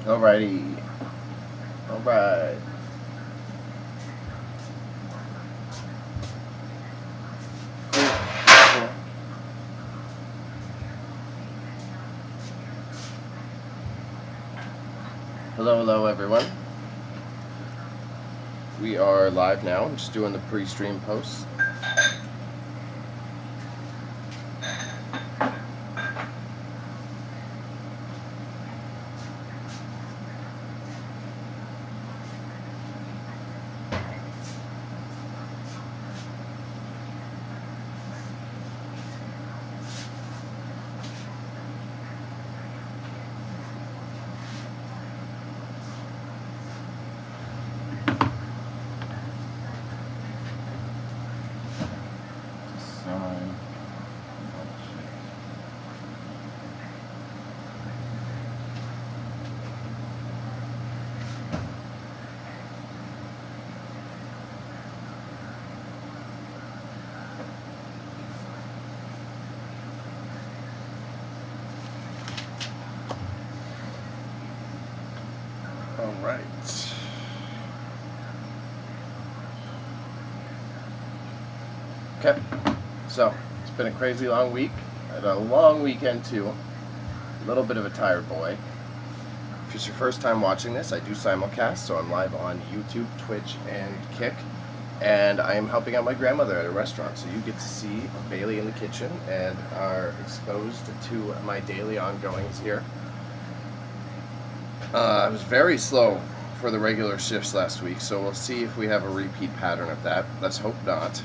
Alrighty. Alright. Cool. Hello everyone. We are live now. I'm just doing the pre-stream posts. Alright. Okay, so it's been a crazy long week. I had a long weekend too. A little bit of a tired boy. If it's your first time watching this, I do simulcast, so I'm live on YouTube, Twitch, and Kick. And I am helping out my grandmother at a restaurant, so you get to see Bailey in the kitchen and are exposed to my daily ongoings here. I was very slow for the regular shifts last week, so we'll see if we have a repeat pattern of that. Let's hope not.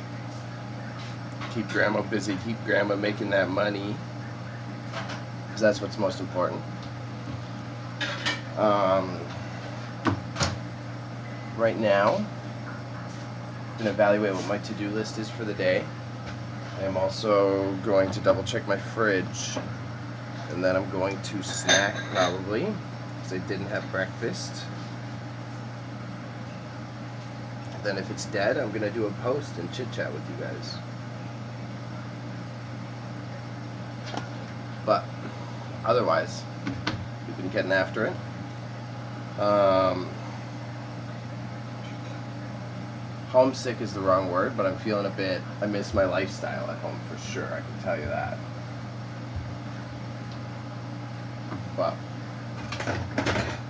Keep Grandma busy, keep Grandma making that money, because that's what's most important. Right now, I'm going to evaluate what my to-do list is for the day. I am also going to double check my fridge, and then I'm going to snack probably. I didn't have breakfast. Then if it's dead, I'm gonna do a post and chit chat with you guys. But otherwise, we've been getting after it. Homesick is the wrong word, but I'm feeling a bit, I miss my lifestyle at home for sure, I can tell you that. But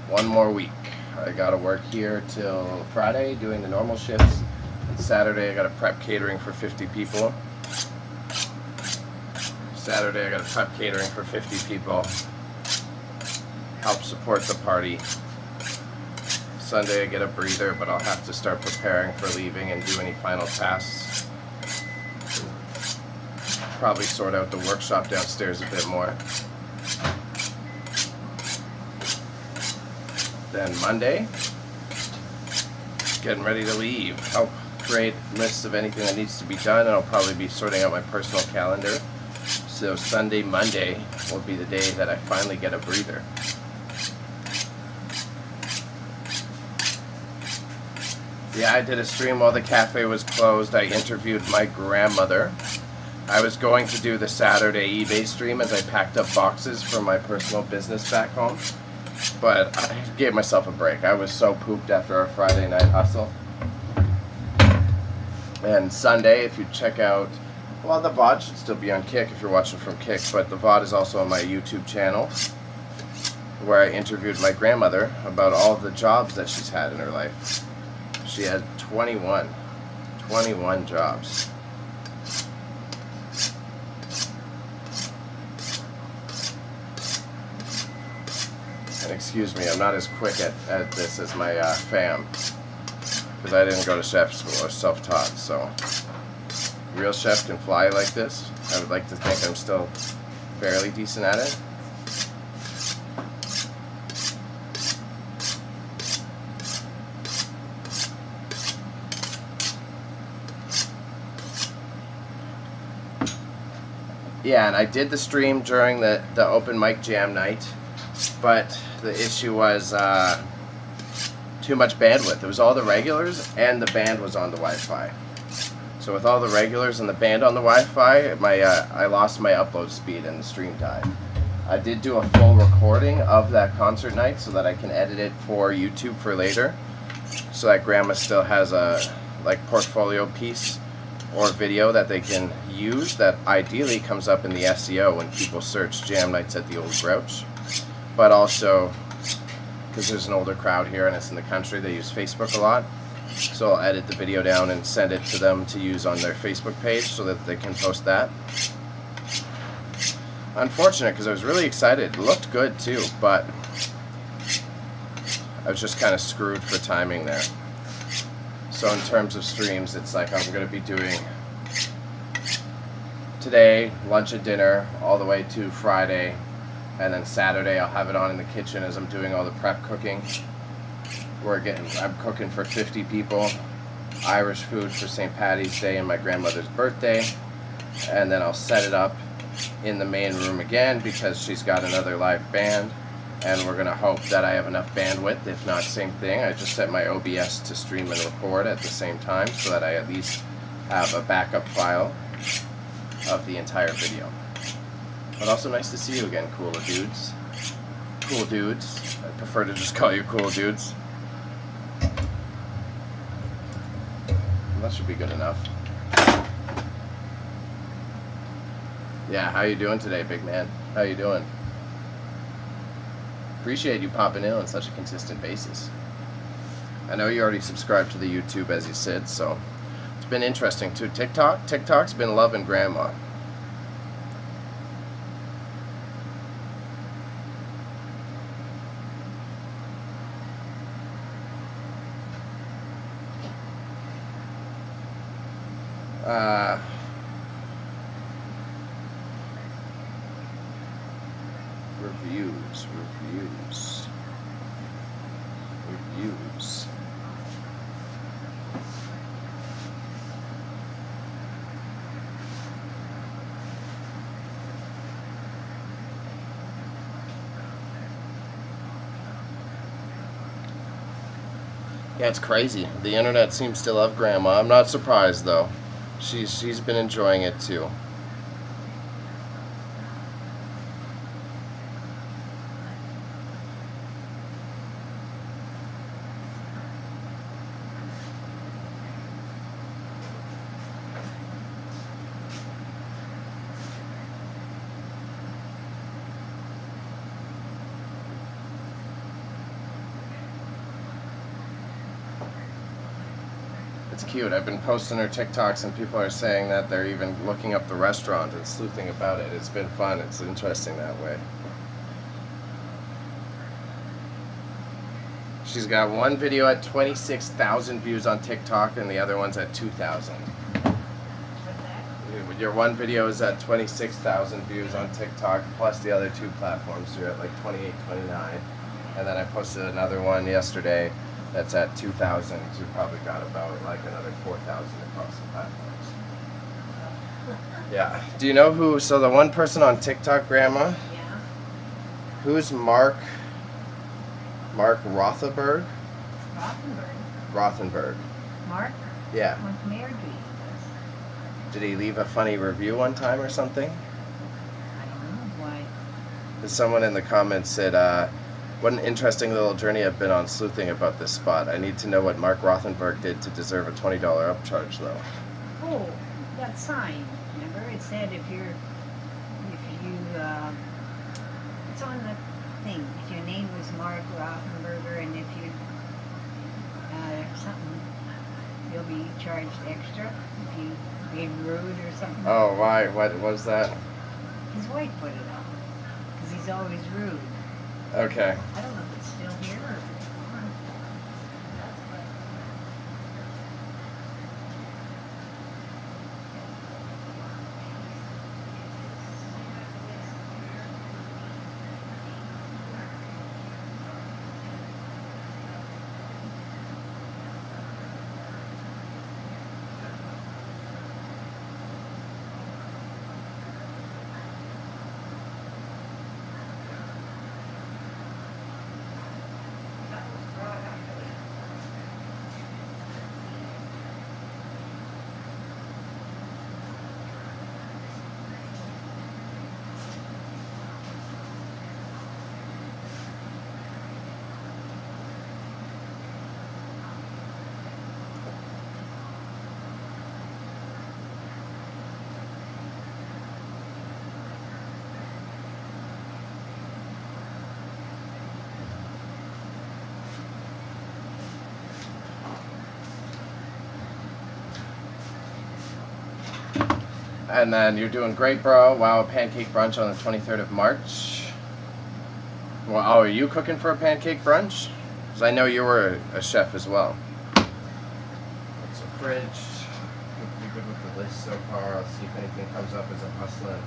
one more week. I gotta work here till Friday doing the normal shifts. And Saturday I gotta prep catering for 50 people. Saturday I gotta prep catering for 50 people. Help support the party. Sunday I get a breather, but I'll have to start preparing for leaving and do any final tasks. Probably sort out the workshop downstairs a bit more. Then Monday, getting ready to leave. Help create lists of anything that needs to be done, and I'll probably be sorting out my personal calendar. So Sunday, Monday will be the day that I finally get a breather. Yeah, I did a stream while the cafe was closed. I interviewed my grandmother. I was going to do the Saturday eBay stream as I packed up boxes for my personal business back home. But I gave myself a break. I was so pooped after our Friday night hustle. And Sunday, if you check out, well, the VOD should still be on Kick if you're watching from Kick, but the VOD is also on my YouTube channel, where I interviewed my grandmother about all the jobs that she's had in her life. She had 21 jobs. And excuse me, I'm not as quick at this as my fam, because I didn't go to chef school. I was self-taught, so real chef can fly like this. I would like to think I'm still fairly decent at it. Yeah, and I did the stream during the open mic jam night, but the issue was too much bandwidth. It was all the regulars, and the band was on the Wi-Fi. So with all the regulars and the band on the Wi-Fi, I lost my upload speed and the stream died. I did do a full recording of that concert night so that I can edit it for YouTube for later, so that Grandma still has a portfolio piece or video that they can use that ideally comes up in the SEO when people search jam nights at the old Grouch. But also, because there's an older crowd here and it's in the country, they use Facebook a lot. So I'll edit the video down and send it to them to use on their Facebook page so that they can post that. Unfortunate, because I was really excited. It looked good too, but I was just kind of screwed for timing there. So in terms of streams, it's like I'm going to be doing today, lunch and dinner, all the way to Friday, and then Saturday I'll have it on in the kitchen as I'm doing all the prep cooking. I'm cooking for 50 people, Irish food for St. Paddy's Day and my grandmother's birthday, and then I'll set it up in the main room again because she's got another live band, and we're going to hope that I have enough bandwidth. If not, same thing. I just set my OBS to stream and record at the same time so that I at least have a backup file of the entire video. But also nice to see you again, cool dudes. Cool dudes. I prefer to just call you cool dudes. That should be good enough. Yeah, how you doing today, big man? How you doing? Appreciate you popping in on such a consistent basis. I know you already subscribed to the YouTube, as you said, so it's been interesting too. TikTok's been loving Grandma. Reviews. Yeah, it's crazy. The internet seems to love Grandma. I'm not surprised though. She's been enjoying it too. It's cute. I've been posting her TikToks and people are saying that they're even looking up the restaurant and sleuthing about it. It's been fun. It's interesting that way. She's got one video at 26,000 views on TikTok and the other one's at 2,000. Your one video is at 26,000 views on TikTok, plus the other two platforms. So you're at like 28, 29. And then I posted another one yesterday that's at 2,000. So you probably got about like another 4,000 across the platforms. Yeah. Do you know who? So the one person on TikTok, Grandma. Yeah. Who's Mark Rothenberg? Rothenberg. Mark? Yeah. What's married to you? Did he leave a funny review one time or something? I don't know why. Someone in the comments said, what an interesting little journey I've been on sleuthing about this spot. I need to know what Mark Rothenberg did to deserve a $20 upcharge, though. Oh, that sign. Remember, it said if you, it's on the thing. If your name was Mark Rothenberger, and if you, something, you'll be charged extra if you being rude or something. Oh, why? What was that? His wife put it up because he's always rude. Okay. I don't know if it's still here or if it's gone. And then you're doing great, bro. Wow, a pancake brunch on the 23rd of March. Well, oh, are you cooking for a pancake brunch? Because I know you were a chef as well. It's a fridge. Pretty good with the list so far. I'll see if anything comes up as I'm hustling.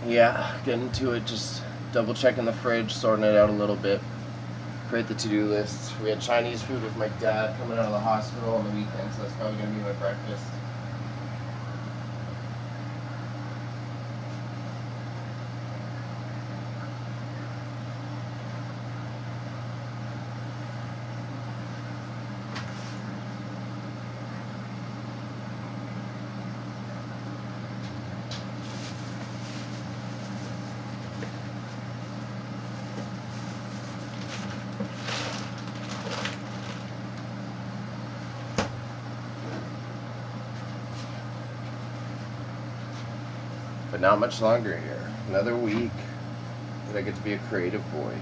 Yeah, getting to it, just double checking the fridge, sorting it out a little bit. Create the to-do list. We had Chinese food with my dad coming out of the hospital on the weekend, so that's probably going to be my breakfast. But not much longer here. Another week that I get to be a creative boy.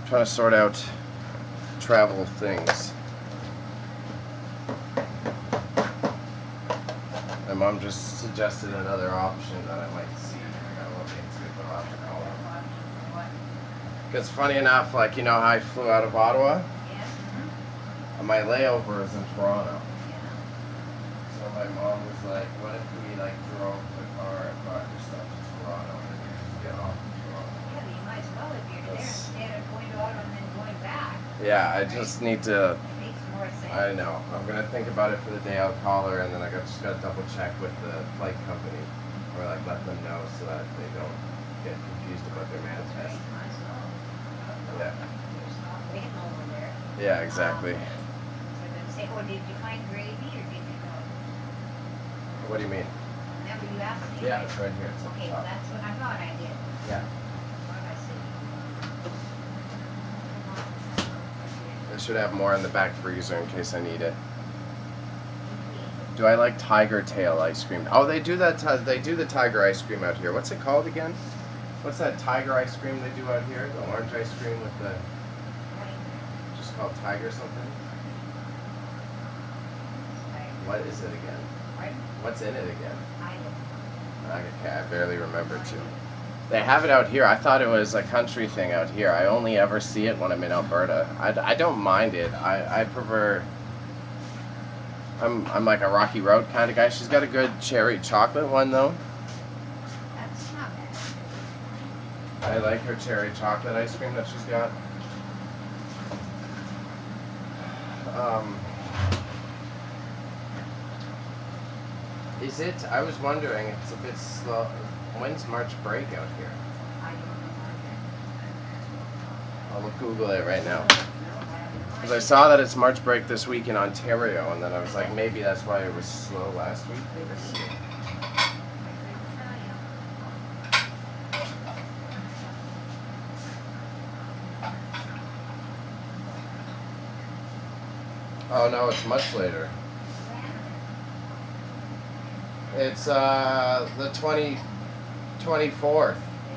Trying to sort out travel things. My mom just suggested another option that I might see. I gotta look into it, but I'll have to call her. Because funny enough, like, you know how I flew out of Ottawa? Yeah. My layover is in Toronto. Yeah. So my mom was like, what if we like drove the car and brought your stuff to Toronto and then you just get off in Toronto? Yeah, but you might as well if you're there instead of going to Ottawa and then going back. Yeah, I just need to. It makes more sense. I know. I'm gonna think about it for the day. I'll call her, and then just gotta double check with the flight company, or like let them know so that they don't get confused about their manifest. Might as well. Yeah. There's not waiting over there. Yeah, exactly. So then say, oh, did you find gravy or did you know? What do you mean? Remember you asked me? Yeah, it's right here. It's up Okay, top. that's what I thought I did. Yeah. What did I say? I should have more in the back freezer in case I need it. Do I like tiger tail ice cream? Oh, they do that. They do the tiger ice cream out here. What's it called again? What's that tiger ice cream they do out here? The orange ice cream with the just called tiger something. What is it again? Pardon? What's in it again? I don't. Okay, I barely remember too. They have it out here. I thought it was a country thing out here. I only ever see it when I'm in Alberta. I don't mind it. I prefer. I'm like a Rocky Road kind of guy. She's got a good cherry chocolate one though. That's not bad. I like her cherry chocolate ice cream that she's got. Is it? I was wondering. It's a bit slow. When's March break out here? I don't know. I'll Google it right now. Because I saw that it's March break this week in Ontario, and then I was like, maybe that's why it was slow last week. Let's see. Oh no, it's much later. It's the 24th. The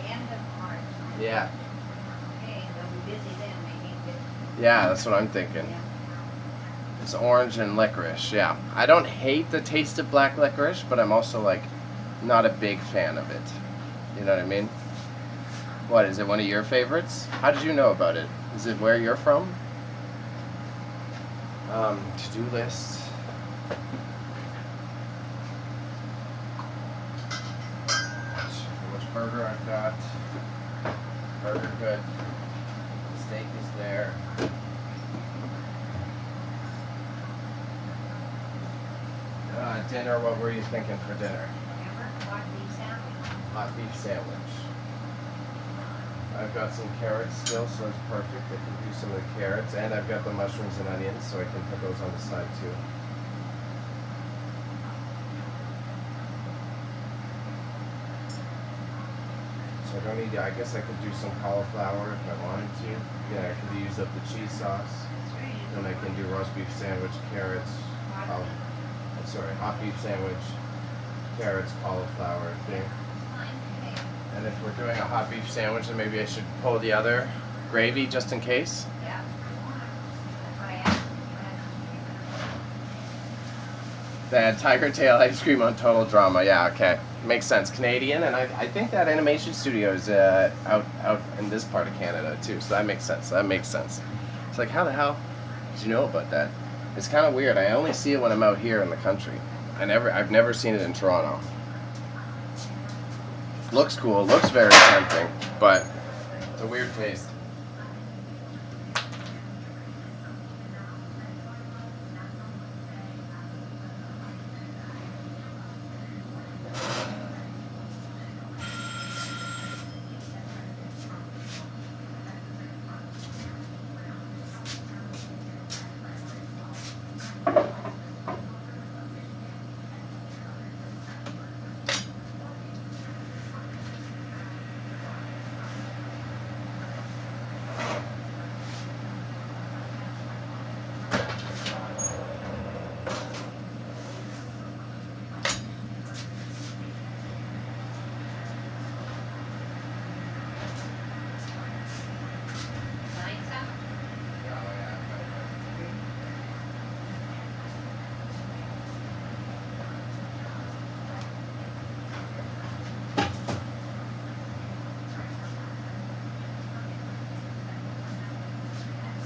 end of March. Yeah. Okay, they'll be busy then, maybe. Yeah, that's what I'm thinking. Yeah. It's orange and licorice, yeah. I don't hate the taste of black licorice, but I'm also like not a big fan of it. You know what I mean? What, is it one of your favorites? How did you know about it? Is it where you're from? To-do list. How much burger I've got. Burger good. Steak is there. Dinner, what were you thinking for dinner? Remember, hot beef sandwich? Hot beef sandwich. I've got some carrots still, so it's perfect. I can do some of the carrots, and I've got the mushrooms and onions, so I can put those on the side too. So I don't need. I guess I could do some cauliflower if I wanted to. Yeah, I could use up the cheese sauce. Then I can do roast beef sandwich, carrots. Hot beef sandwich, carrots, cauliflower thing. And if we're doing a hot beef sandwich, then maybe I should pull the other gravy just in case. Yeah. That's what I asked. They had Tiger Tail ice cream on Total Drama. Yeah, okay. Makes sense. Canadian, and I think that animation studio is out in this part of Canada too, so that makes sense. It's like, how the hell did you know about that? It's kind of weird. I only see it when I'm out here in the country. I've never seen it in Toronto. Looks cool, looks very tempting, but it's a weird taste.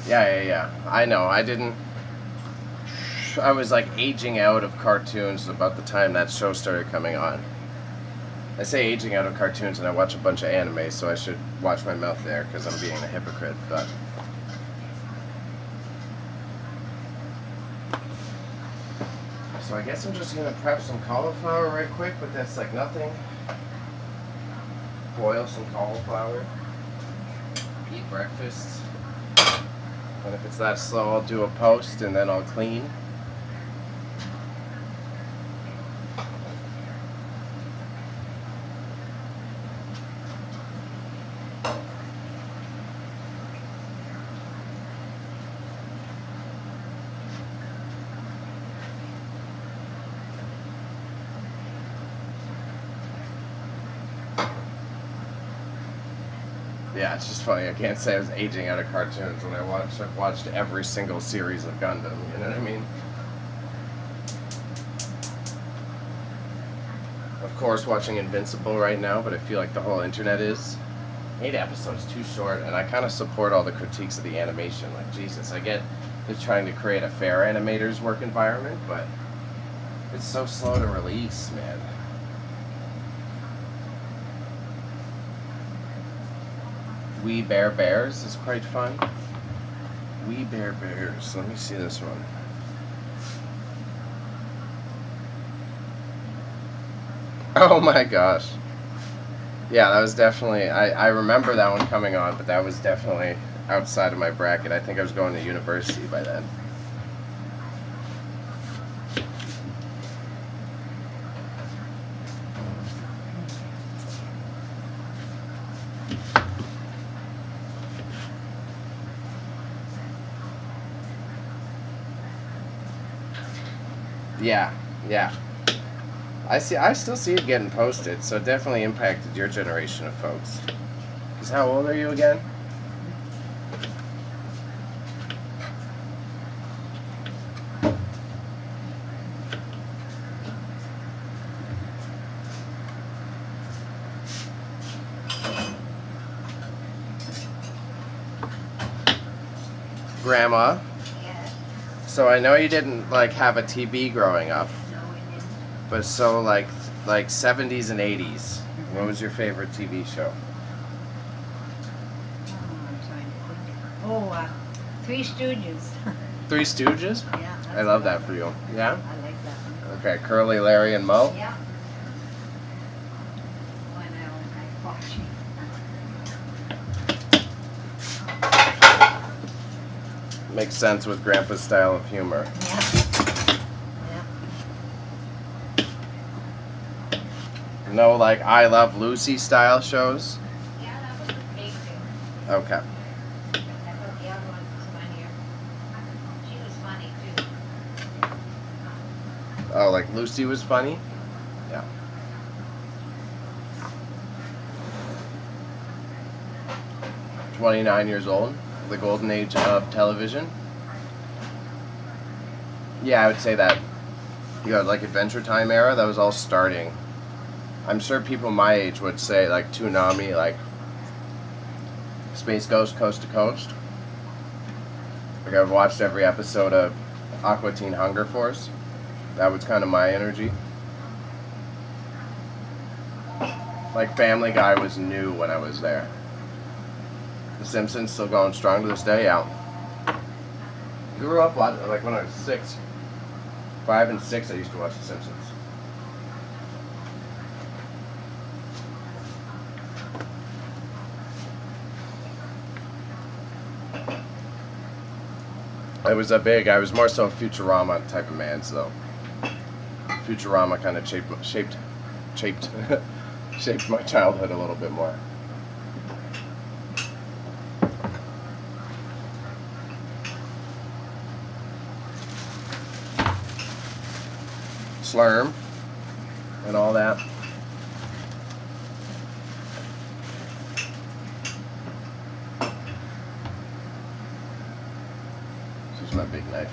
Yeah. I know. I was like aging out of cartoons about the time that show started coming on. I say aging out of cartoons and I watch a bunch of anime, so I should watch my mouth there because I'm being a hypocrite. But so I guess I'm just gonna prep some cauliflower right quick, but that's like nothing. Boil some cauliflower. Eat breakfast. And if it's that slow, I'll do a post and then I'll clean. Yeah, it's just funny. I can't say I was aging out of cartoons when I've watched every single series of Gundam, you know what I mean? Of course, watching Invincible right now, but I feel like the whole internet is. 8 episodes, too short, and I kind of support all the critiques of the animation. Like, Jesus, I get they're trying to create a fair animator's work environment, but it's so slow to release, man. We Bear Bears is quite fun. We Bear Bears. Let me see this one. Oh my gosh. Yeah, that was definitely, I remember that one coming on, but that was definitely outside of my bracket. I think I was going to university by then. Yeah, yeah. I still see it getting posted, so it definitely impacted your generation of folks. Because how old are you again? Grandma. Yes. So I know you didn't like have a TV growing up, No, we didn't. but so like 70s and 80s. What was your favorite TV show? Oh, I'm trying to think. Oh, Three Stooges. Three Stooges? Yeah. I love that for you. Yeah? I like that one. Okay, Curly, Larry, and Moe? Yeah. When I was like watching. Makes sense with Grandpa's style of humor. Yeah. Yeah. No, like I Love Lucy style shows? Yeah, that was okay too. Okay. I thought the other one was funnier. She was funny too. Oh, like Lucy was funny? Yeah. "29 years old, the golden age of television." Yeah, I would say that. You got like Adventure Time era, that was all starting. I'm sure people my age would say like Toonami, like Space Ghost Coast to Coast. Like I've watched every episode of Aqua Teen Hunger Force. That was kind of my energy. Like Family Guy was new when I was there. The Simpsons still going strong to this day, yeah. Grew up watching, like when I was 6. 5 and 6 I used to watch The Simpsons. I was more so a Futurama type of man, so Futurama kind of shaped shaped my childhood a little bit more. Slurm and all that. This is my big knife.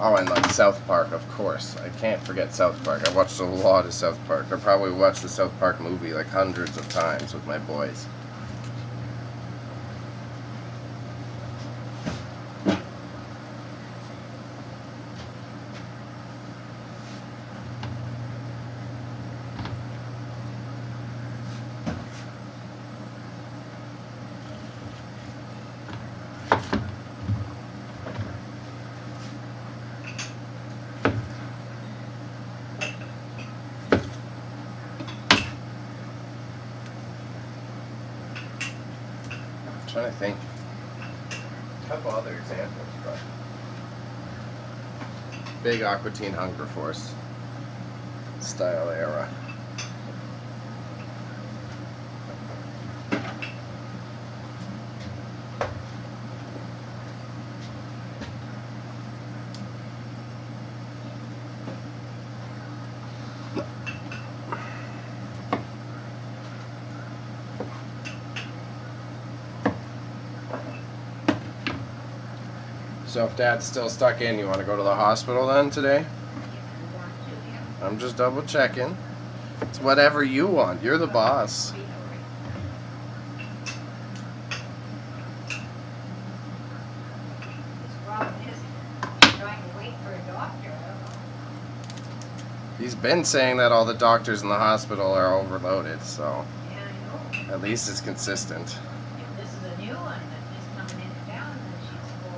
Oh, and like South Park, of course. I can't forget South Park. I watched a lot of South Park. I probably watched the South Park movie like hundreds of times with my boys. I'm trying to think. A couple other examples, but big Aqua Teen Hunger Force style era. So if Dad's still stuck in, you want to go to the hospital then today? If you want to, yeah. I'm just double checking. It's whatever you want. You're the boss. This problem is trying to wait for a doctor. I don't know. He's been saying that all the doctors in the hospital are overloaded, so Yeah, I know. at least it's consistent. If this is a new one that is coming into town, then she's full.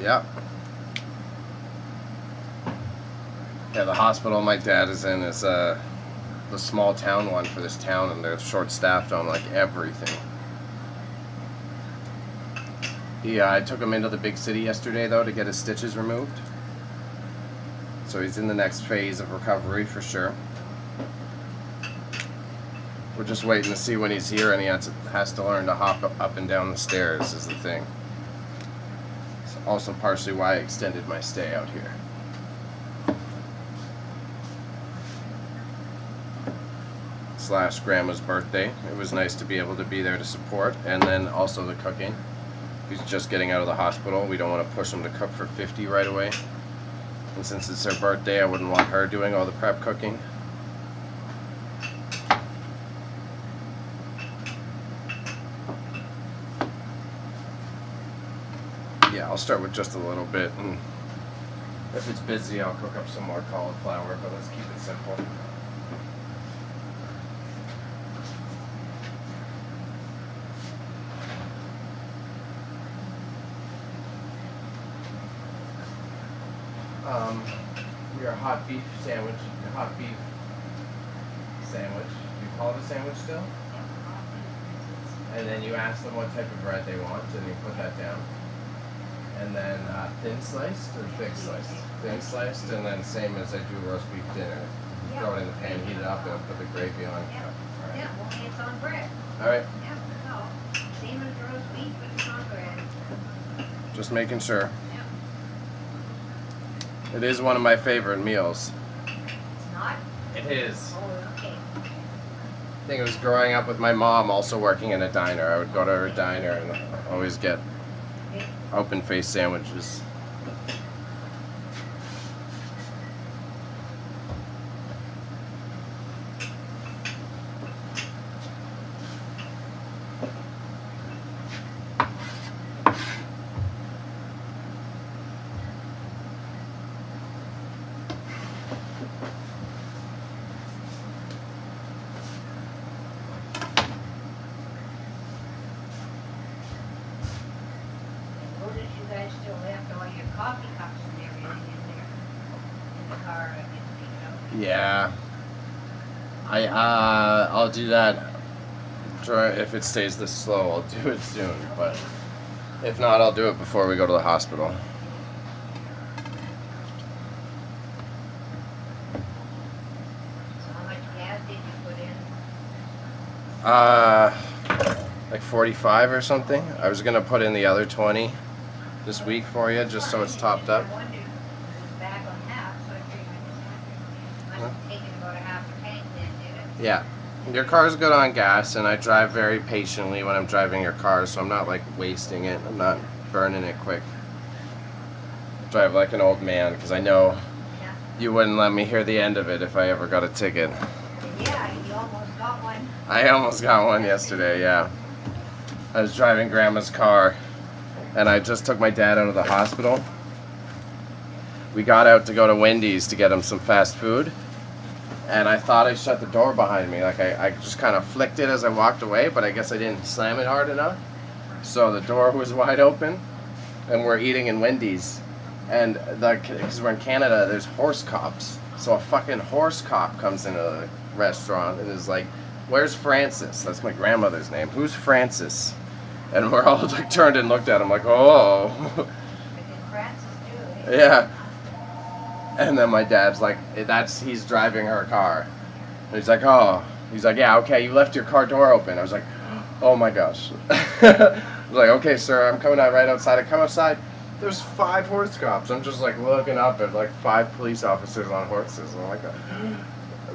Yeah. Yeah, the hospital my dad is in is the small town one for this town, and they're short-staffed on like everything. I took him into the big city yesterday though to get his stitches removed. So he's in the next phase of recovery for sure. We're just waiting to see when he's here, and he has to learn to hop up and down the stairs is the thing. It's also partially why I extended my stay out here. / grandma's birthday. It was nice to be able to be there to support, and then also the cooking. He's just getting out of the hospital. We don't want to push him to cook for 50 right away. And since it's her birthday, I wouldn't want her doing all the prep cooking. Yeah, I'll start with just a little bit, and if it's busy, I'll cook up some more cauliflower, but let's keep it simple. Your hot beef sandwich. You call it a sandwich still? And then you ask them what type of bread they want, and you put that down. And then thin sliced or thick sliced? Thin sliced, and then same as I do roast beef dinner. Throw it in the pan, heat it up, and put the gravy on. Yeah, well, it's on bread. Alright. Yeah, no. Same as roast beef, but it's on bread. Just making sure. Yeah. It is one of my favorite meals. It's not? It is. Oh, okay. I think it was growing up with my mom also working in a diner. I would go to her diner and always get open-faced sandwiches. Notice you guys still left all your coffee cups and everything in there. In the car, I guess, you know. Yeah. I'll do that. If it stays this slow, I'll do it soon. But if not, I'll do it before we go to the hospital. So how much gas did you put in? Like 45 or something. I was gonna put in the other 20 this week for you, just so it's topped up. I wondered, it was back on half, so I figured it must have taken about a half a tank then, did it? Yeah. Your car's good on gas, and I drive very patiently when I'm driving your car, so I'm not like wasting it. I'm not burning it quick. I drive like an old man, because I know Yeah. you wouldn't let me hear the end of it if I ever got a ticket. Yeah, you almost got one. I almost got one yesterday, yeah. I was driving Grandma's car, and I just took my dad out of the hospital. We got out to go to Wendy's to get him some fast food, and I thought I shut the door behind me. Like I just kind of flicked it as I walked away, but I guess I didn't slam it hard enough. So the door was wide open, and we're eating in Wendy's. And because we're in Canada, there's horse cops. So a fucking horse cop comes into the restaurant and is like, "Where's Francis?" That's my grandmother's name. "Who's Francis?" And we're all like turned and looked at him like, "Oh." But did Francis do it? Yeah. And then my dad's like, he's driving her car. And he's like, "Oh." He's like, "Yeah, okay, you left your car door open." I was like, "Oh my gosh." I was like, "Okay, sir, I'm coming out right outside." I come outside. There's 5 horse cops. I'm just like looking up at like 5 police officers on horses. And I'm like,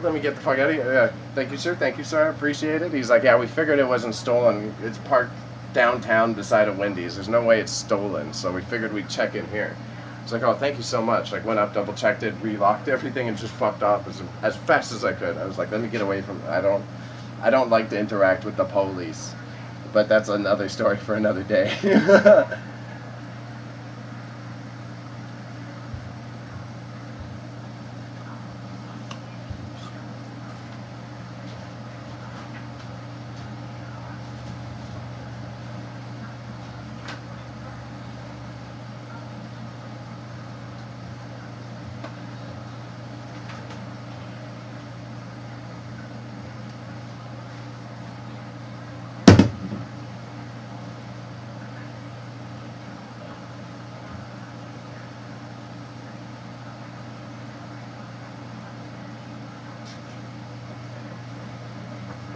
"Let me get the fuck out of here." Yeah, "Thank you, sir. Thank you, sir. I appreciate it." He's like, "Yeah, we figured it wasn't stolen. It's parked downtown beside a Wendy's. There's no way it's stolen. So we figured we'd check in here." It's like, "Oh, thank you so much." Like, went up, double checked it, relocked everything, and just fucked off as fast as I could. I was like, "Let me get away from it. I don't like to interact with the police." But that's another story for another day.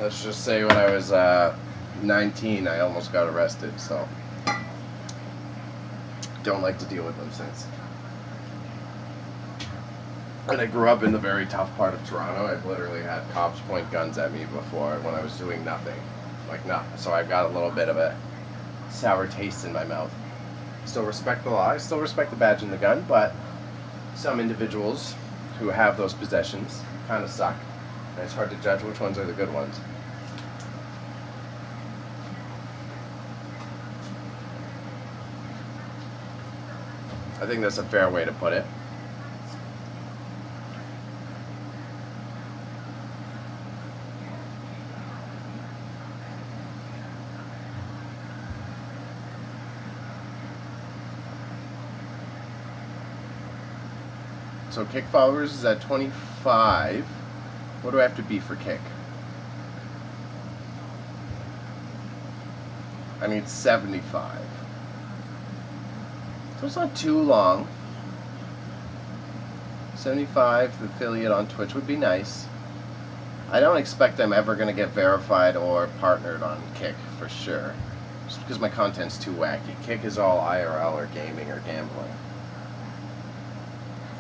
let's just say when I was 19, I almost got arrested, so don't like to deal with them since. And I grew up in the very tough part of Toronto. I've literally had cops point guns at me before when I was doing nothing. Like, no. So I've got a little bit of a sour taste in my mouth. Still respect the law. I still respect the badge and the gun, but some individuals who have those possessions kind of suck. And it's hard to judge which ones are the good ones. I think that's a fair way to put it. So kick followers is at 25. What do I have to be for kick? I need 75. So it's not too long. 75 affiliate on Twitch would be nice. I don't expect I'm ever going to get verified or partnered on Kick for sure. Just because my content's too wacky. Kick is all IRL or gaming or gambling.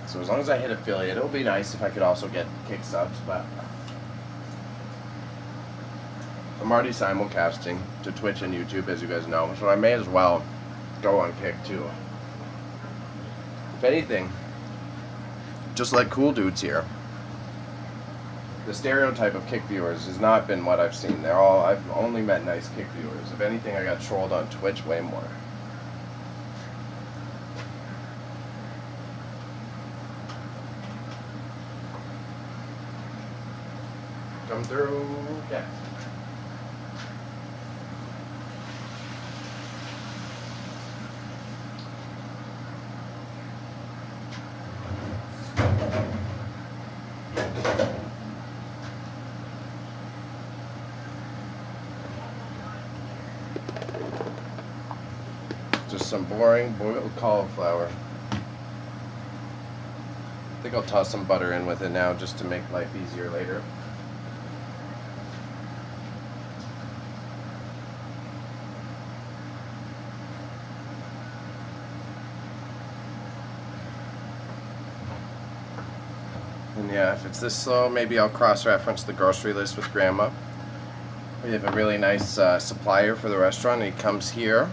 So as long as I hit affiliate, it would be nice if I could also get Kick subs, but I'm already simulcasting to Twitch and YouTube, as you guys know, so I may as well go on Kick too. If anything, just like cool dudes here, the stereotype of Kick viewers has not been what I've seen. I've only met nice Kick viewers. If anything, I got trolled on Twitch way more. Come through, yeah. Just some boring boiled cauliflower. I think I'll toss some butter in with it now just to make life easier later. And yeah, if it's this slow, maybe I'll cross-reference the grocery list with Grandma. We have a really nice supplier for the restaurant, and he comes here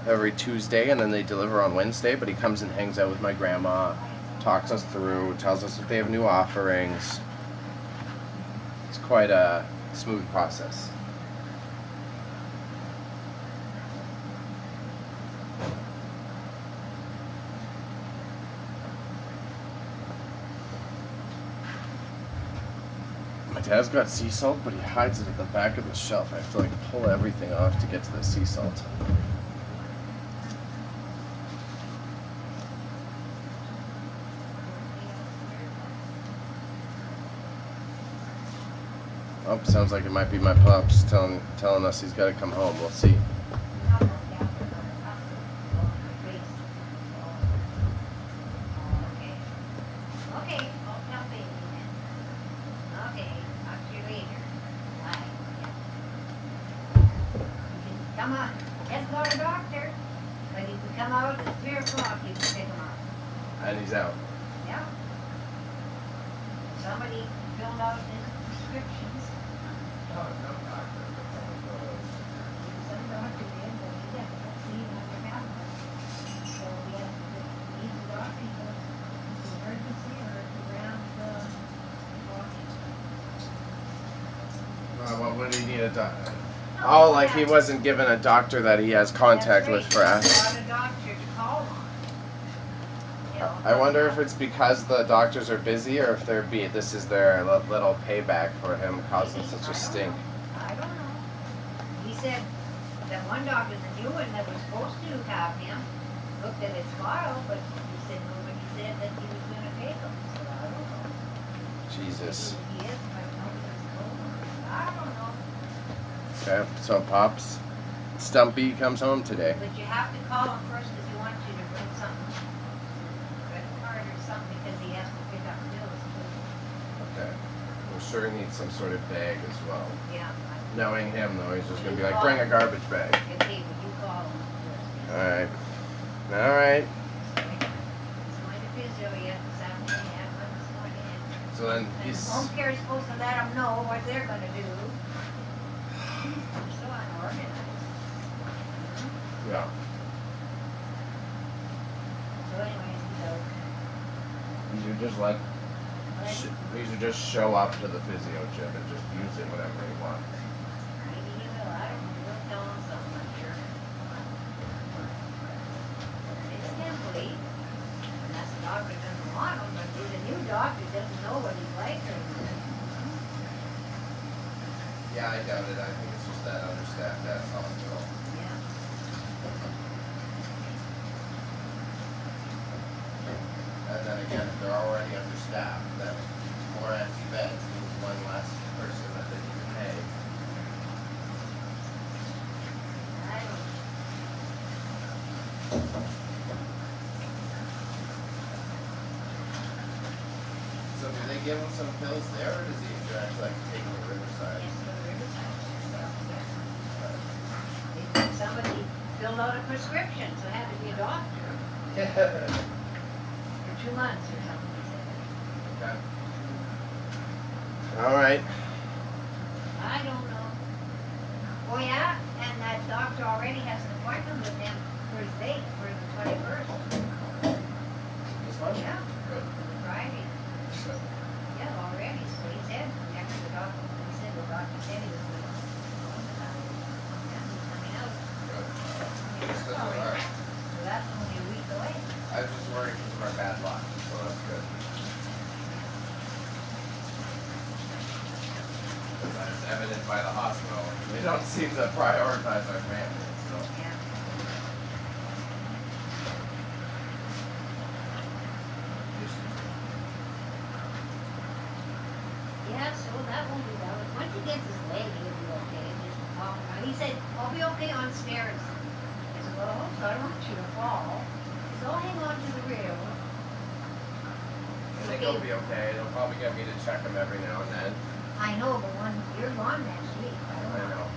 every Tuesday, and then they deliver on Wednesday, but he comes and hangs out with my grandma, talks us through, tells us if they have new offerings. It's quite a smooth process. My dad's got sea salt, but he hides it at the back of the shelf. I have to like pull everything off to get to the sea salt. Oh, sounds like it might be my pops telling us he's got to come home. We'll see. Come on, let's go to the doctor. But he can come out at 3 o'clock, you can pick him up. And he's out. Yeah. Somebody filled out his prescriptions. Some doctor did, but he didn't see what happened. So we have to leave the doctor, go to emergency or around the What would he need a doctor? Oh, like he wasn't given a doctor that he has contact with for us. a doctor to call on. You know, I wonder if it's because the doctors are busy or if this is their little payback for him causing such a stink. I don't know. He said that one doctor, the new one that was supposed to have him, looked at his file, but he said nobody said that he was going to take him. So I don't know. Jesus. Maybe he is, but nobody's told him. I don't know. Okay, so Pops Stumpy comes home today. But you have to call him first because he wants you to bring something, credit card or something, because he has to pick up bills too. Okay. Well, sure he needs some sort of bag as well. Yeah. Knowing him, though, he's just going to be like, bring a garbage bag. Okay, would you call him first? Alright. Alright. He's going to physio yet this afternoon, had one this morning. So then And he's... home care is supposed to let them know what they're gonna do. They're so unorganized. Yeah. So anyways, so, He should just let... He should just show up to the physio gym and just use it whenever he wants. maybe he will, I don't know, we'll tell him something, I'm sure. It's temporary, unless the doctor doesn't want him, but the new doctor doesn't know what he's like or anything. Yeah, I doubt it. I think it's just that understaffed ass hospital. Yeah. And then again, if they're already understaffed, then more empty beds means one less person that they need to pay. I don't, So do they give him some pills there, or does he actually like take them to Riverside? yes, the Riverside stuff, yeah. Somebody filled out a prescription, so it had to be a doctor for 2 months or something, he said. Okay. All right. I don't know. Oh, yeah, and that doctor already has an appointment with him for his date, for the 21st. This one? Yeah, Good. Friday. Good. Yeah, already, so he said, after the doctor, he said the doctor said he was going to. Yeah, he's coming out. Good. Yeah, Just as so we are. that's only a week away. I was just worried because of our bad luck, so that's good. Because as evident by the hospital, they don't seem to prioritize our family, so. Yeah. Yeah, so that won't be well. Once he gets his leg, he'll be okay. Just walk around. He said, I'll be okay on stairs. I said, well, I hope so. I don't want you to fall. He said, I'll hang on to the rail. I think he'll be okay. They'll probably get me to check him every now and then. I know, but when you're gone next week, I don't I know. know.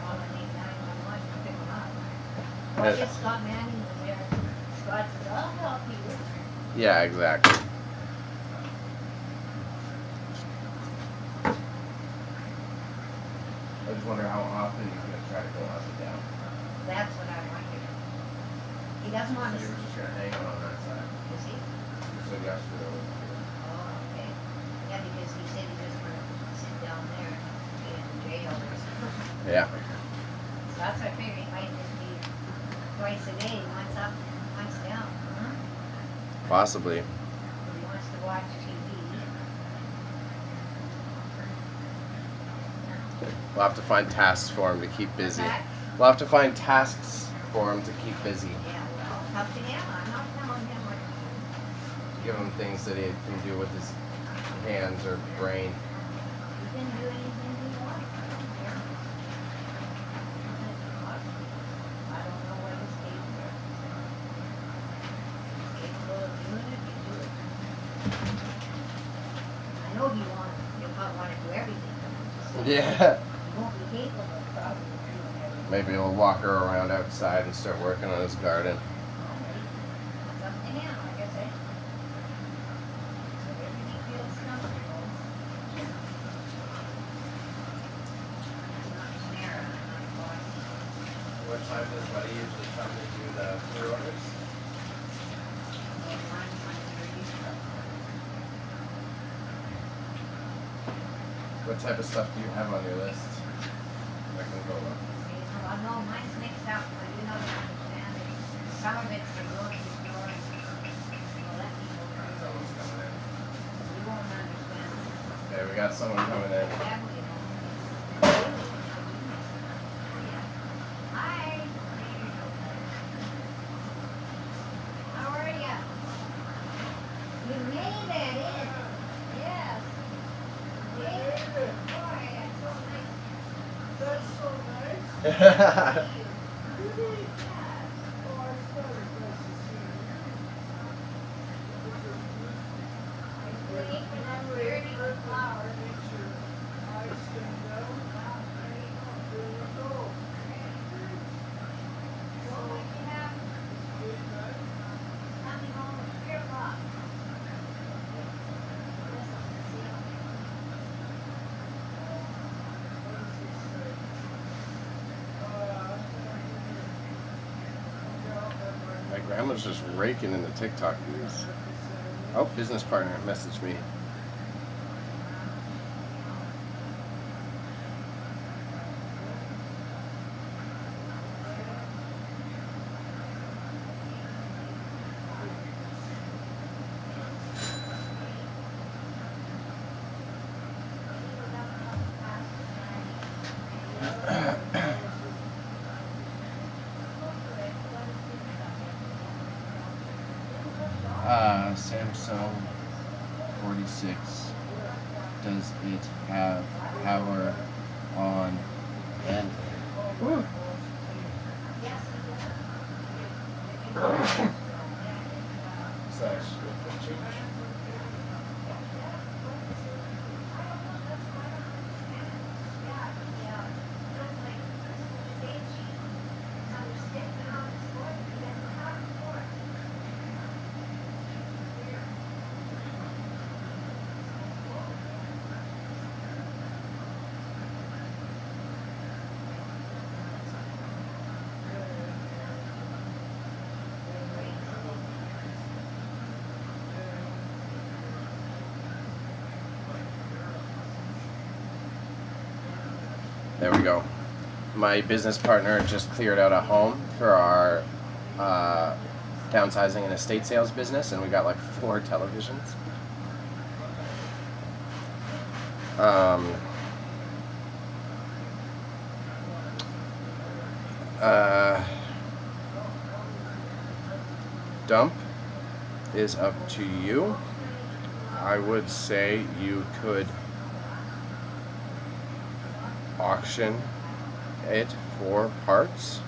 All I need 911 to pick him up. Well, I guess Scott Manning was there. Scott said, I'll help you. Yeah, exactly. I just wonder how often he's going to try to go up and down. That's what I wondered. He doesn't want So to. he was just going to hang out on that side. Is he? He said yesterday was here. Oh, okay. Yeah, because he said he doesn't want to sit down there and be in jail or something. Yeah. So that's what I figured. He might just be twice a day, once up, once down. Possibly. If he wants to watch TV. We'll have to find tasks for him to keep busy. Okay? We'll have to find tasks for him to keep busy. Yeah, well, up to him. I'm not telling him what to do. Give him things that he can do with his hands or brain. He can do anything he wants. I don't care. I don't know what his capable of. He's capable of doing it, he do it. I know he'll probably want to do everything. Yeah. He won't be capable of probably doing everything. Maybe he'll walk her around outside and start working on his garden. It's up to him, like I said. Whatever he feels comfortable. I'm not Sarah, I'm not boss. What time does Buddy usually come to do the food orders? Well, one thirty. What type of stuff do you have on your list? I can go look. Well, no, mine's mixed up, but you know, I understand it. Some of it's the grocery store and well, let me go through. Someone's coming in. You won't understand. Okay, we got someone coming in. That way, you know. Hi. How are ya? You made it in. Yes. You made it. Boy, that's so nice. That's so nice. Thank you. Really? Oh, I thought it was nice to see you. Waiting for that 30 flowers. grandma's just raking in the TikTok views. Oh, business partner messaged me. Samsung 46. Does it have power on and there we go. My business partner just cleared out a home for our downsizing and estate sales business, and we got like 4 televisions. Dump is up to you. I would say you could auction it for parts,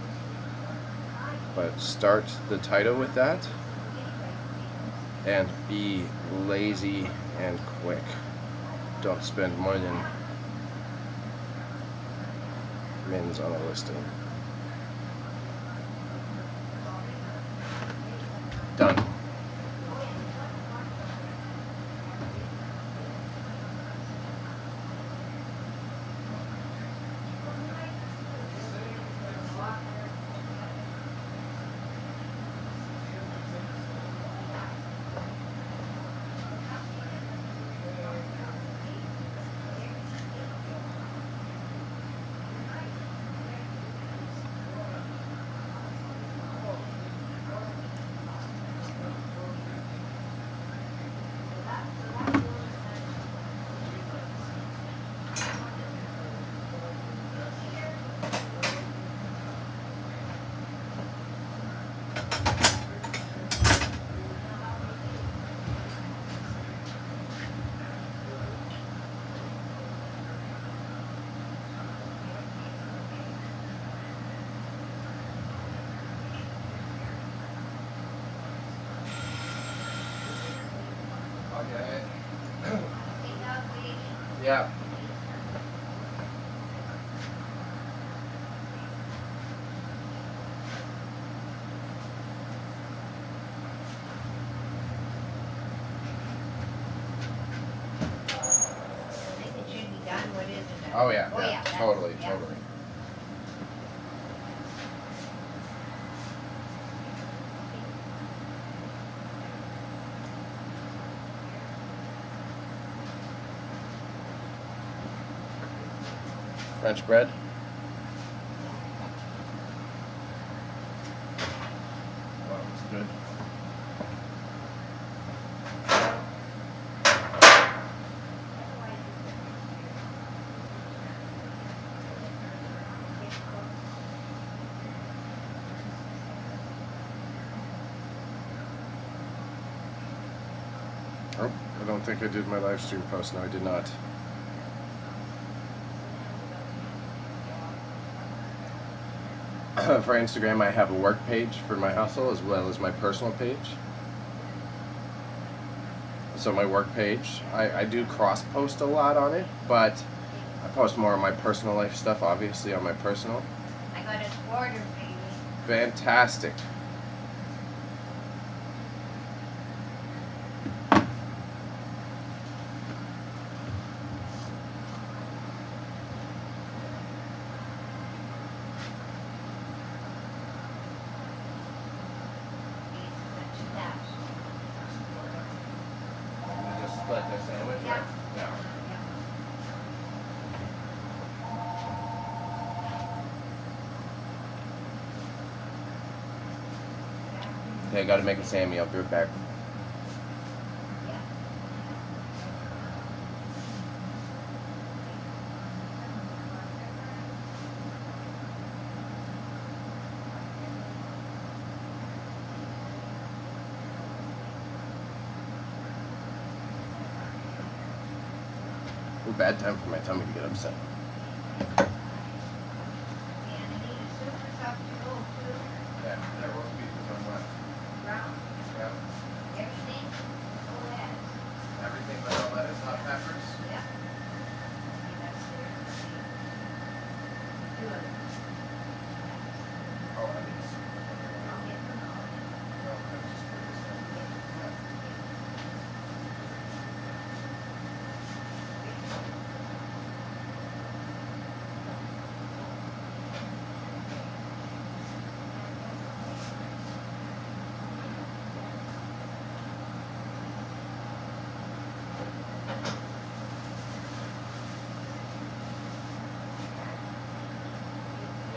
but start the title with that and be lazy and quick. Don't spend more than mins on a listing. Done. Yeah. I think it should be done, what is it? Oh yeah. Oh, Yeah. yeah, that's- Totally. yeah. Totally. French bread. That looks good. Oh, I don't think I did my live stream post. No, I did not. For Instagram, I have a work page for my hustle as well as my personal page. So my work page, I do cross post a lot on it, but I post more of my personal life stuff, obviously, on my personal. I got a order, baby. Fantastic. Okay, I gotta make a Sammy. I'll be right back. Yeah. Ooh, bad time for my tummy to get upset. And I need a super stuff to go to. Yeah, that roast beef is on what? Brown. Yeah. Everything. Oh, yes. Everything but the lettuce, hot peppers. Yeah. See, that's there. Two of them. Oh, I need soup. I'll get them all. No, that's just for this one.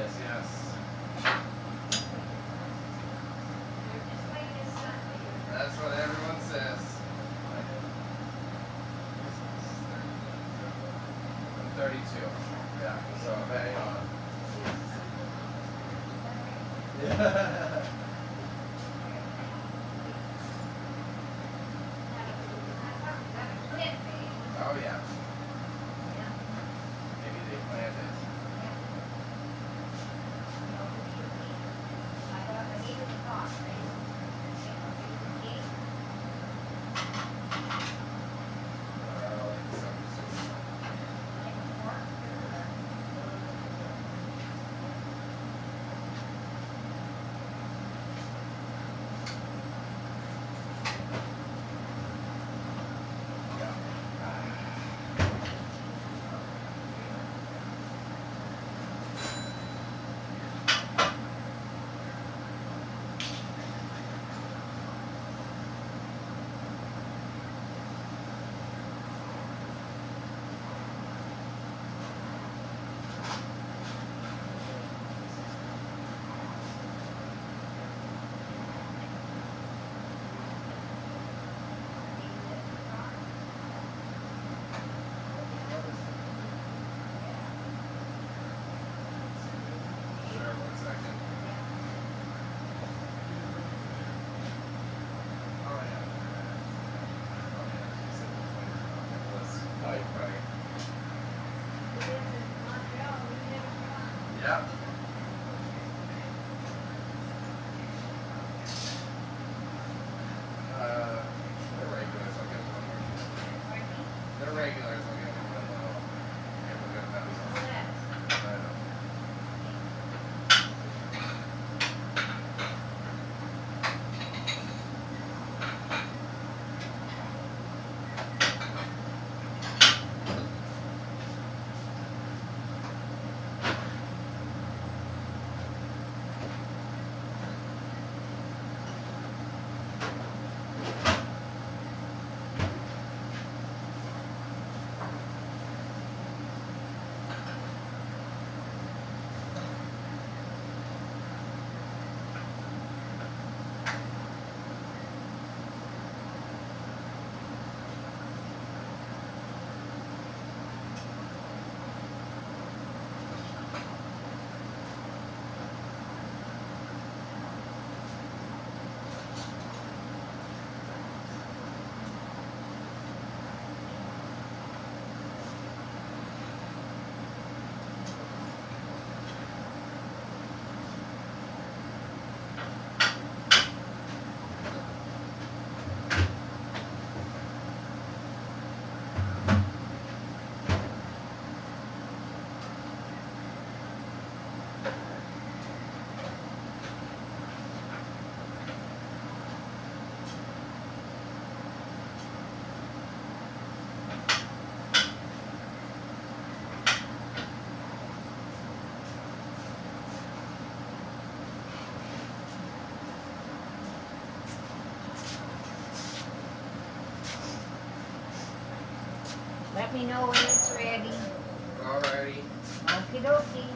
Yes, yes. They're just like this Sunday. That's what everyone says. I'm 32. Yeah, so hang on. Yeah. Oh yeah. Maybe they planned it. Like some soup. Sure, 1 second. Oh yeah. Oh yeah, she said the flavor on it was right. Yeah. They're regulars. I'll give them one more. They're regulars. I'll give them one more. Give them a good medicine. I know. Let me know when it's ready. Alrighty. Okie dokie.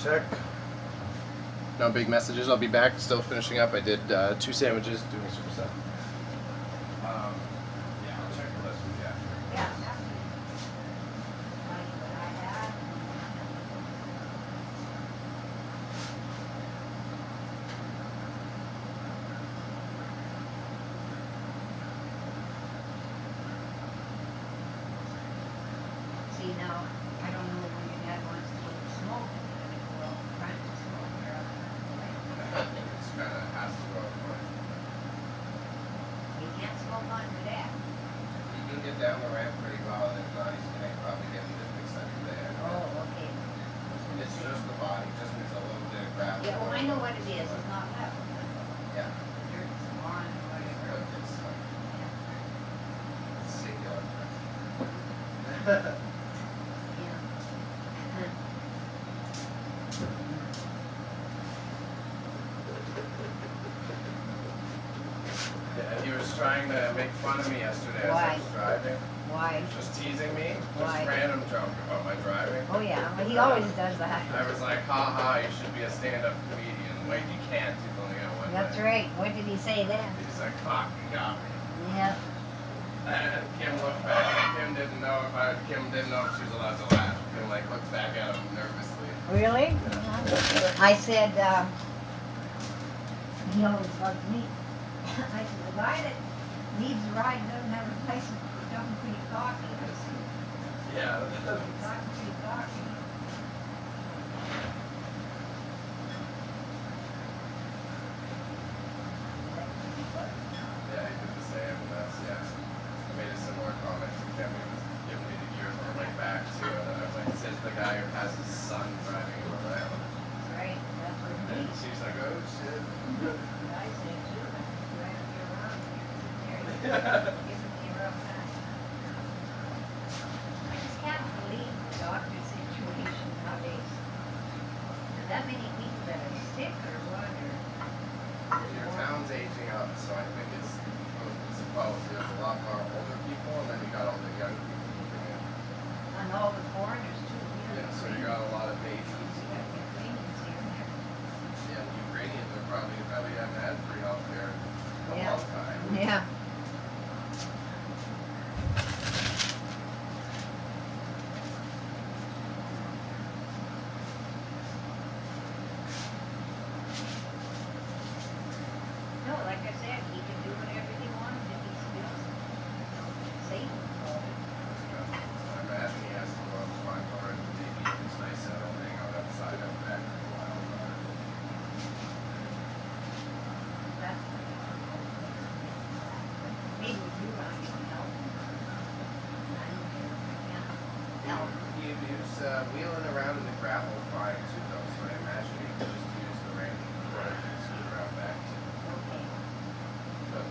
Check. No big messages. I'll be back. Still finishing up. I did 2 sandwiches, doing super stuff. Yeah, I'll check the list with you after. Yeah, absolutely. Like what I had. See, now, I don't know when your dad wants to smoke, and if we'll try to smoke here. I think it's kind of has to go. You can't smoke on your dad. You can get down the ramp pretty well, and if not, he's gonna probably get me to fix that there. Oh, okay. It's just the body, just needs a little bit of gravel. Yeah, well, I know what it is, it's not level. Yeah. Dirt, some on, whatever. It's singular. Yeah. Yeah, he was trying to make fun of me yesterday as Why? I was driving. Why? He was just teasing me, Why? just random joke about my driving. Oh, yeah, well, he always does that. I was like, ha ha, you should be a stand-up comedian. Wait, you can't, you've only got one That's leg. right. What did he say then? He's like, fuck, you got me. Yeah. And Kim looked back, and Kim didn't know if she was allowed to laugh. Kim like looked back at him nervously. Really? I said, he always bugs me. I said, the guy that needs a ride doesn't have a license, he's talking pretty cocky. I said, Yeah. he's talking pretty cocky. Yeah, he did the same, and that's, yeah. I made a similar comment to Kim. He was giving me the gears on the way back, too. And then I was like, says the guy who has his son driving him around. Right, that's what it And means. she's like, oh, shit. I said, you drive me around, you're giving me a rough time. I just can't believe the doctor situation nowadays. There's that many people that are sick or what, or. Your town's aging up, so I think it's supposed there's a lot more older people, and then you got all the young people moving in. And all the foreigners too. Yeah, so you got a lot of babies. You got the Ukrainians here and there. Yeah, the Ukrainians are probably haven't had free healthcare in a Yeah. long time. Yeah. No, like I said, he can do whatever he wants if he feels safe. I imagine he has to go up to my car and maybe it's nice out and hang out outside out back for a while. That's maybe with you around, you can help. I can't help. He was wheeling around in the gravel fine too though, so I imagine he could just use the ramp and scoot around back too. Okay. But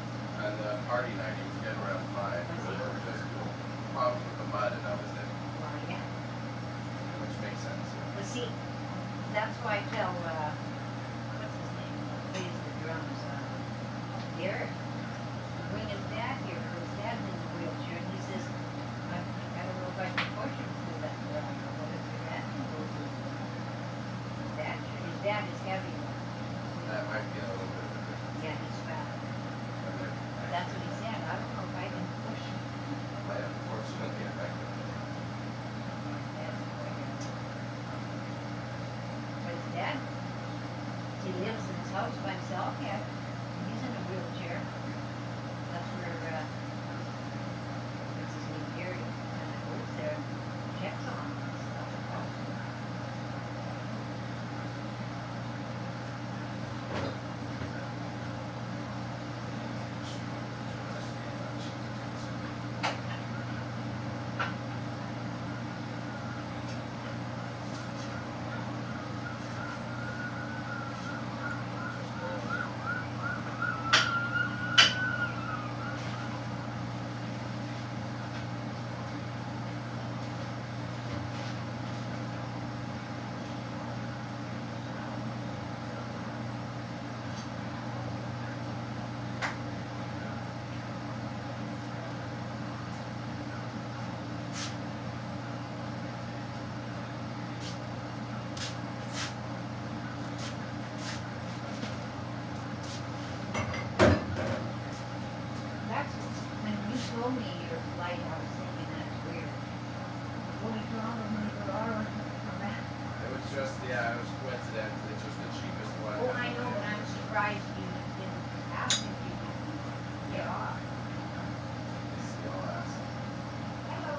on the party night, he was getting around fine. So we were just doing problems with the mud, and that was it. Well, yeah. Which makes sense. But see, that's why I tell, what's his name, who plays the drums, Derek, bring his dad here, because his dad's in the wheelchair, and he says, I don't know if I can push him through that, what is your dad can go through. His dad is heavy, That might be a little bit of a difference. yeah, he's fat. But that's what he said, I don't know if I can push him. Might unfortunately affect him. But his dad, he lives in his house by himself, yeah, he's in a wheelchair. That's where, what's his name, Gary, goes there, checks on him and stuff. Yeah, it was coincidence. It's just the cheapest one. Oh, I know, but I'm surprised you didn't ask if you could get off. Hello.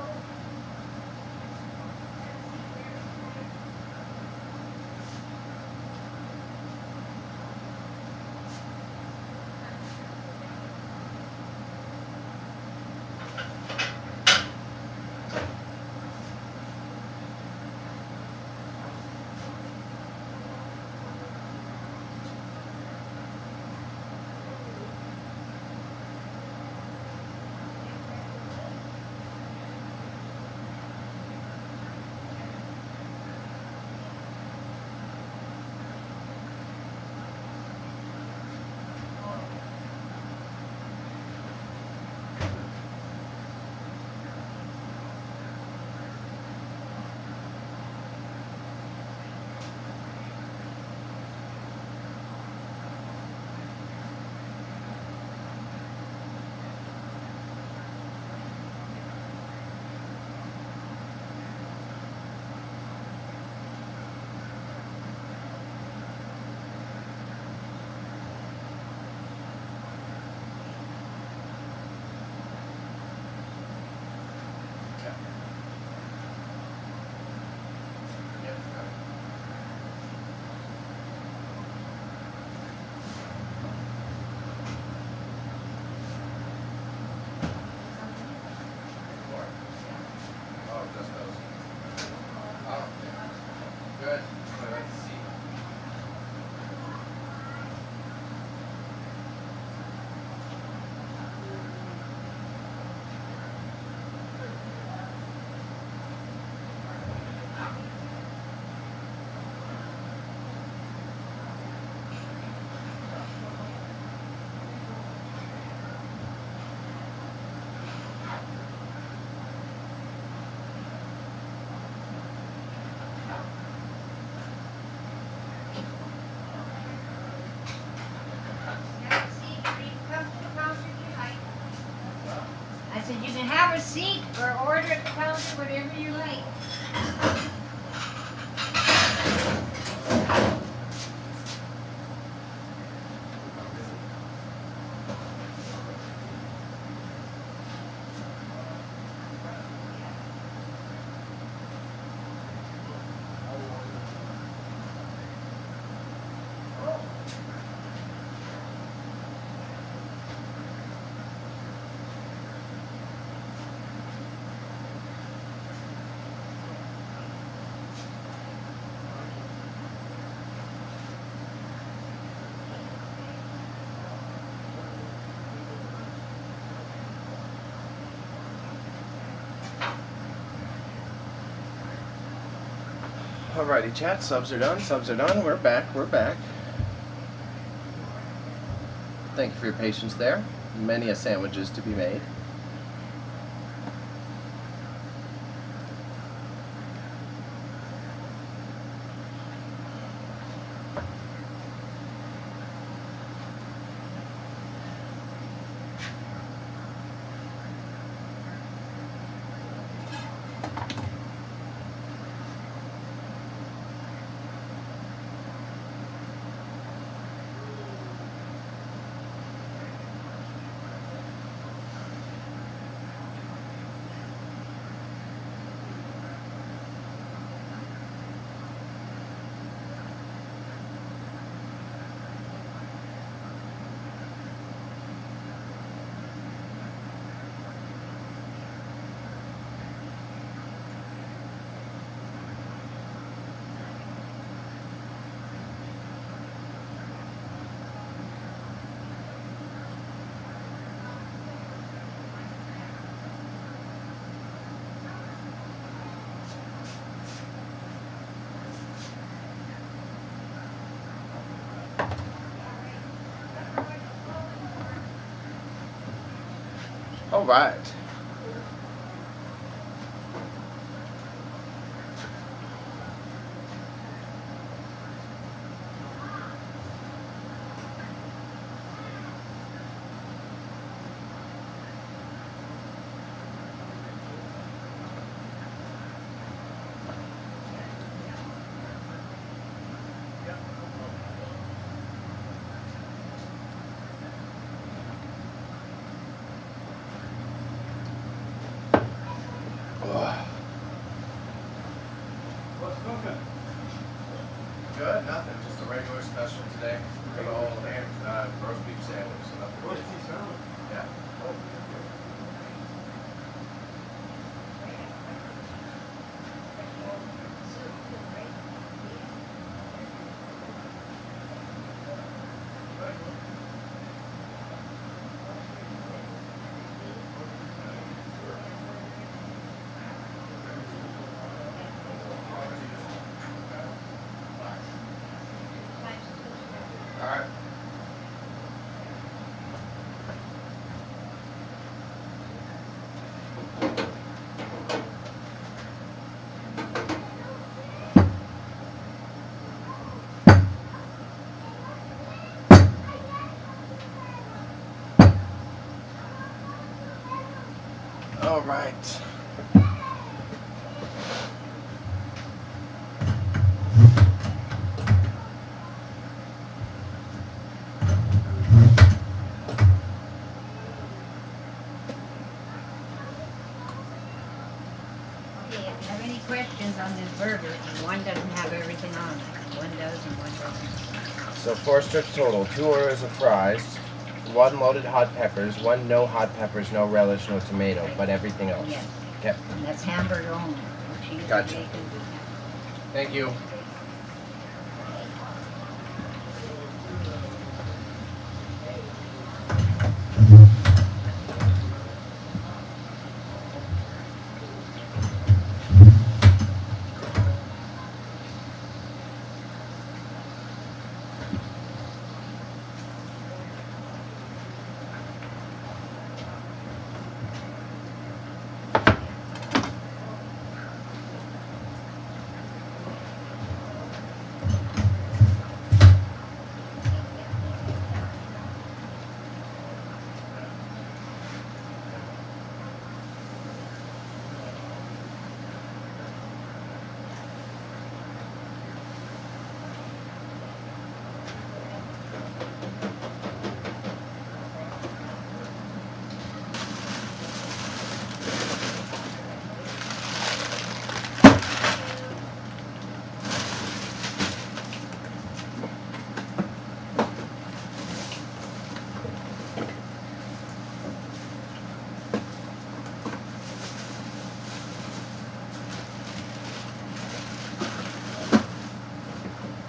Good. Let's see. Have a seat, or you come to the counter if you like. I said you can have a seat or order at the counter, whatever you like. Alrighty, chat. Subs are done. Subs are done. We're back. We're back. Thank you for your patience there. Many a sandwiches to be made. All right. What's cooking? Good, nothing. Just a regular special today. Good old roast beef sandwich. So nothing Roast crazy. beef sandwich. Yeah. All right. All right. Okay, if you have any questions on this burger, and one doesn't have everything on it, one does and one doesn't. So 4 strips total. 2 orders of fries. 1 loaded hot peppers. 1 no hot peppers, no relish, no tomato, but everything else. Yes. Okay. And that's hamburger only. No cheese or Gotcha. bacon. Thank you.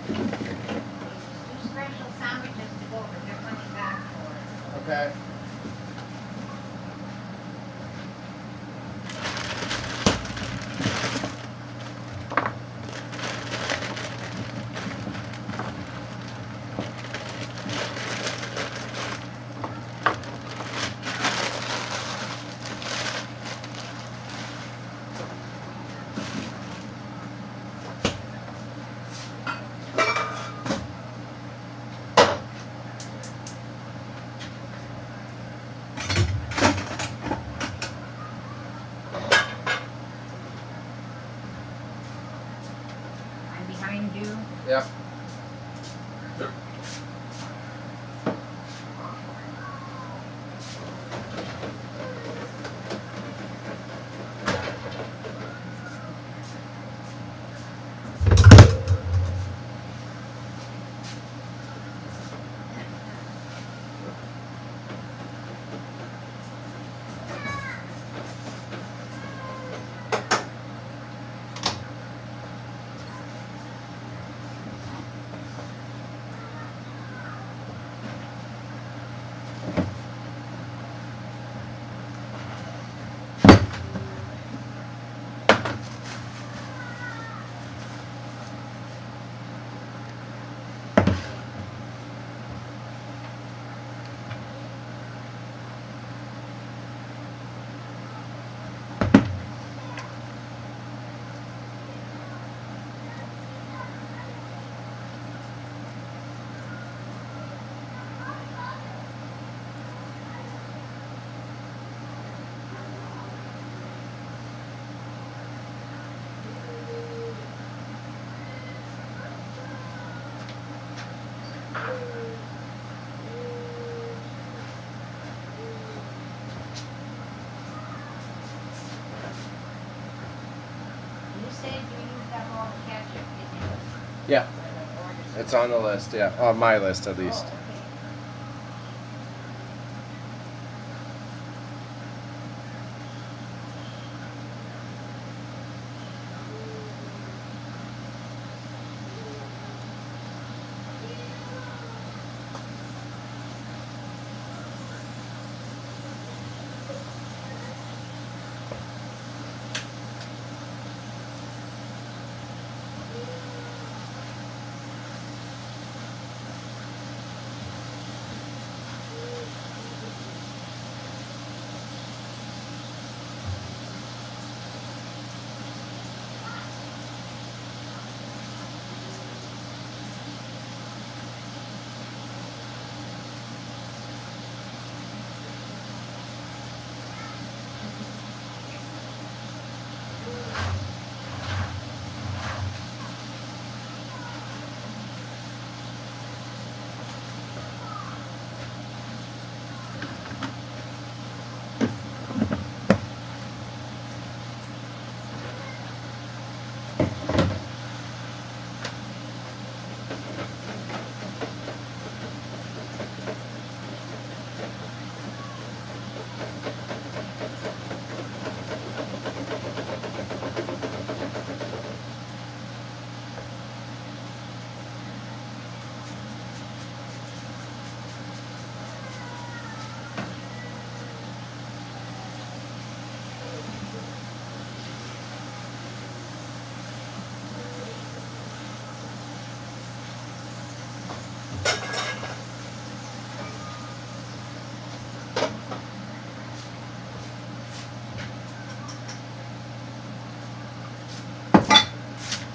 Two special sandwiches to go, but they're coming back for it. Okay. I'm behind you. Yep. You said you used up all the Yeah. Or the orders? It's on the list, yeah. On my list, at least. Oh, okay.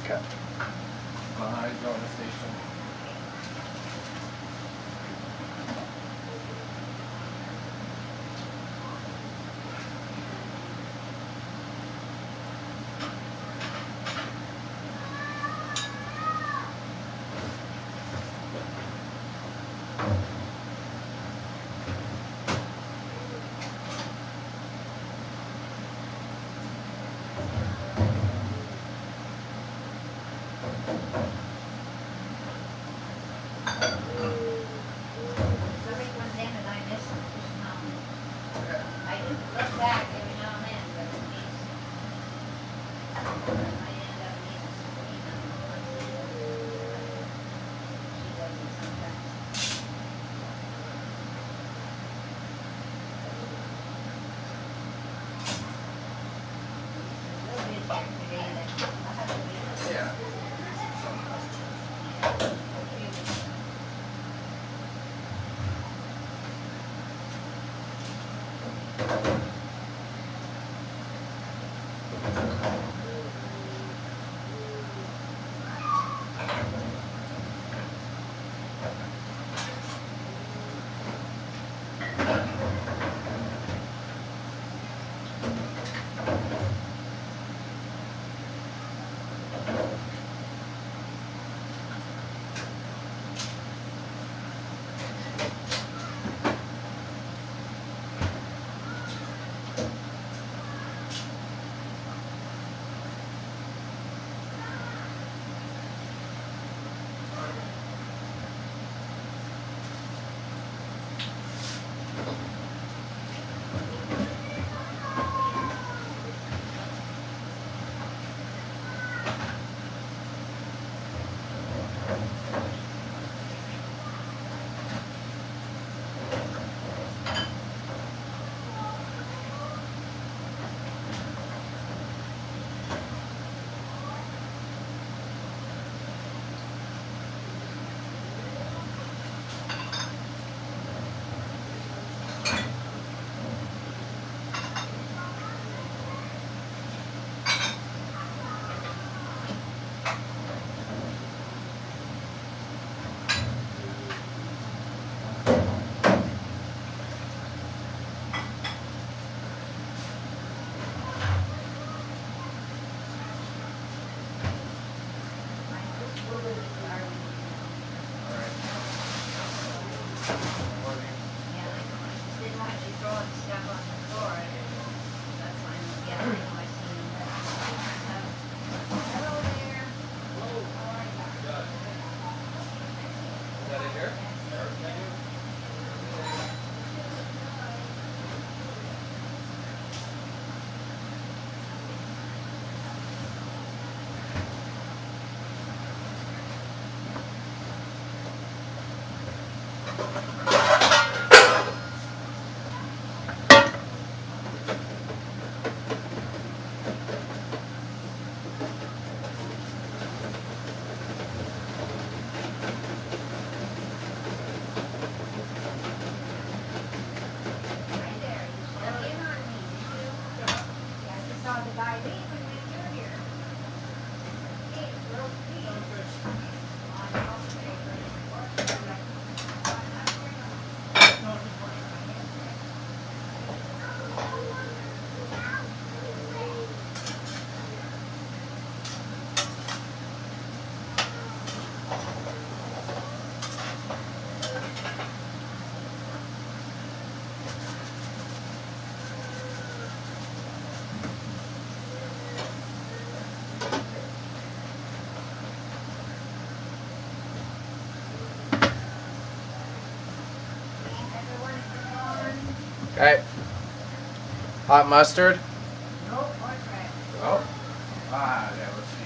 Okay. Behind you on the station. Somebody comes in and I miss them, just now and then. I do look back every now and then, but in case I end up needing some, she doesn't sometimes. A little bit here today that I have to be. Yeah. Okay. Hot mustard. No, horseradish. Oh. Ah, yeah, let's see.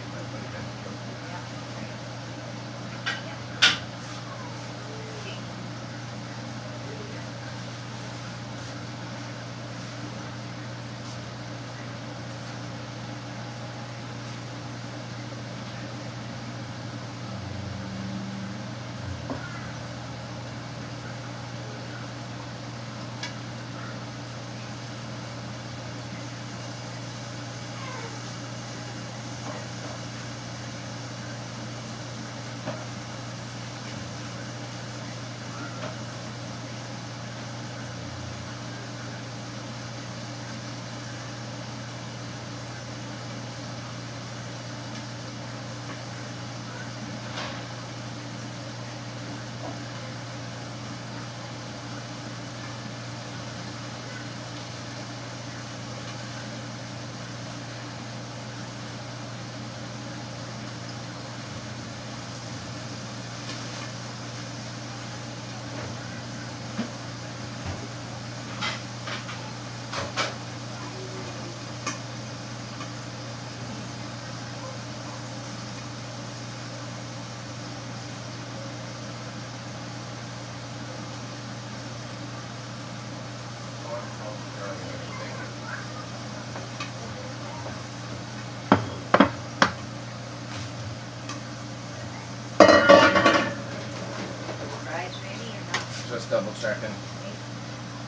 Fries ready or not? Just double checking.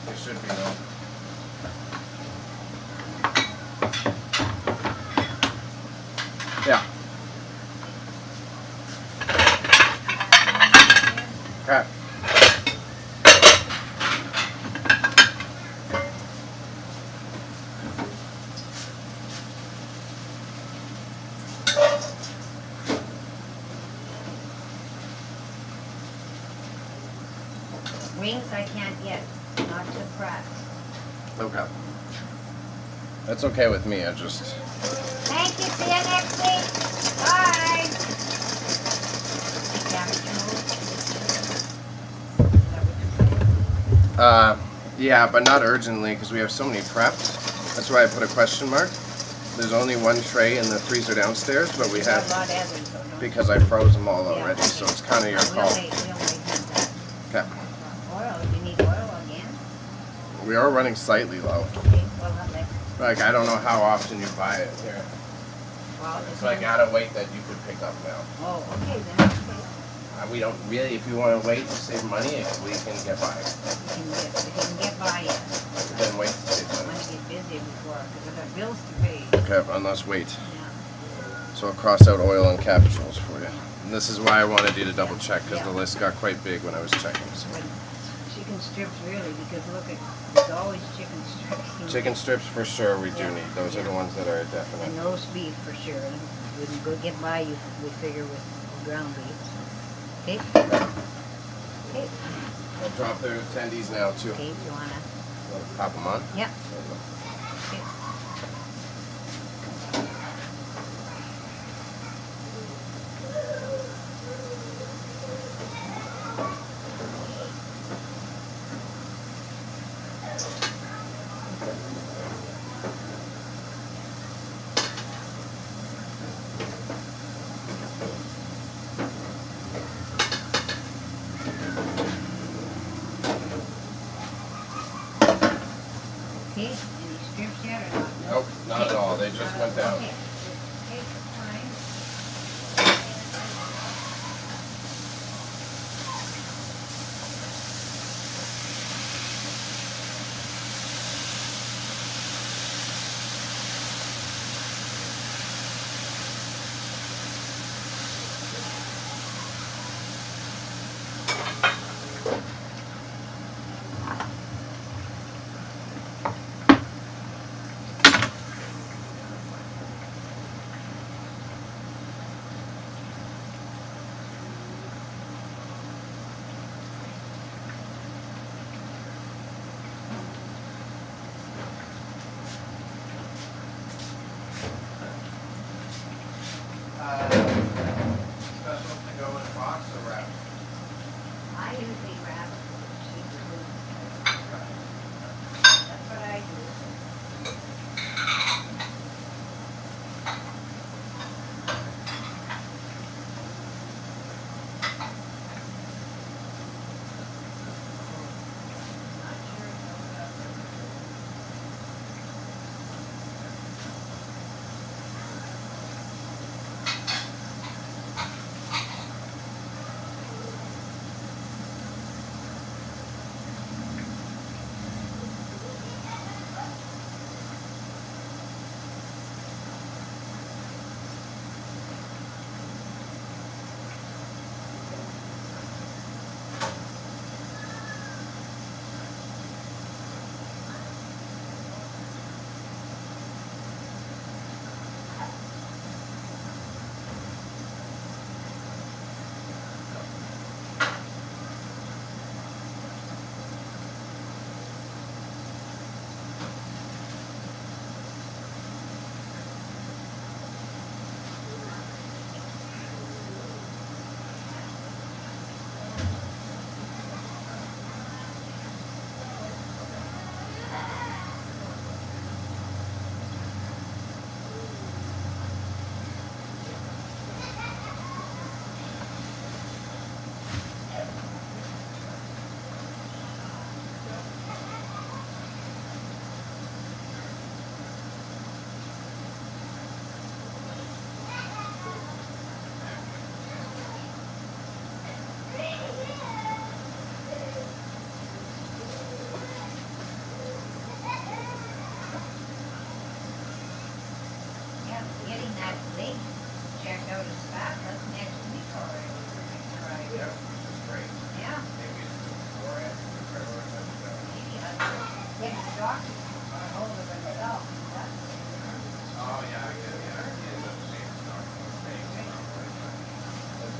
It should be though. Yeah. Okay. Wings I can't get, not to press. Okay. That's okay with me. I just. Thank you, see you next week. Bye. Cabbage move. Yeah, but not urgently because we have so many prepped. That's why I put a question mark. There's only one tray in the freezer downstairs, but we Got a have lot of others, though, don't we? because I froze them all Yeah. already, so it's kind of your We call. only had that. Okay. Oil, you need oil again? We are running slightly low. Okay, well, I'll let, Like I don't know how often you buy it here. well, It's like at a weight that you could pick up now. oh, okay, then, okay. We don't really. If you want to wait to save money, we can get by. We can get by it. Then wait to save I money. want to get busy before, because I've got bills to pay. Okay, unless wait. Yeah. So I'll cross out oil and capsules for you. And this is why I wanted you to double check because the list got quite big when I was checking. So. When chicken strips really, because look at, there's always chicken strips. Chicken strips for sure we do Yeah. need. Those are the ones that are And definite. roast beef for sure. We can go get by you, we figure with ground beef. Okay? Okay, I'll drop the attendees now too. okay, you wanna, Pop them on. yeah. Okay. Okay, any strips yet or not? Nope, not at all. They just went down. Okay, take time.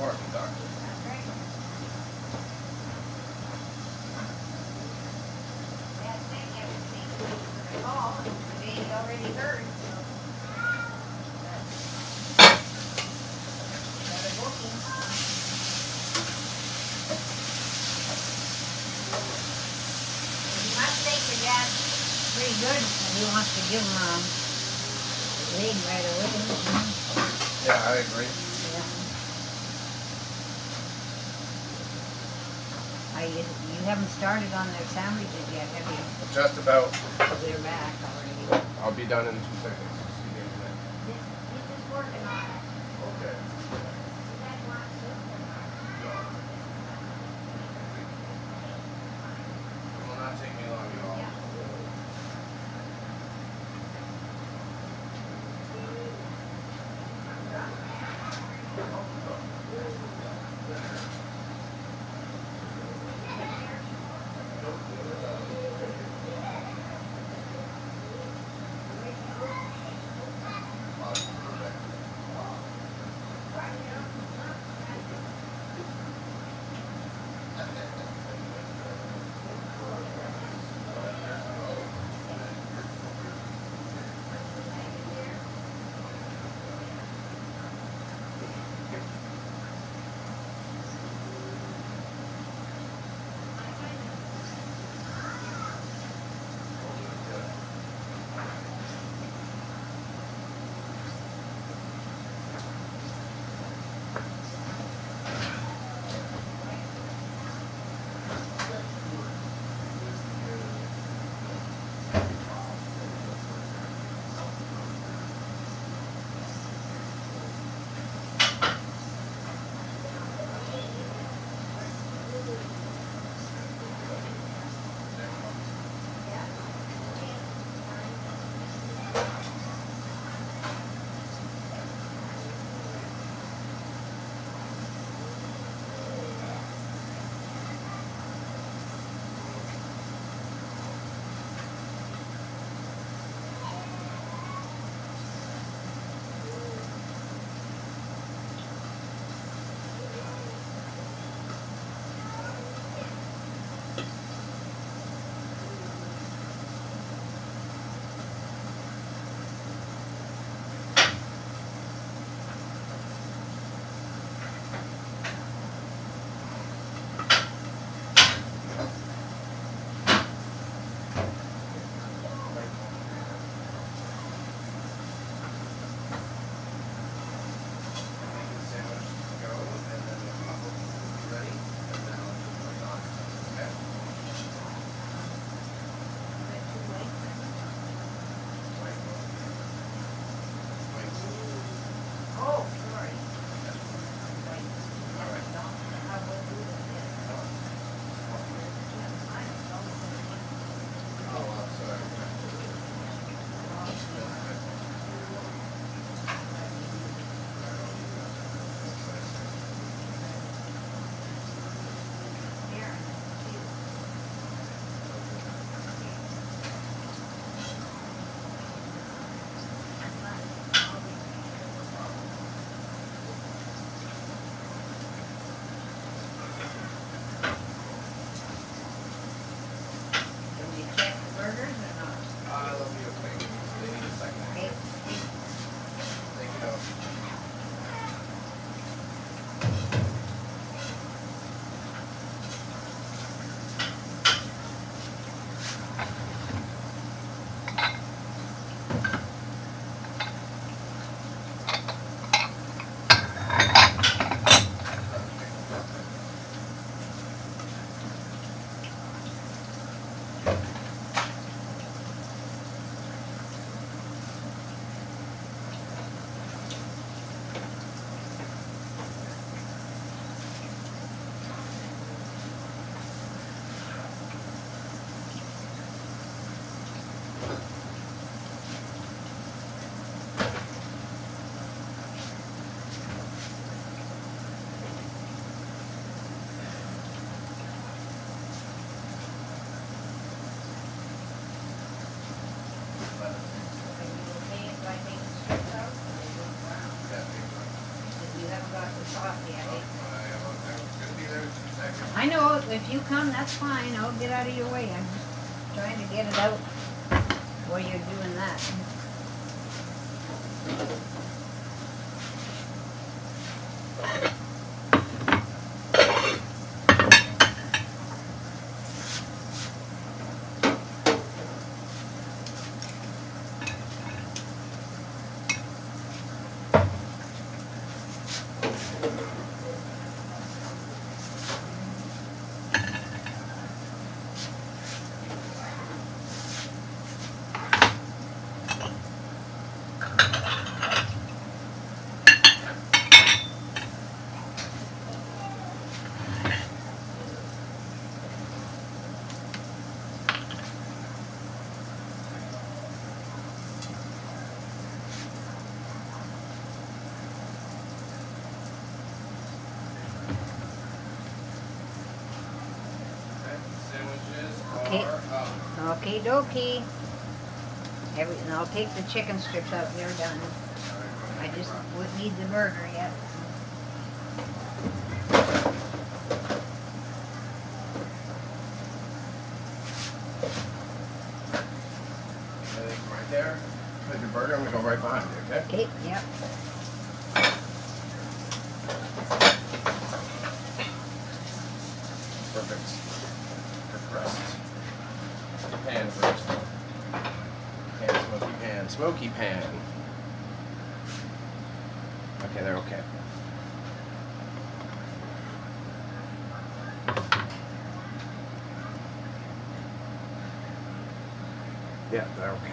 important, Doctor. That's right. That thing everything was gonna call, and they already heard, so. Got a booking. He must think the dad's pretty good, and he wants to give him a lead right away, you know? Yeah, I agree. Yeah. You haven't started on their sandwiches yet, have you? Just about. Oh, they're back already. I'll be done in 2 seconds. See you in a minute. He's just working on it. Okay. You guys want soup or not? It will not take me long at all. Yeah. Oh, sorry. Can you check the burgers or not? That'll be okay. They need a second. Okay. Thank you, though. Are you okay if I take the strips out? Or they look brown? Yeah, Because you haven't got the sauce yet, eh? I know, if you come, that's fine, I'll get out of your way, I'm just trying to get it out while you're doing that. Sandwiches Okay. are up. Okie dokie. And I'll take the chicken strips out, they're done. I just would need the burger yet. Everything's right there. Put your burger, I'm gonna go right behind you, okay? Okay, yep. Perfect. Good crust. Pan first. Pan, smoky pan. Smoky pan. Okay, they're okay. Yeah, they're okay.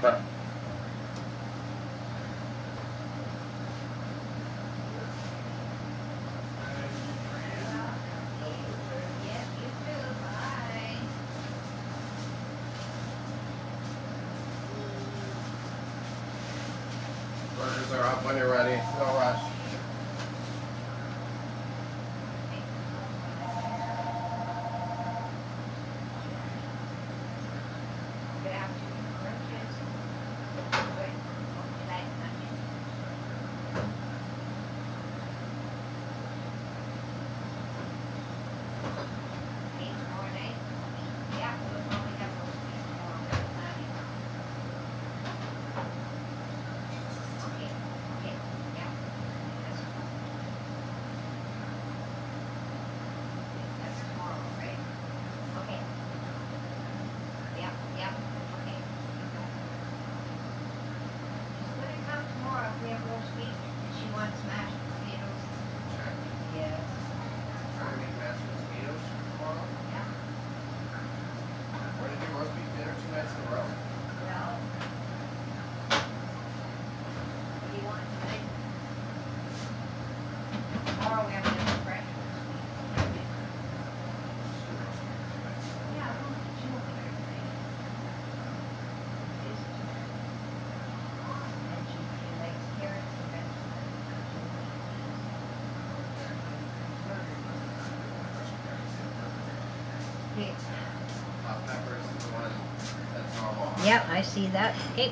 But Yes, you too, bye. burgers are up when you're ready. No rush. Good afternoon, Grouches. Good. Hope you like onions. Okay, tomorrow night? Yeah, we'll probably have those things tomorrow night. Okay, okay, yeah. That's cool. That's tomorrow, right? Okay. Yeah, yeah, okay. She's gonna come tomorrow if we have roast beef, and she wants mashed potatoes. Yes. Trying to make mashed potatoes tomorrow. Yeah. We're gonna do roast beef dinner 2 nights in a row. Well. What do you want tonight? Tomorrow we have to have fresh roast beef. Yeah, I don't get you over there tonight. Is it? And she likes carrots and vegetables. Okay. Hot peppers is the one that's normal. Yep, I see that. Okay.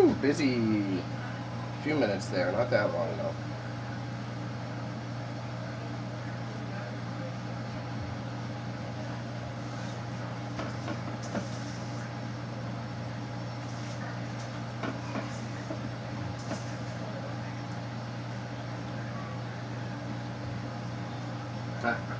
Woo, busy. Few minutes there, not that long though. Ah.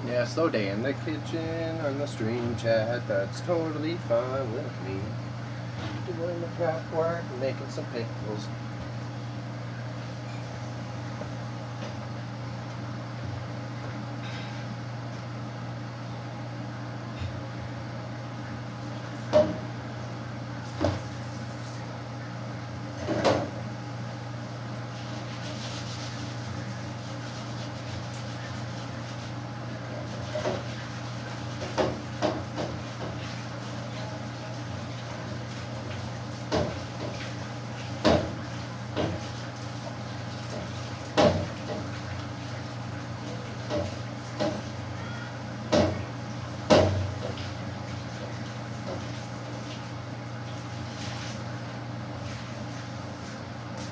Yeah, slow day in the kitchen on the stream chat. That's totally fine with me. Doing the prep work, making some pickles.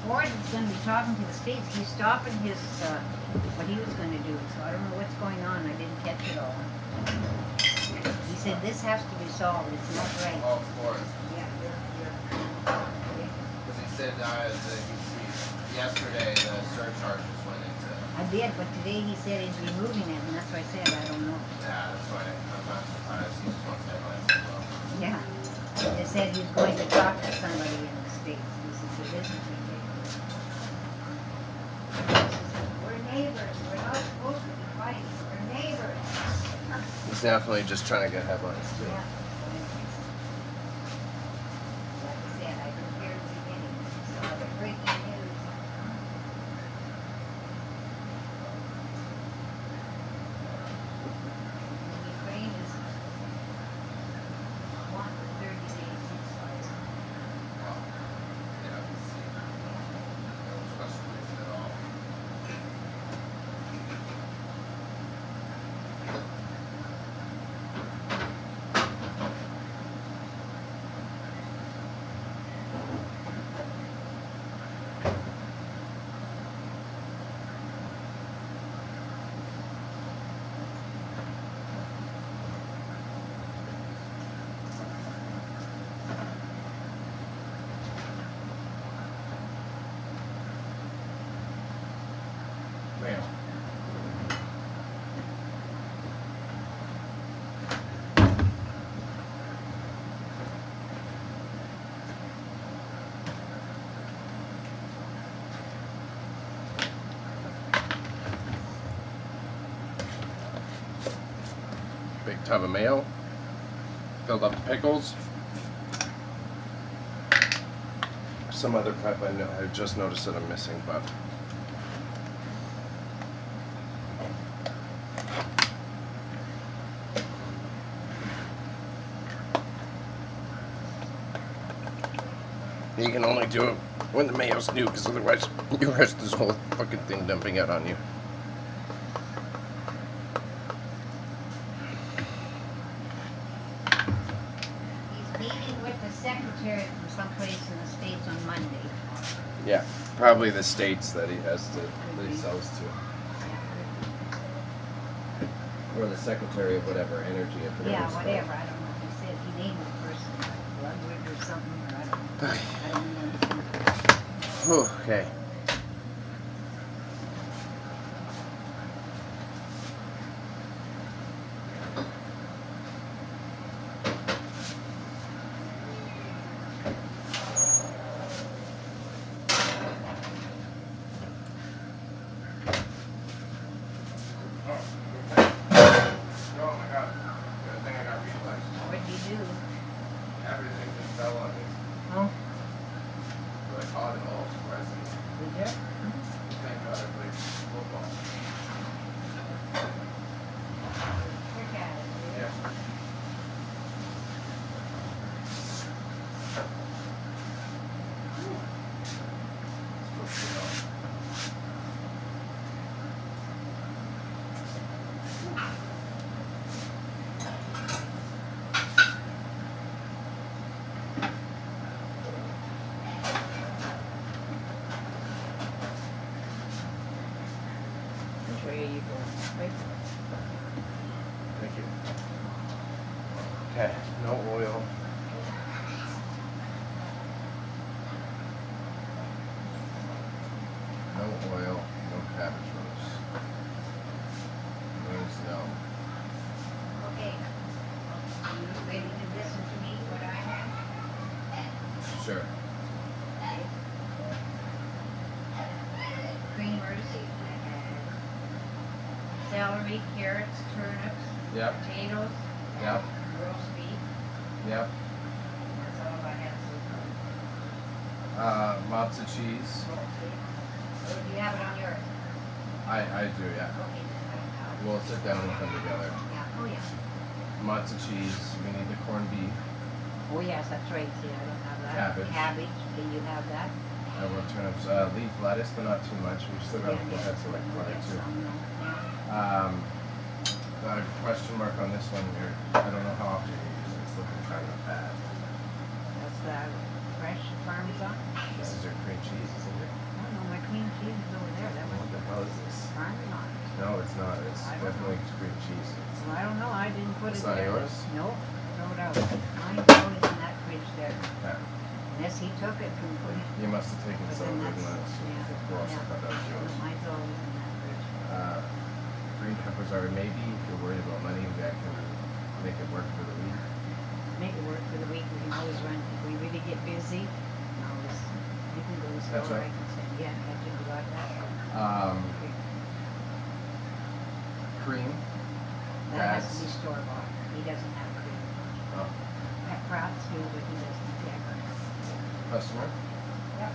Gordon's gonna be talking to the States. He's stopping his, what he was gonna do, so I don't know what's going on. I didn't catch it all. He said this has to be solved. It's not right. Oh, of course. Yeah. The said yesterday the surcharges went into. I did, but today he said he's removing it, and that's why I said I don't know. Yeah, that's why I'm not surprised. He just wants headlines as well. Yeah. They said he's going to talk to somebody in the States. He said, so this is ridiculous. We're neighbors. We're not supposed to be fighting. We're neighbors. He's definitely just trying to get headlines too. Yeah. Like I said, I didn't hear the beginning. Saw the breaking news. And Ukraine is wanting 30 days ceasefire. Well, yeah, no frustration at all. Mail. Big tub of mayo. Filled up the pickles. Some other prep I just noticed that I'm missing, but you can only do it when the mayo's new, because otherwise you risk this whole fucking thing dumping out on you. He's meeting with the secretary from someplace in the States on Monday. Yeah, probably the states that he has to, that he sells to. Or the secretary of whatever, energy, if it Yeah, is. whatever, I don't know. He said he named the person, like Ludwig or something, or I don't know. I don't know. Okay. Oh my god. Good thing I got reflex. What'd you do? Everything just fell on me. Oh, But I caught it all, surprisingly. did you? Thank God I played football. Look at it. Yeah. Supposed to know. Which way are you going? Right? Thank you. Okay, no oil. No oil, no cabbage roast. Means no. Okay. Are you ready to listen to me, what I have? Sure. Creamers, celery, carrots, turnips, Yep, potatoes, yep, roast beef. yep. That's all I have so Matzo cheese. far. Oh, do you have it on yours? I do, yeah. Okay, then I don't have it. We'll sit down and come together. Yeah, oh yeah. Matzo cheese. We need the corned beef. Oh yes, that's right, see, I don't have that. Cabbage. Cabbage, do you have that? I will turnips. Leaf lettuce, but not too much. We've still got Yeah, that's like one or two. some, yeah. Question mark on this one here. I don't know how often you use it. It's looking kind of bad. That's the fresh Parmesan. This is your cream cheese, isn't it? I don't know, my cream cheese is over there, that What was the hell is this? Parmesan. No, it's not. It's I don't definitely cream cheese. Well, I don't know, I didn't put It's it not there. yours? Nope, throw it out. Mine's always in that fridge there. Yeah. Unless he took it from put it. You must have taken But some then of it and that's, that's yeah, gross. I yeah. thought that was yours. Mine's always in that fridge. Green peppers are maybe if you're worried about money, I can make it work for the week. Make it work for the week, we can always run, if we really get busy, we can always, you can go to the That's store, right. I can say, yeah, I can do like that. Okay. Cream. That has That's- to be store bought, he doesn't have cream. Oh, That Kraft too, but he doesn't have customer. Yep.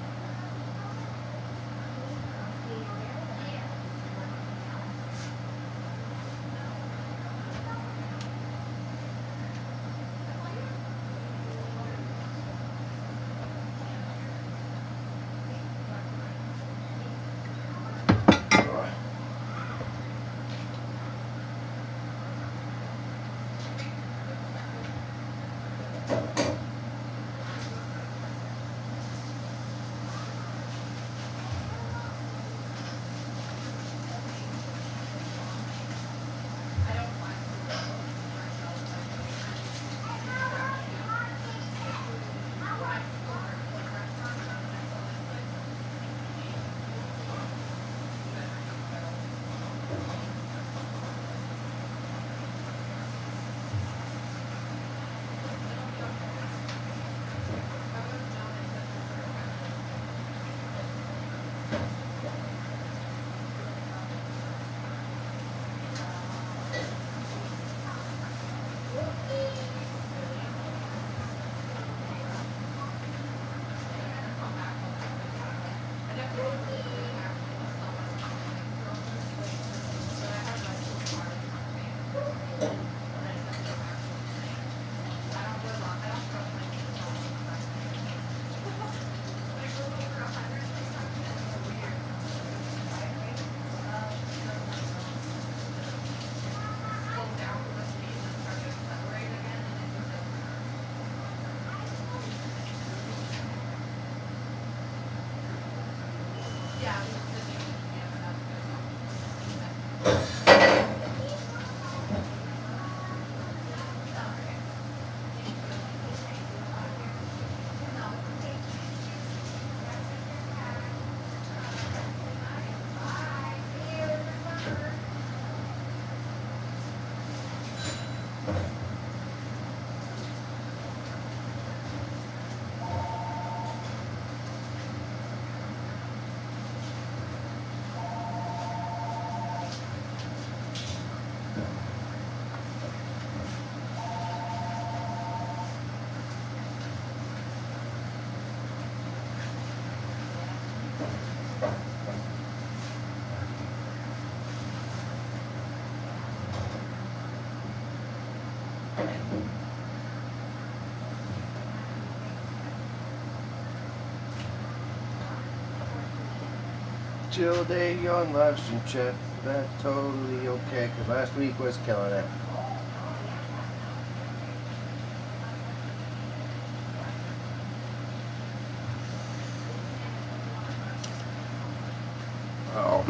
Chill day on live stream chat. That's totally okay, because last week was killing it. Oh.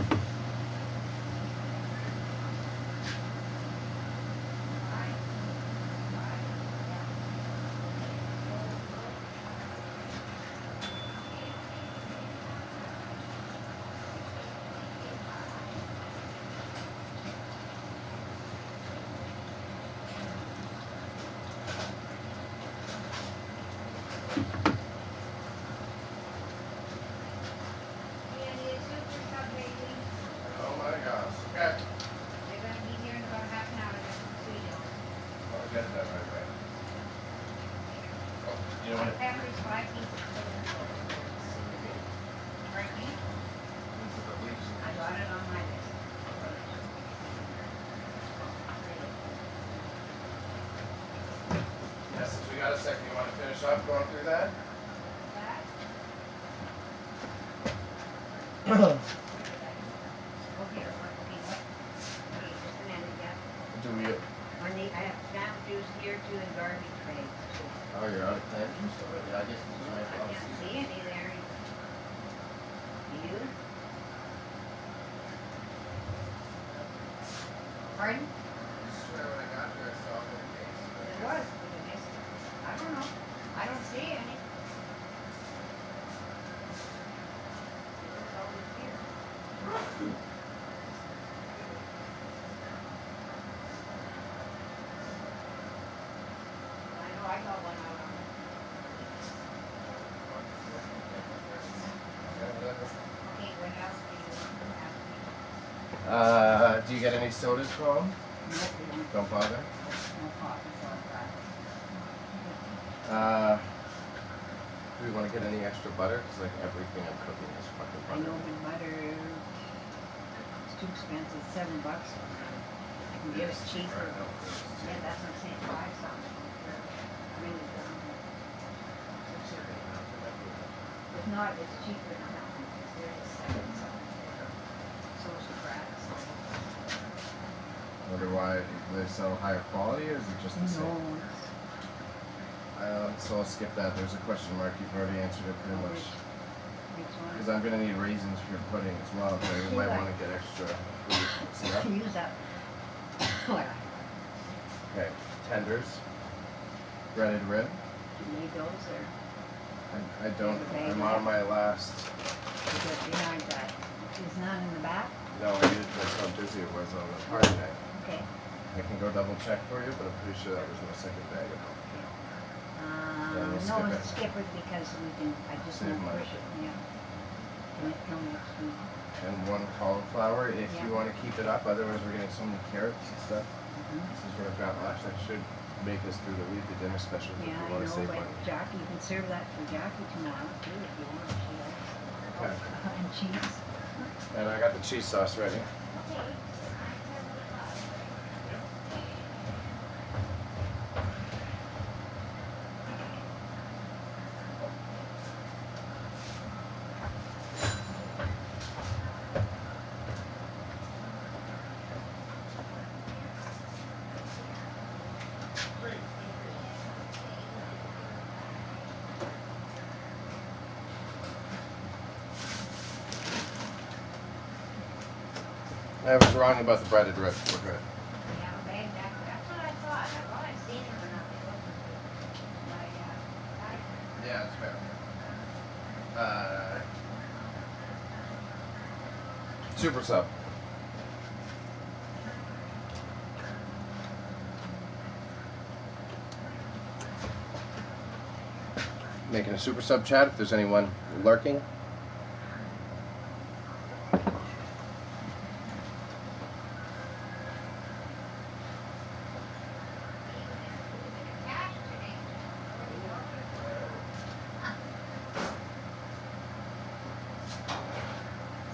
Oh my gosh. Okay. They're gonna be here in about half an hour, they're from Sweden. I'll get that right away. Oh, you know what? Peppers, 5 pieces. Pardon me? I got it on my list. Yes, since we got a second, you want to finish up going through that? That? Oh, here, what, okay, what? Okay, just a minute, yeah. Do we? I have snap juice here too and garbage bags too. Oh, you're out of plan juice already. I guess this is my I can't see any there. You? Pardon? I swear when I got here, I saw the case. It was, but I missed it. I don't know. I don't see any. Do you get any sodas from? Nope, we don't. Don't bother. No coffee, it's all crack. Do we want to get any extra butter? Because like everything I'm cooking is fucking I know, butter. but butter, it's too expensive, $7. I can get it cheaper. Yeah, that's what I'm saying, buy something. Really good. If not, it's cheaper than that one, because there is $7 something. So is the cracks. Wonder why they sell higher quality, or is it just the same? No, it's, So I'll skip that. There's a question mark. You've already answered it pretty much. which one? Because I'm gonna need raisins for your pudding as well. So you might want to get extra food. See that? Use that. What? Okay. Tenders. Breaded rib. You need those or I don't. I'm on my last. is it behind that? There's none in the back? No, I did. That's how busy it was on the party night. Okay. I can go double check for you, but I'm pretty sure that was my second bag. we'll skip No, it. let's skip it because we can, I just Save won't money. push it, yeah. Can it come next week? And one cauliflower if Yeah. you want to keep it up. Otherwise, we're getting so many carrots and stuff. Mhm. This is what I've got left. I should make this through the week, the dinner special, if Yeah, you I want to know, save but money. Jackie, you can serve that for Jackie tomorrow too if you want, she likes Okay. it. And cheese. And I got the cheese sauce ready. I was wrong about the breaded rib. We're good. Yeah, okay, that's what I thought. I thought I'd seen it when I was looking for it. Yeah, that's fair. Super sub. Making a super sub chat if there's anyone lurking. Cash today.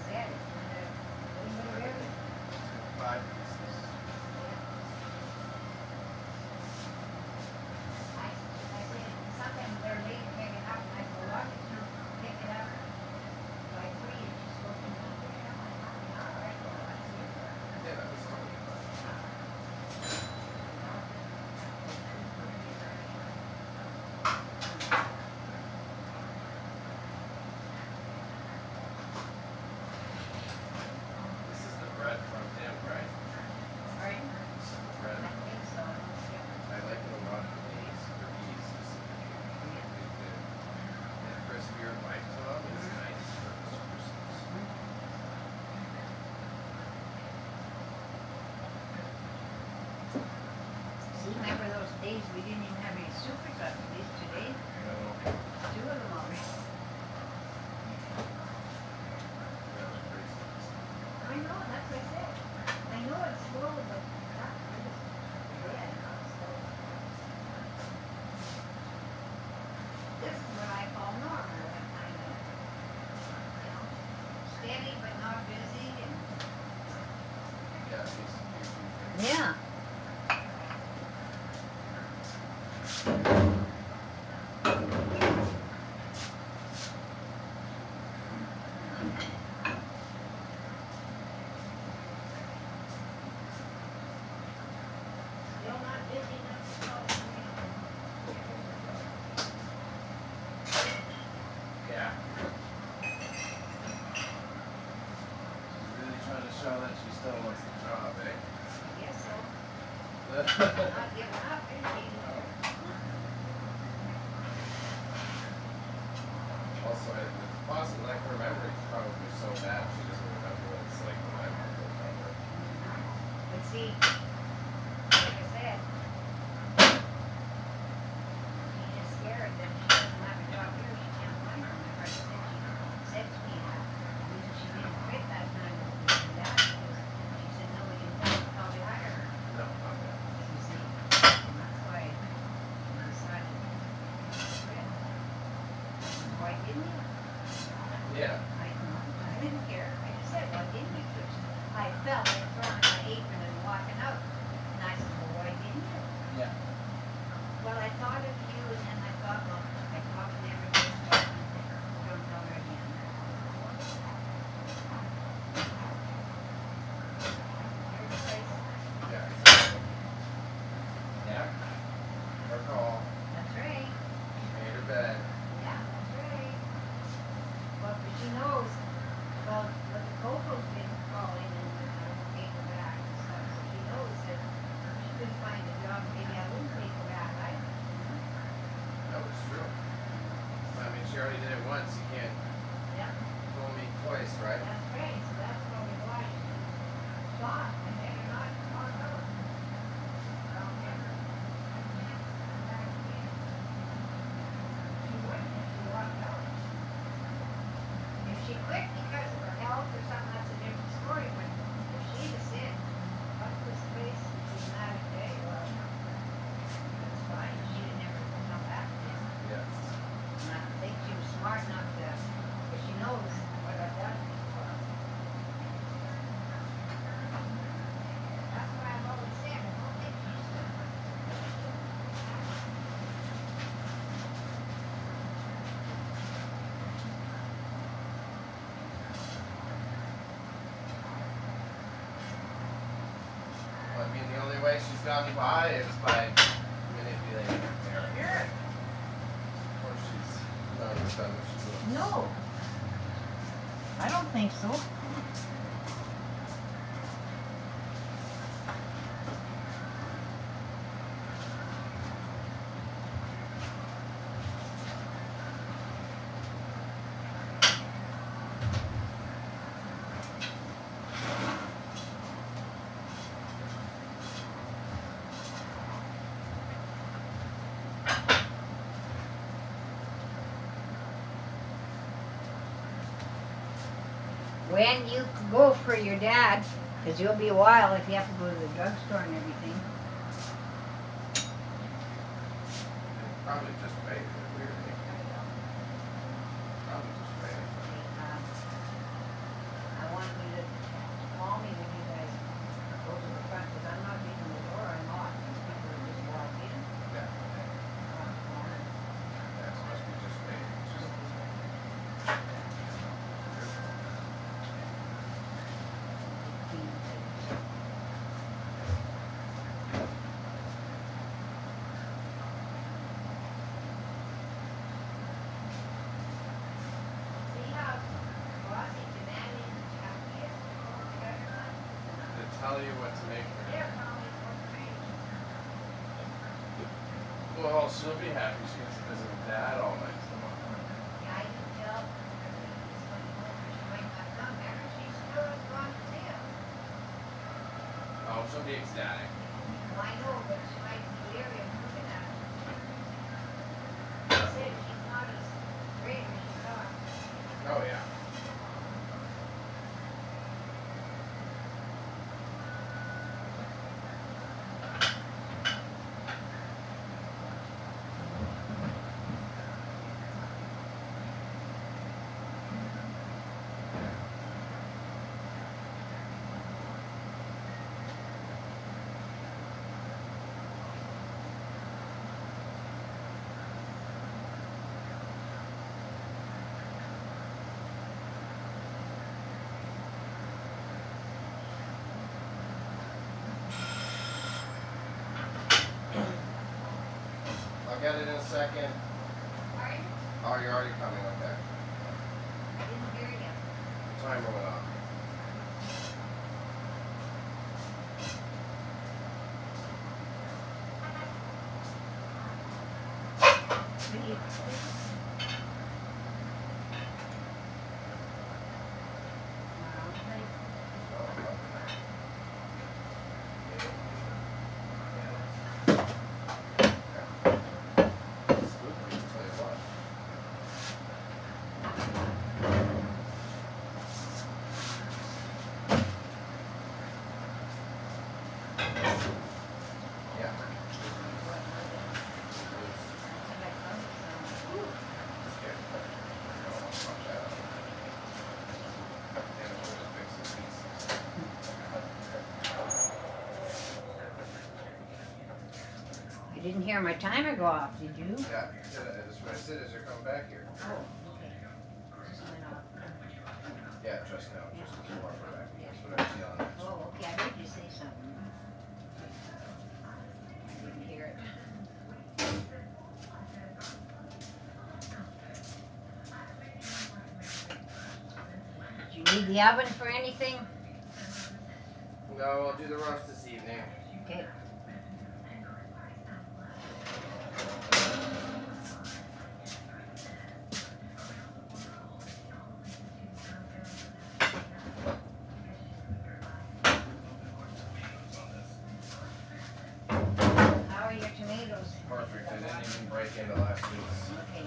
Said, Five. I said, sometimes they're late to pick it up, and I go, why don't you pick it up by 3 and just go to me? All right, well, that's it. Yeah, that was totally fine. This is the bread from him, right? Right? This is the I bread. think so. Yeah. I like it a lot for these specifically. The crispier bite to them is nice for the super subs. See, remember those days we didn't even have any super subsidies today? No, 2 of them already. that was great. I know, that's what I said. I know it's slow, but that is, yeah, so. This is what I call normal, that kind of, you know, steady but not busy and. Yeah, these. Yeah. Still not busy enough to call it real. Yeah. She's really trying to show that she still wants the job, eh? I guess so. Not giving up, is she? Also, it's possible, like, her memory's probably so bad, she doesn't remember what it's like when I'm on the cover. But see, like I said, she is scared that she doesn't have a job here, she can't find one. Remember, I said she said to me that the reason she didn't quit that time was because of that, because gotten by is by manipulating her parents. Or she's not as dumb as she looks. No. I don't think so. When you go for your dad, because you'll be a while if you have to go to the drugstore and everything. Probably just wait. Weird thing. Probably just wait. I want you to call me when you guys go to the front, because I'm not leaving the door unlocked. People will just walk in. Yeah. Yeah, so must be just wait. It's just See how bossy demanding how he is? to tell you what to make for They're dinner. probably for free. Well, she'll be happy. She gets to visit with Dad all night tomorrow. Yeah, I can tell. She might not come. Remember, she still has gone to see him. Oh, she'll be ecstatic. I know, but she might be leery of looking at him. She said she's not as great as she thought. Oh, yeah. I'll get it in a second. Pardon? Oh, you're already coming, okay. I didn't hear you. Timer went off. Spooky, I'll tell you what. Yeah. Scared. I don't want to watch that. Yeah, we'll just fix this piece. I didn't hear my timer go off, did you? Yeah, that's what I said as they're coming back here. Oh, okay. Just went off. Yeah, just now, just as you walk back. That's what I was yelling at. Oh, okay, I heard you say something. I didn't hear it. Do you need the oven for anything? No, I'll do the roast this evening. Okay. How are your tomatoes? Perfect, I didn't even break into last week's. Okay.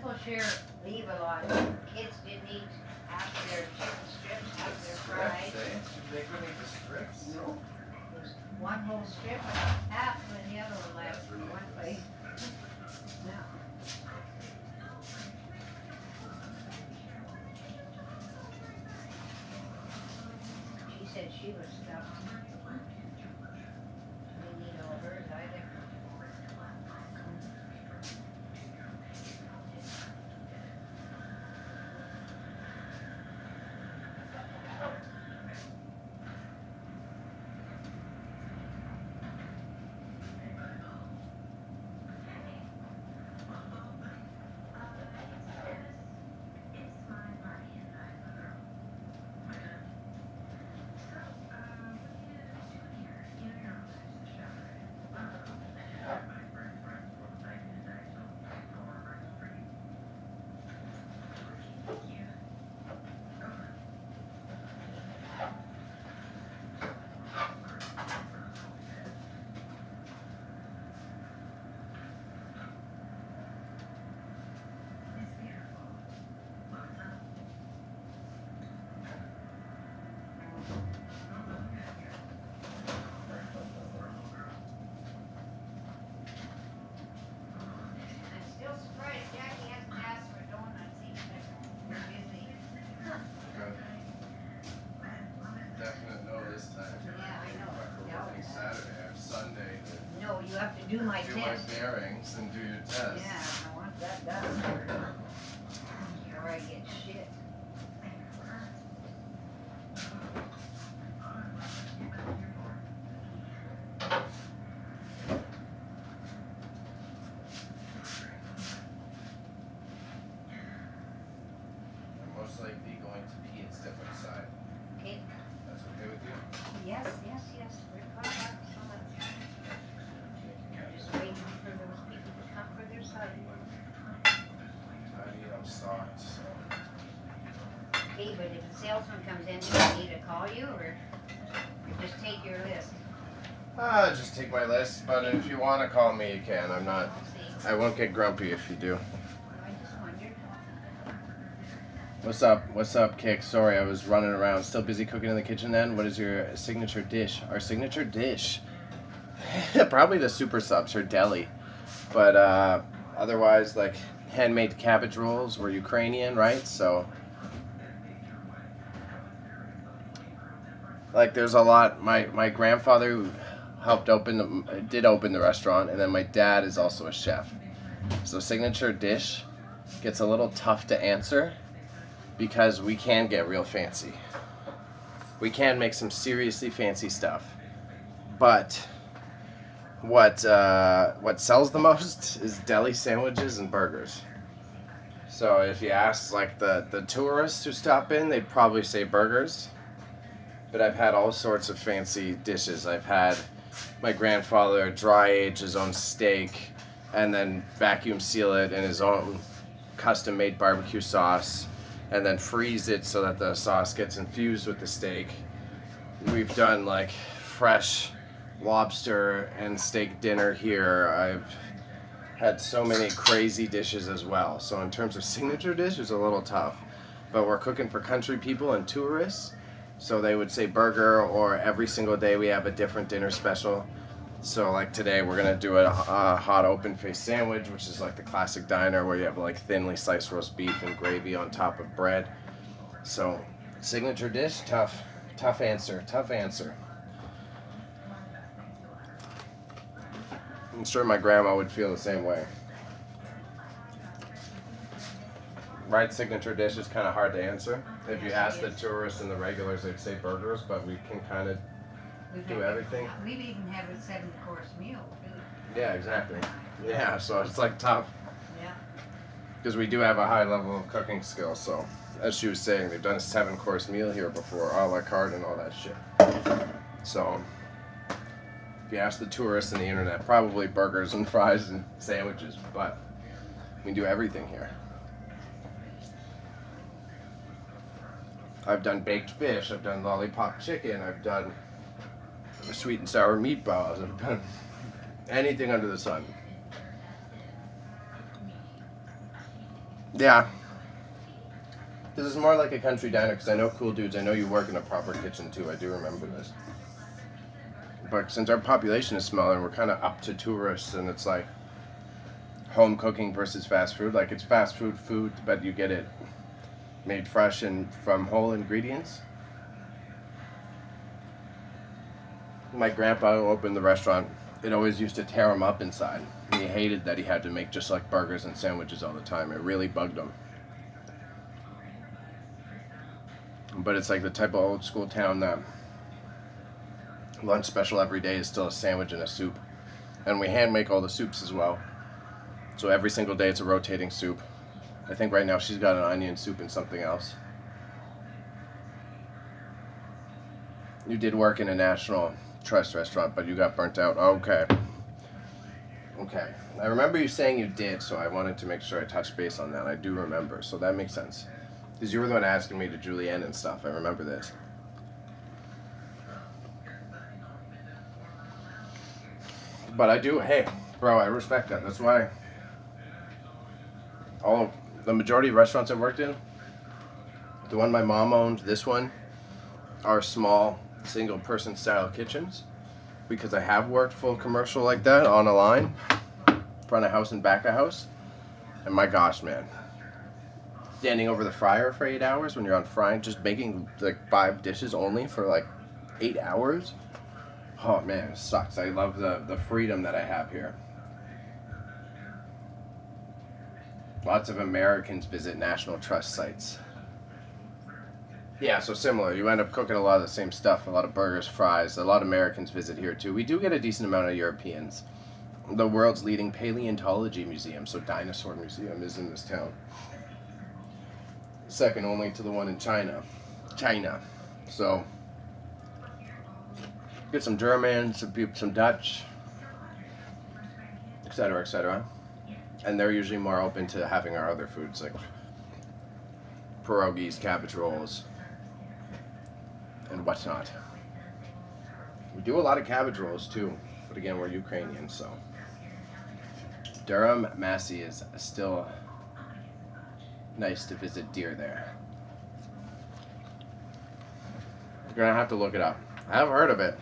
people sure leave a lot. Kids didn't eat half their chicken strips, half their fries. They couldn't eat the strips? No. There's one whole strip, half, and the other one left in one plate. Yeah. She said she was stuffed. Didn't eat all hers either. I'm still surprised Jackie hasn't asked for donuts either. We're busy. Good. Definite no this time. Yeah, I know. Working Saturday, I have Sunday to No, you have to do my do my test. bearings and do your test. Yeah, I want that done. Or I get shit. I'm most likely going to be its different side. Okay, That's okay with you? yes, we're caught up, so much. Just waiting for those people to come for their side. I need them stocked, so. Okay, but if a salesman comes in, do I need to call you, or just take your list? Just take my list, but if you want to call me, you can. I'm not, Let's see. I won't get grumpy if you do. I just wondered. What's up, Kick? Sorry, I was running around. Still busy cooking in the kitchen then? What is your signature dish? Our signature dish? Probably the super subs or deli. But otherwise, like, handmade cabbage rolls. We're Ukrainian, right? So, like, there's a lot. My grandfather who did open the restaurant, and then my dad is also a chef. So signature dish gets a little tough to answer because we can get real fancy. We can make some seriously fancy stuff, but what sells the most is deli sandwiches and burgers. So if you ask like the tourists who stop in, they'd probably say burgers. But I've had all sorts of fancy dishes. I've had my grandfather dry age his own steak and then vacuum seal it in his own custom made barbecue sauce and then freeze it so that the sauce gets infused with the steak. We've done like fresh lobster and steak dinner here. I've had so many crazy dishes as well. So in terms of signature dish, it's a little tough. But we're cooking for country people and tourists. So they would say burger, or every single day we have a different dinner special. So like today we're gonna do a hot open face sandwich, which is like the classic diner where you have like thinly sliced roast beef and gravy on top of bread. So signature dish, tough answer. I'm sure my grandma would feel the same way. Right, signature dish is kind of hard to answer. If you ask the tourists and the regulars, they'd say burgers, but we can kind of do everything. We've even had a 7-course meal, too. Yeah, exactly. Yeah, so it's like tough. Yeah. Because we do have a high level of cooking skill, so as she was saying, they've done a 7-course meal here before, a la carte and all that shit. So, if you ask the tourists and the internet, probably burgers and fries and sandwiches, but we do everything here. I've done baked fish, I've done lollipop chicken, I've done sweet and sour meatballs, I've done anything under the sun. Yeah. This is more like a country diner because I know Cool Dudes. I know you work in a proper kitchen too. I do remember this. But since our population is smaller, we're kind of up to tourists, and it's like home cooking versus fast food. Like it's fast food, but you get it made fresh and from whole ingredients. My grandpa who opened the restaurant, it always used to tear him up inside. He hated that he had to make just like burgers and sandwiches all the time. It really bugged him. But it's like the type of old school town that lunch special every day is still a sandwich and a soup. And we hand make all the soups as well. So every single day it's a rotating soup. I think right now she's got an onion soup and something else. You did work in a National Trust restaurant, but you got burnt out. Okay. Okay. I remember you saying you did, so I wanted to make sure I touched base on that. I do remember, so that makes sense. Because you were the one asking me to Julianne and stuff. I remember this. But I do, hey, bro, I respect that. That's why the majority of restaurants I've worked in, the one my mom owned, this one, are small, single-person style kitchens. Because I have worked full commercial like that on a line, front of house and back of house. And my gosh, man. Standing over the fryer for 8 hours when you're on frying, just making like 5 dishes only for like 8 hours. Oh man, it sucks. I love the freedom that I have here. Lots of Americans visit National Trust sites. Yeah, so similar. You end up cooking a lot of the same stuff. A lot of burgers, fries. A lot of Americans visit here too. We do get a decent amount of Europeans. The world's leading paleontology museum, so dinosaur museum, is in this town. Second only to the one in China. So get some German, some Dutch, etc., etc. And they're usually more open to having our other foods like pierogies, cabbage rolls, and whatnot. We do a lot of cabbage rolls too, but again, we're Ukrainian, so. Durham, Massey is still nice to visit deer there. You're gonna have to look it up. I have heard of it.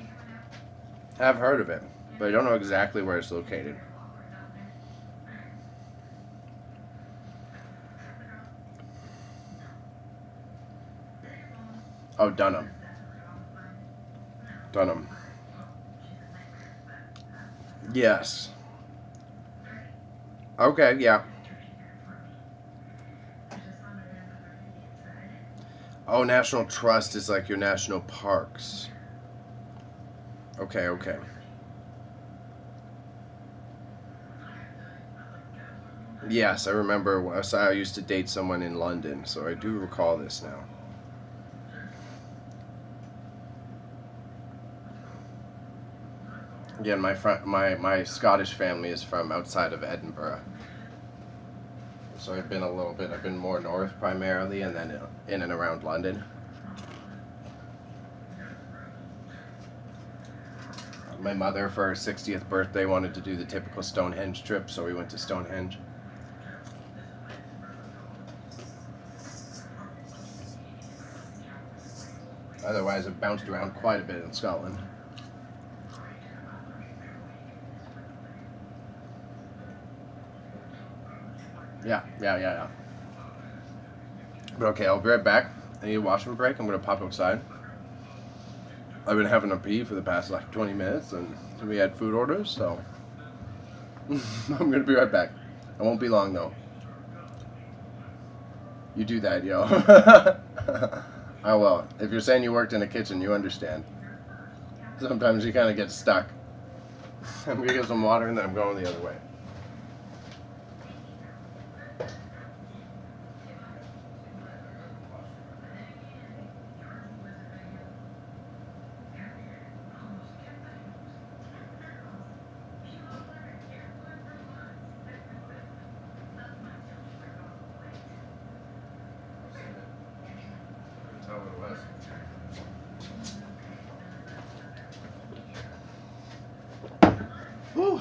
But I don't know exactly where it's located. Oh, Dunham. Yes. Okay, yeah. Oh, National Trust is like your national parks. Okay. Yes, I remember. I used to date someone in London, so I do recall this now. Again, my Scottish family is from outside of Edinburgh. So I've been more north primarily, and then in and around London. My mother, for her 60th birthday, wanted to do the typical Stonehenge trip, so we went to Stonehenge. Otherwise, I've bounced around quite a bit in Scotland. Yeah. But okay, I'll be right back. I need a washroom break. I'm going to pop outside. I've been having a pee for the past like 20 minutes, and we had food orders, so I'm going to be right back. I won't be long, though. You do that, yo. Oh, well, if you're saying you worked in a kitchen, you understand. Sometimes you kind of get stuck. I'm going to get some water, and then I'm going the other way. Whew.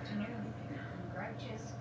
afternoon from Grouch's.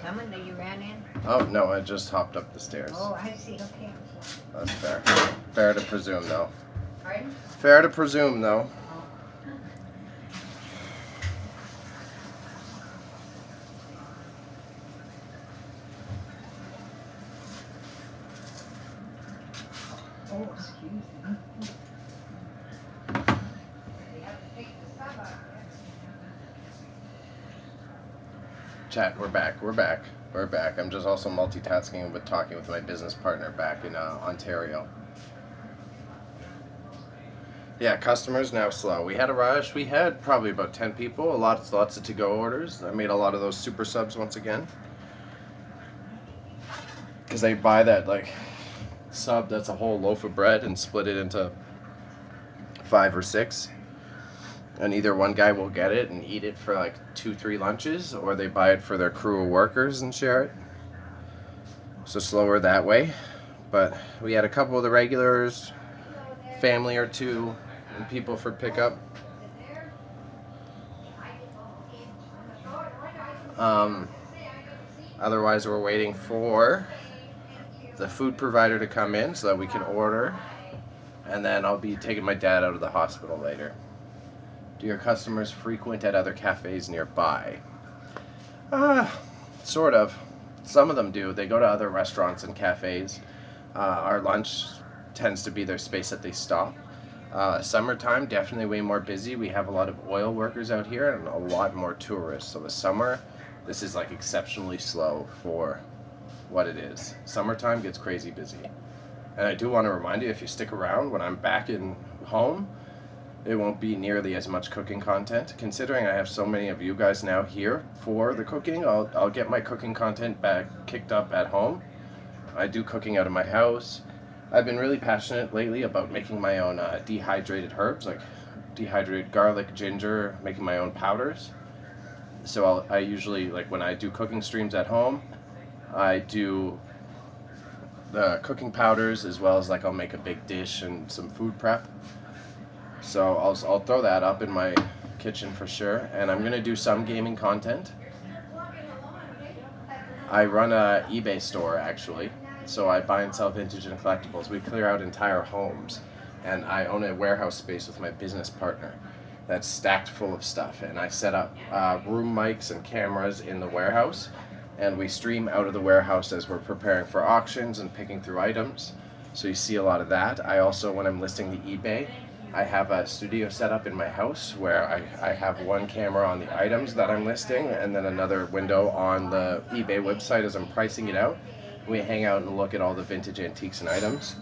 Coming that you ran in? Oh, no, I just hopped up the stairs. Oh, I see, okay, I'm sorry. That's fair. Fair to presume, though. Pardon? Fair to presume, though. Oh, excuse me. You have to take the stuff out there. Chat, we're back. We're back. We're back. I'm just also multitasking with talking with my business partner back in Ontario. Yeah, customers now slow. We had a rush. We had probably about 10 people. Lots of to-go orders. I made a lot of those super subs once again. Because they buy that like sub that's a whole loaf of bread and split it into 5 or 6. And either one guy will get it and eat it for like 2-3 lunches, or they buy it for their crew of workers and share it. So slower that way. But we had a couple of the regulars, family or two, and people for pickup. Otherwise, we're waiting for the food provider to come in so that we can order. And then I'll be taking my dad out of the hospital later. Do your customers frequent at other cafes nearby? Sort of. Some of them do. They go to other restaurants and cafes. Our lunch tends to be their space that they stop. Summertime, definitely way more busy. We have a lot of oil workers out here and a lot more tourists. So the summer, this is like exceptionally slow for what it is. Summertime gets crazy busy. And I do want to remind you, if you stick around when I'm back in home, it won't be nearly as much cooking content. Considering I have so many of you guys now here for the cooking, I'll get my cooking content back kicked up at home. I do cooking out of my house. I've been really passionate lately about making my own dehydrated herbs, like dehydrated garlic, ginger, making my own powders. So I usually, like when I do cooking streams at home, I do the cooking powders as well as like I'll make a big dish and some food prep. So I'll throw that up in my kitchen for sure, and I'm gonna do some gaming content. I run a eBay store actually, so I buy and sell vintage and collectibles. We clear out entire homes, and I own a warehouse space with my business partner that's stacked full of stuff, and I set up room mics and cameras in the warehouse, and we stream out of the warehouse as we're preparing for auctions and picking through items. So you see a lot of that. I also, when I'm listing the eBay, I have a studio set up in my house where I have one camera on the items that I'm listing and then another window on the eBay website as I'm pricing it out. We hang out and look at all the vintage antiques and items.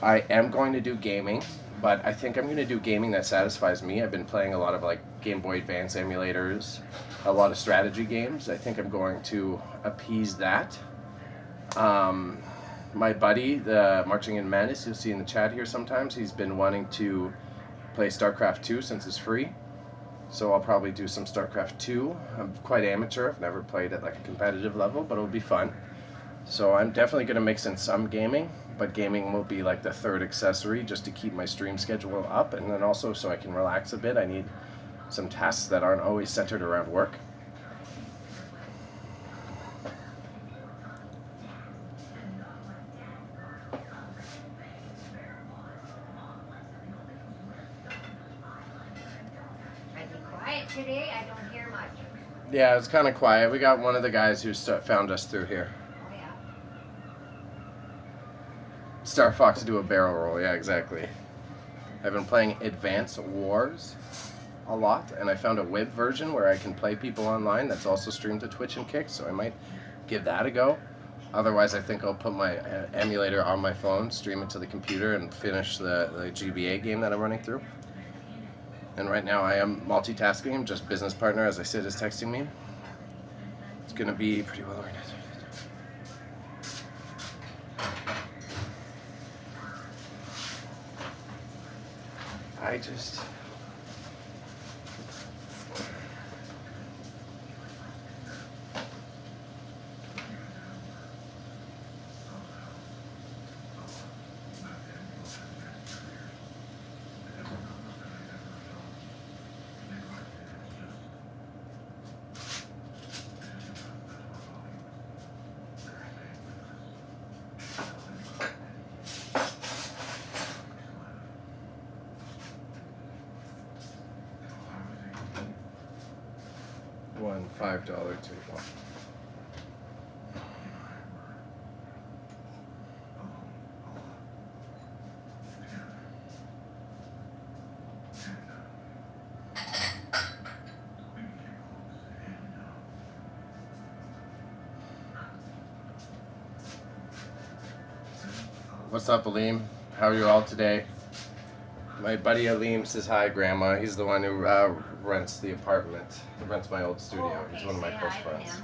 I am going to do gaming, but I think I'm going to do gaming that satisfies me. I've been playing a lot of like Game Boy Advance emulators, a lot of strategy games. I think I'm going to appease that. My buddy, the Marching in Madness, you'll see in the chat here sometimes, he's been wanting to play StarCraft 2 since it's free. So I'll probably do some StarCraft 2. I'm quite amateur. I've never played at like a competitive level, but it'll be fun. So I'm definitely going to mix in some gaming, but gaming will be like the third accessory just to keep my stream schedule up, and then also so I can relax a bit. I need some tasks that aren't always centered around work. Today, I don't hear much. Yeah, it's kind of quiet. We got one of the guys who found us through here. Oh, yeah. Star Fox do a barrel roll, yeah, exactly. I've been playing Advance Wars a lot, and I found a web version where I can play people online that's also streamed to Twitch and Kick, so I might give that a go. Otherwise, I think I'll put my emulator on my phone, stream it to the computer, and finish the GBA game that I'm running through. And right now I am multitasking. I'm just business partner, as I said, is texting me. It's going to be pretty well organized. I just... $1 $5 table. What's up, Aleem? How are you all today? My buddy Aleem says hi, Grandma. He's the one who rents the apartment. He rents my old studio. He's one of my close friends.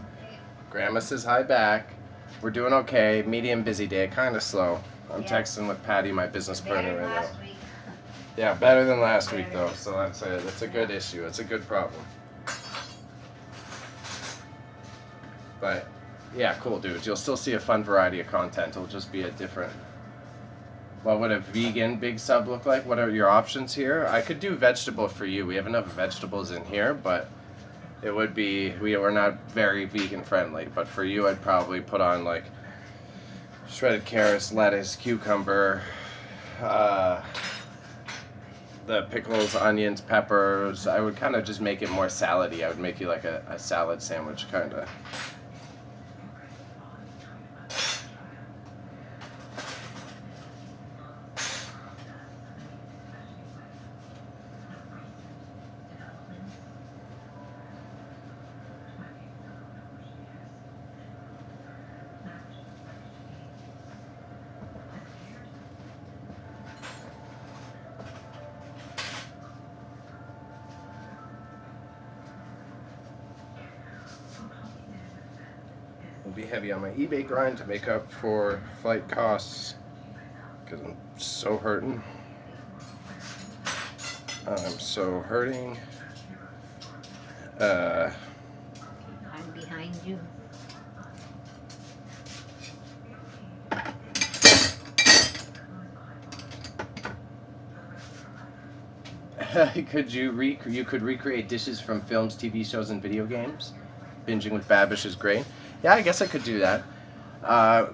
Grandma says hi back. We're doing okay. Medium busy day. Kind of slow. I'm texting with Patty, my business partner, right now. Yeah, better than last week though. So that's a good issue. It's a good problem. But yeah, cool dudes. You'll still see a fun variety of content. It'll just be a different What would a vegan big sub look like? What are your options here? I could do vegetable for you. We have enough vegetables in here, but it would be, we're not very vegan friendly. But for you, I'd probably put on like shredded carrots, lettuce, cucumber, the pickles, onions, peppers. I would kind of just make it more salady. I would make you like a salad sandwich kind of. Will be heavy on my eBay grind to make up for flight costs because I'm so hurting. I'm so hurting. I'm behind you. You could recreate dishes from films, TV shows, and video games. Binging with Babish is great. Yeah, I guess I could do that.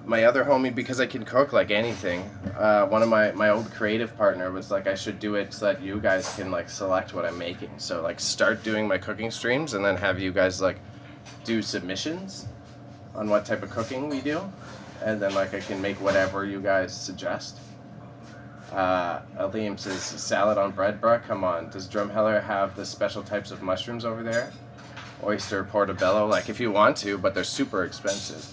My other homie, because I can cook like anything, one of my old creative partner was like, I should do it so that you guys can like select what I'm making. So like start doing my cooking streams and then have you guys like do submissions on what type of cooking we do. And then like I can make whatever you guys suggest. Liam says, salad on bread, bruh? Come on. Does Drumheller have the special types of mushrooms over there? Oyster, portobello, like if you want to, but they're super expensive.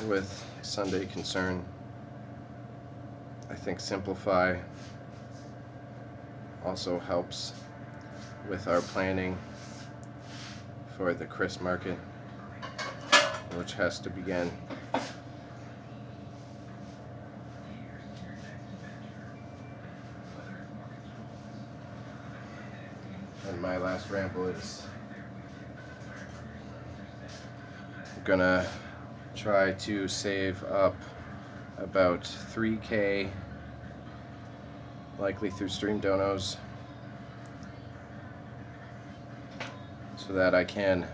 With Sunday Concern, I think Simplify also helps with our planning for the Chris market, which has to begin. And my last ramble is I'm gonna try to save up about 3K, likely through stream donos, so that I can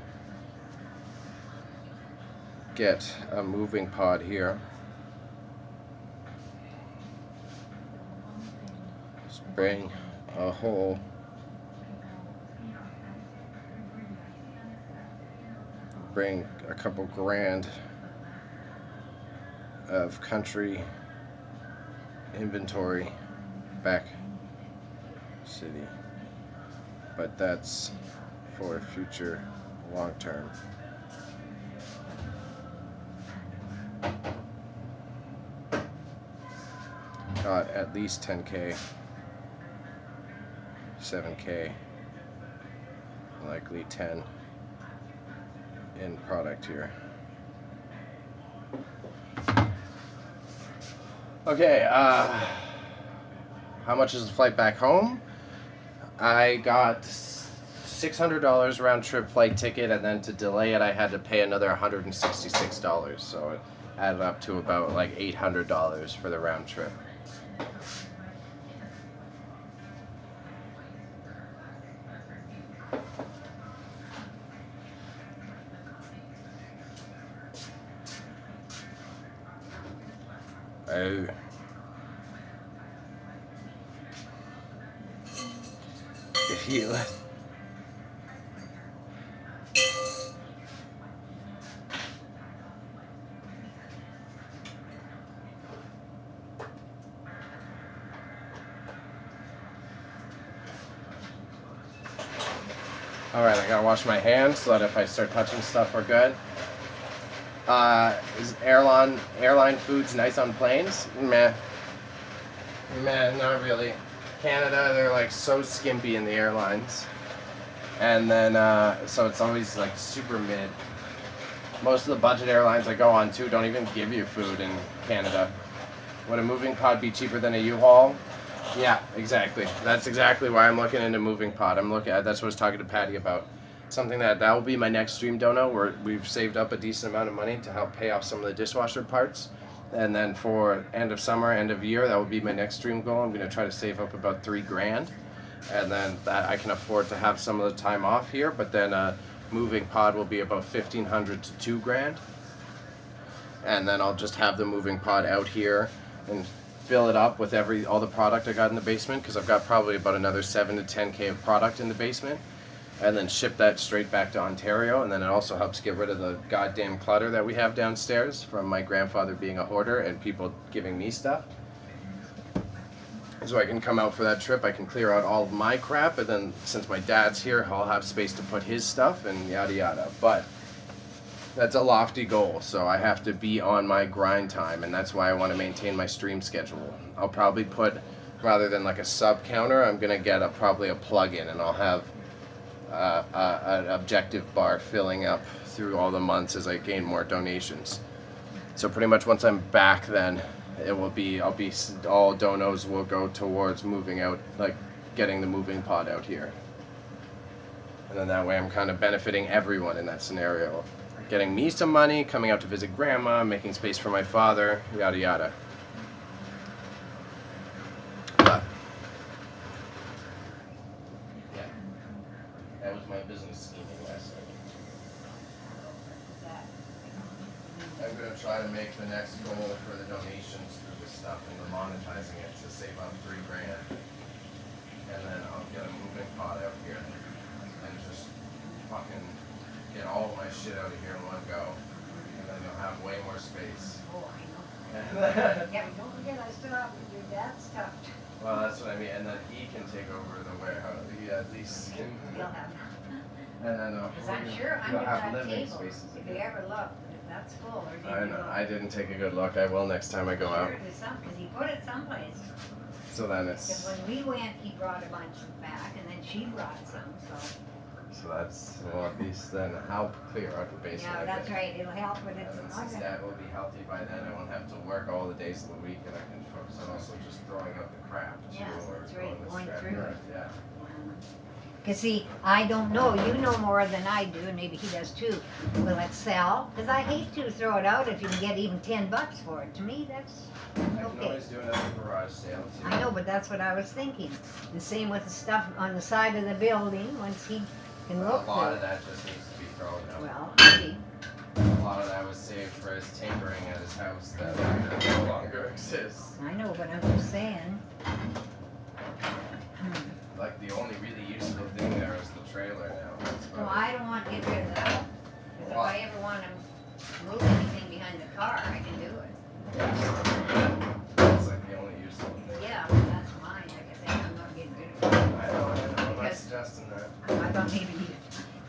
get a moving pod here. Just bring a whole a couple grand of country inventory back city, but that's for future long term. Got at least 10K, 7K, likely 10 in product here. Okay, how much is the flight back home? I got $600 round trip flight ticket, and then to delay it I had to pay another $166, so it added up to about like $800 for the round trip. Oh. If you Alright, I gotta wash my hands so that if I start touching stuff we're good. Is airline foods nice on planes? Meh. Meh, not really. Canada, they're like so skimpy in the airlines. And then, so it's always like super mid. Most of the budget airlines I go on to don't even give you food in Canada. Would a moving pod be cheaper than a U-Haul? Yeah, exactly. That's exactly why I'm looking into moving pod. I'm looking at, that's what I was talking to Patty about. Something that will be my next dream dono, where we've saved up a decent amount of money to help pay off some of the dishwasher parts. And then for end of summer, end of year, that will be my next dream goal. I'm going to try to save up about $3,000. And then that I can afford to have some of the time off here. But then moving pod will be about $1,500 to $2,000. And then I'll just have the moving pod out here and fill it up with all the product I got in the basement, because I've got probably about another 7 to 10K of product in the basement, and then ship that straight back to Ontario. And then it also helps get rid of the goddamn clutter that we have downstairs from my grandfather being a hoarder and people giving me stuff. So I can come out for that trip, I can clear out all of my crap, and then since my dad's here, I'll have space to put his stuff and yada yada. But that's a lofty goal, so I have to be on my grind time, and that's why I want to maintain my stream schedule. I'll probably put, rather than like a sub counter, I'm going to get probably a plug-in, and I'll have an objective bar filling up through all the months as I gain more donations. So pretty much once I'm back, then all donos will go towards moving out, like getting the moving pod out here. And then that way I'm kind of benefiting everyone in that scenario. Getting me some money, coming out to visit grandma, making space for my father, yada yada. But, yeah, that was my business scheming lesson. I'm going to try to make the next goal for the donations through this stuff and the monetizing it to save up $3,000. And then I'll get a moving pod out here and just fucking get all of my shit out of here in one go, and then you'll have way more space. Oh, I know. Yeah, but don't forget, I still have your dad's stuff. Well, that's what I mean, and then he can take over the warehouse. He at least can. You'll have, And then because I'm sure you'll under have that living table, spaces if again. you ever look, if that's full, or did I you know. look? I didn't take a good look. I will next time I go out. Sure, there's some, because he put it someplace. So then Because it's. when we went, he brought a bunch back, and then she brought some, so. So that's, well, at least then help clear out the basement. Yeah, I that's think. right, it'll help, but And it's then not since gonna. Dad will be healthy by then, I won't have to work all the days of the week, and I can focus on also just throwing out the crap too, Yeah, or that's right, the going scrap through yard. it. Yeah. Cause see, I don't know, you know more than I do, and maybe he does too. Will it sell? Cause I hate to throw it out if you can get even $10 for it. To me, that's I can okay. always do another garage sale too. I know, but that's what I was thinking. The same with the stuff on the side of the building, once he can A look lot for of it. that just needs to be thrown out. Well, maybe. A lot of that was saved for his tinkering at his house that no longer exists. I know, but I'm just saying. Like the only really useful thing there is the trailer now. That's Well, about I don't want to get rid of that. Cause if I ever want to move anything behind the car, I can do it. It's like the only useful thing. Yeah, but that's mine, like I said, I'm not getting rid of it. I know, I'm not Because- suggesting that. I thought maybe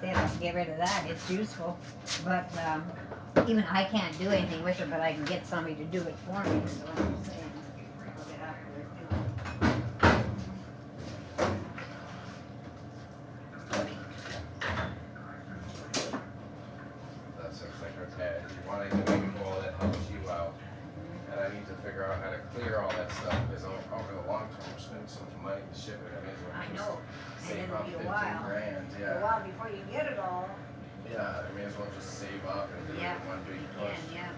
they'd have to get rid of that, it's useful. But, even I can't do anything with it, but I can get somebody to do it for me, is what I'm saying. I'll get after it, you know. That looks like okay. You want to make a goal that helps you out. And I need to figure out how to clear all that stuff because over the long term, we're spending so much money to ship it. I may as well I just know, and save it'll up be a 15 while. grand. A Yeah. while before you get it all. Yeah, I may as well just save up and do it Yeah, in one big you push. can, yeah.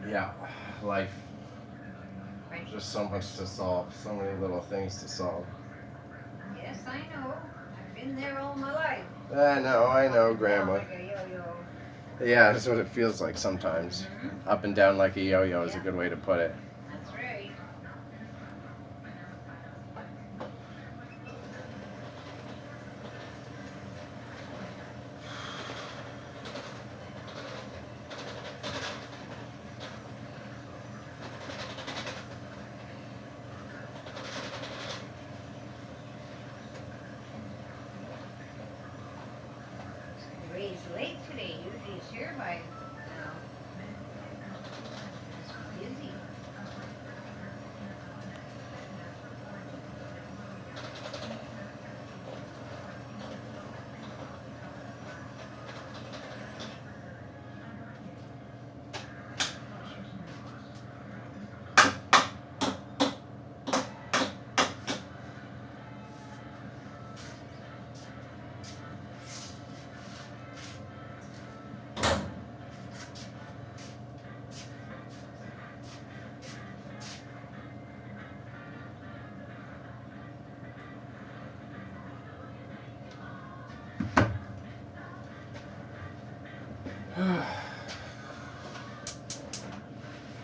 Yeah, life. Right. Just so much to solve, so many little things to solve. Yes, I know. I've been there all my life. I know, Grandma. Like a yo-yo. Yeah, that's what it feels like sometimes. Mhm. Up and down like a yo-yo is a Yeah. good way to put it. That's right. He's late today. Usually he's here by now. He's busy.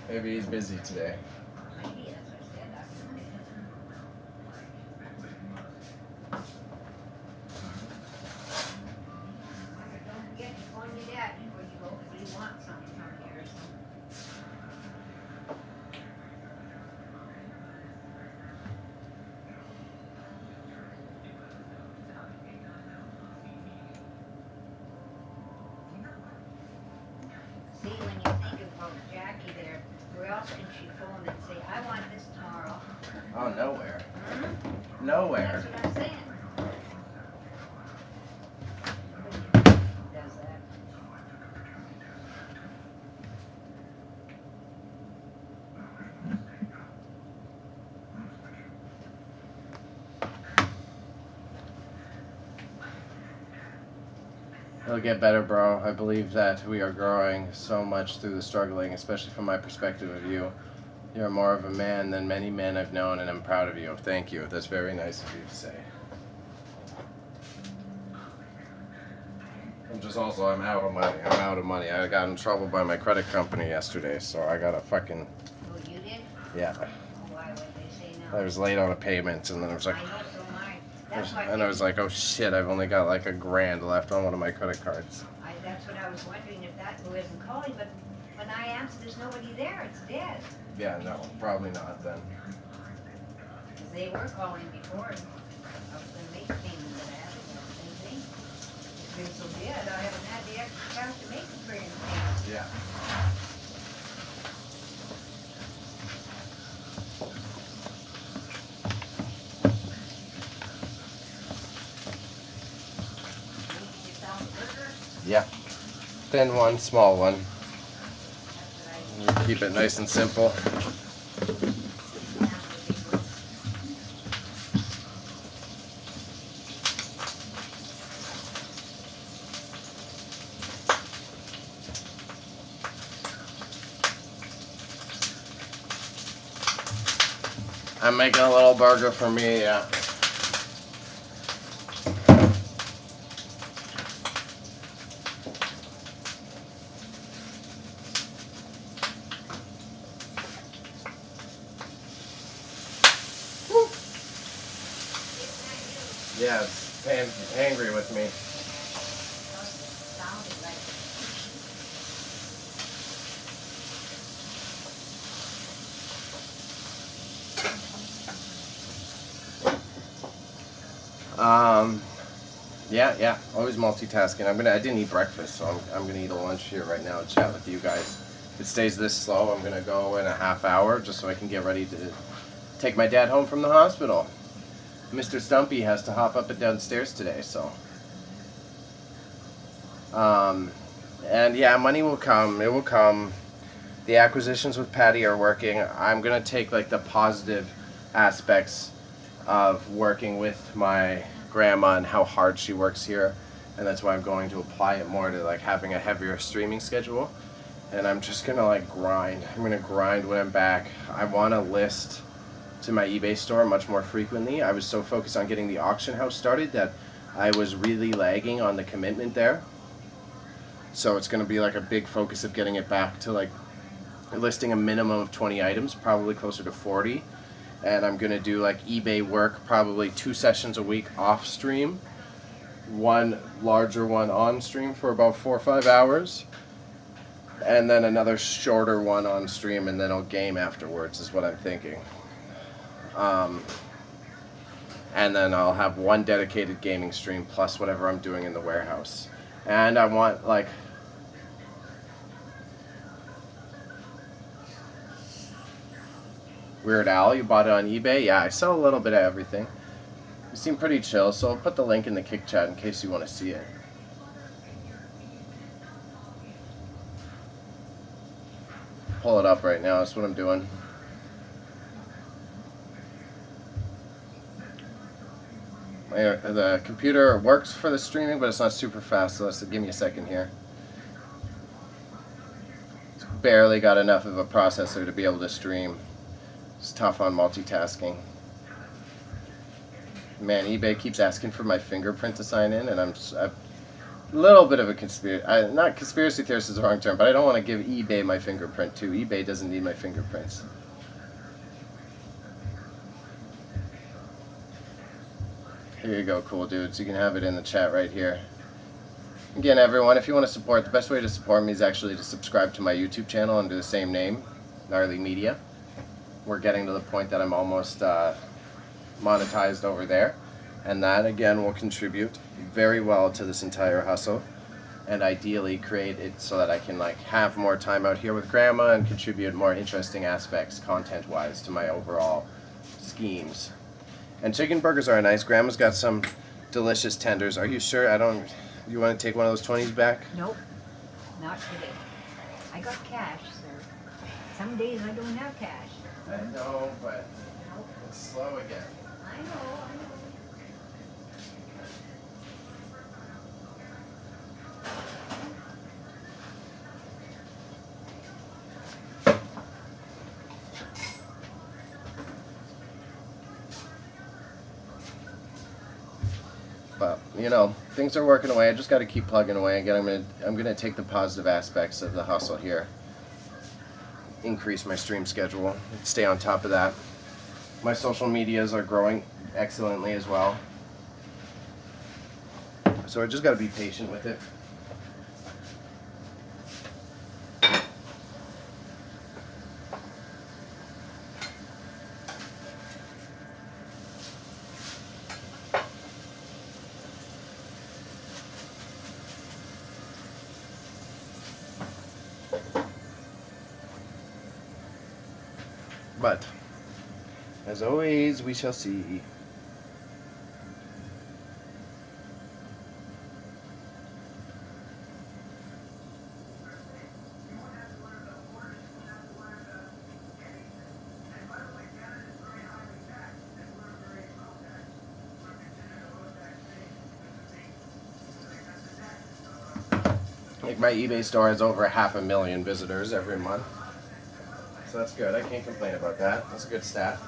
Maybe he's busy today. Maybe that's what I said. That's what don't forget to phone your dad before you go, because he wants something from here. See, when you think about Jackie there, where else can she phone and say, I want this tomorrow? Oh, nowhere. Hmm? Nowhere. That's what I'm saying. Who does that? It'll get better, bro. I believe that we are growing so much through the struggling, especially from my perspective of you. You're more of a man than many men I've known, and I'm proud of you. Thank you. That's very nice of you to say. I'm just also, I'm out of money. I'm out of money. I got in trouble by my credit company yesterday, so I got a fucking, Oh, you did? yeah. Why would they say no? I was late on a payment, and then I was like, I know, so am I. That's why. and I was like, oh shit, I've only got like $1,000 left on one of my credit cards. That's what I was wondering, if that who isn't calling, but when I answer, there's nobody there, it's dead. Yeah, no, probably not then. 'Cause they were calling before, and I was gonna make payment, but I haven't done anything. It's been so dead, I haven't had the extra cash to make the friggin' payment. Yeah. Making yourself a burger, Yeah. Thin one, small one. that's what I Keep it nice and simple. I'm making a little burger for me, yeah. Yeah, it's angry with me. sounded like Yeah, always multitasking. I didn't eat breakfast, so I'm gonna eat a lunch here right now and chat with you guys. If it stays this slow, I'm gonna go in a half hour just so I can get ready to take my dad home from the hospital. Mr. Stumpy has to hop up and downstairs today, so. And yeah, money will come. It will come. The acquisitions with Patty are working. I'm gonna take like the positive aspects of working with my grandma and how hard she works here, and that's why I'm going to apply it more to like having a heavier streaming schedule. And I'm just gonna like grind. I'm gonna grind when I'm back. I want to list to my eBay store much more frequently. I was so focused on getting the auction house started that I was really lagging on the commitment there. So it's gonna be like a big focus of getting it back to like listing a minimum of 20 items, probably closer to 40. And I'm gonna do like eBay work, probably 2 sessions a week off stream, one larger one on stream for about 4 or 5 hours, and then another shorter one on stream, and then I'll game afterwards is what I'm thinking. And then I'll have one dedicated gaming stream plus whatever I'm doing in the warehouse. And I want like Weird Al, you bought it on eBay? Yeah, I sell a little bit of everything. You seem pretty chill, so I'll put the link in the Kick Chat in case you want to see it. Pull it up right now, that's what I'm doing. The computer works for the streaming, but it's not super fast, so let's give me a second here. It's barely got enough of a processor to be able to stream. It's tough on multitasking. Man, eBay keeps asking for my fingerprint to sign in, and I'm a little bit of a conspiracy. Not conspiracy theorist is the wrong term, but I don't want to give eBay my fingerprint too. eBay doesn't need my fingerprints. Here you go, cool dudes. You can have it in the chat right here. Again, everyone, if you want to support, the best way to support me is actually to subscribe to my YouTube channel under the same name, NarleyMedia. We're getting to the point that I'm almost monetized over there, and that again will contribute very well to this entire hustle, and ideally create it so that I can like have more time out here with grandma and contribute more interesting aspects content wise to my overall schemes. And chicken burgers are nice. Grandma's got some delicious tenders. Are you sure? You want to take one of those 20s back? Nope, not today. I got cash, sir. Some days I don't have cash. I know, but Nope. it's slow again. I know. But you know, things are working away. I just got to keep plugging away. Again, I'm gonna take the positive aspects of the hustle here, increase my stream schedule, stay on top of that. My social medias are growing excellently as well, so I just got to be patient with it. But, as always, we shall see. Like my eBay store has over 500,000 visitors every month. So that's good. I can't complain about that. That's a good stat.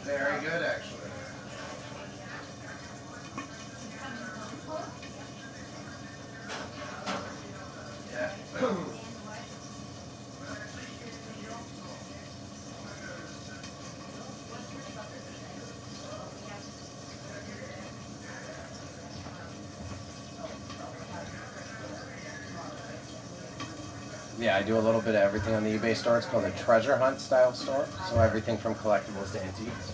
Very good, actually. Yeah. Yeah, I do a little bit of everything on the eBay store. It's called a treasure hunt style store. So everything from collectibles to antiques.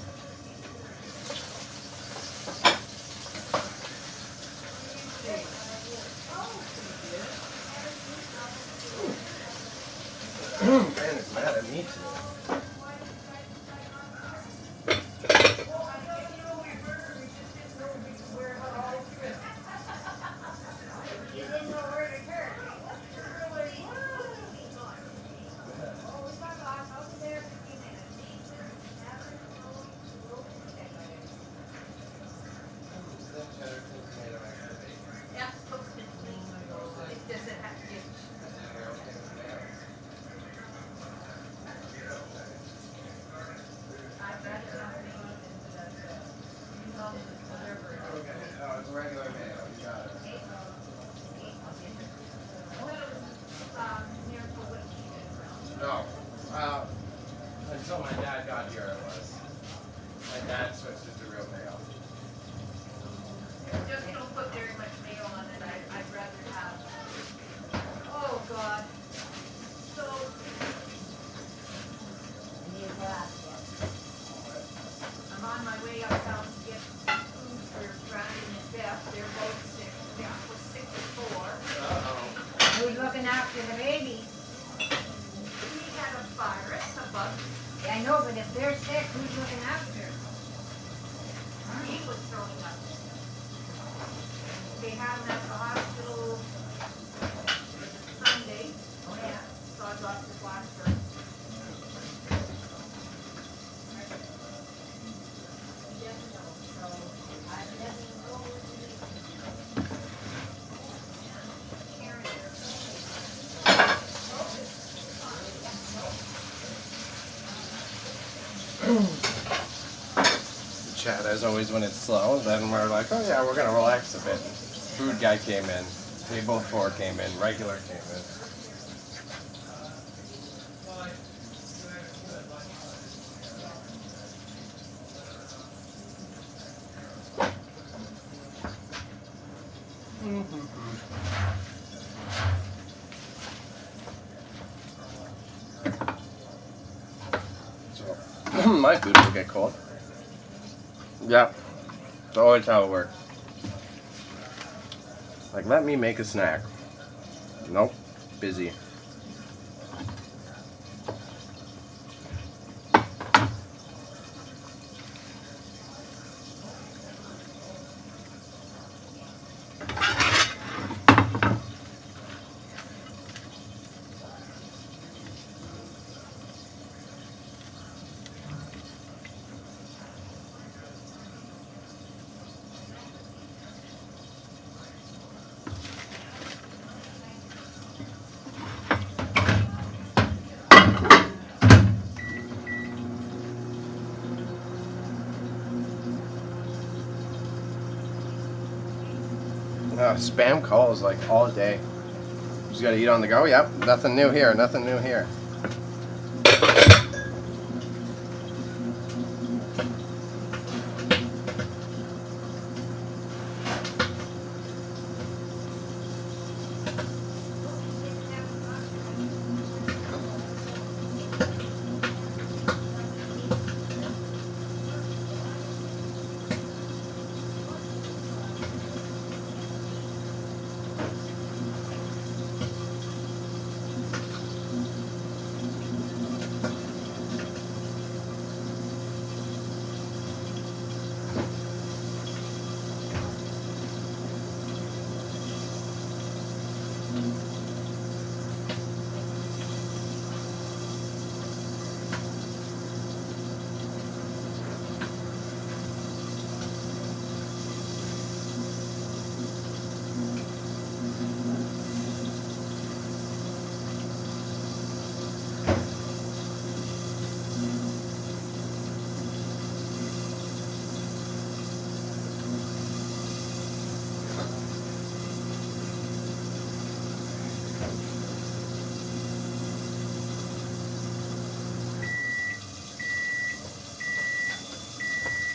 Man is mad at me today. Until my dad got here, it was. My dad switched it to real mayo. Just don't put very much mayo on it, I'd rather have. Oh, God. So. Need that, yes. I'm on my way uptown to get food for Brandon and Beth, they're both sick, Beth was sick before. Uh-oh. Who's looking after the baby? He had a virus, a bug. Yeah, I know, but if they're sick, who's looking after her? He was throwing up. They had him at the hospital Sunday. Oh, yeah. Saw Dr. Blackburn. He doesn't know, so I doesn't know what to do. Karen, Chat as always when it's slow. Then we're like, oh yeah, we're gonna relax a bit. Food guy came in. Table 4 came in. Regular came in. So, my food will get cold. Yeah, it's always how it works. Like, let me make a snack. Nope, busy. Spam calls like all day. Just gotta eat on the go. Yep, nothing new here. Nothing new here.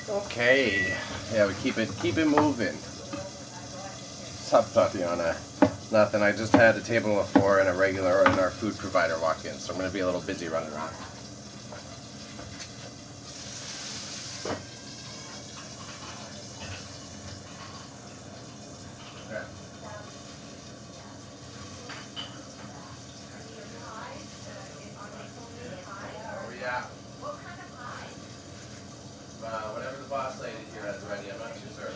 Okay. Yeah, we keep it moving. What's up, Tatiana? Nothing. I just had a table of 4 and a regular and our food provider walk in, so I'm gonna be a little busy running around. Okay. Oh yeah. Whatever the boss lady here has ready, I'm not too certain.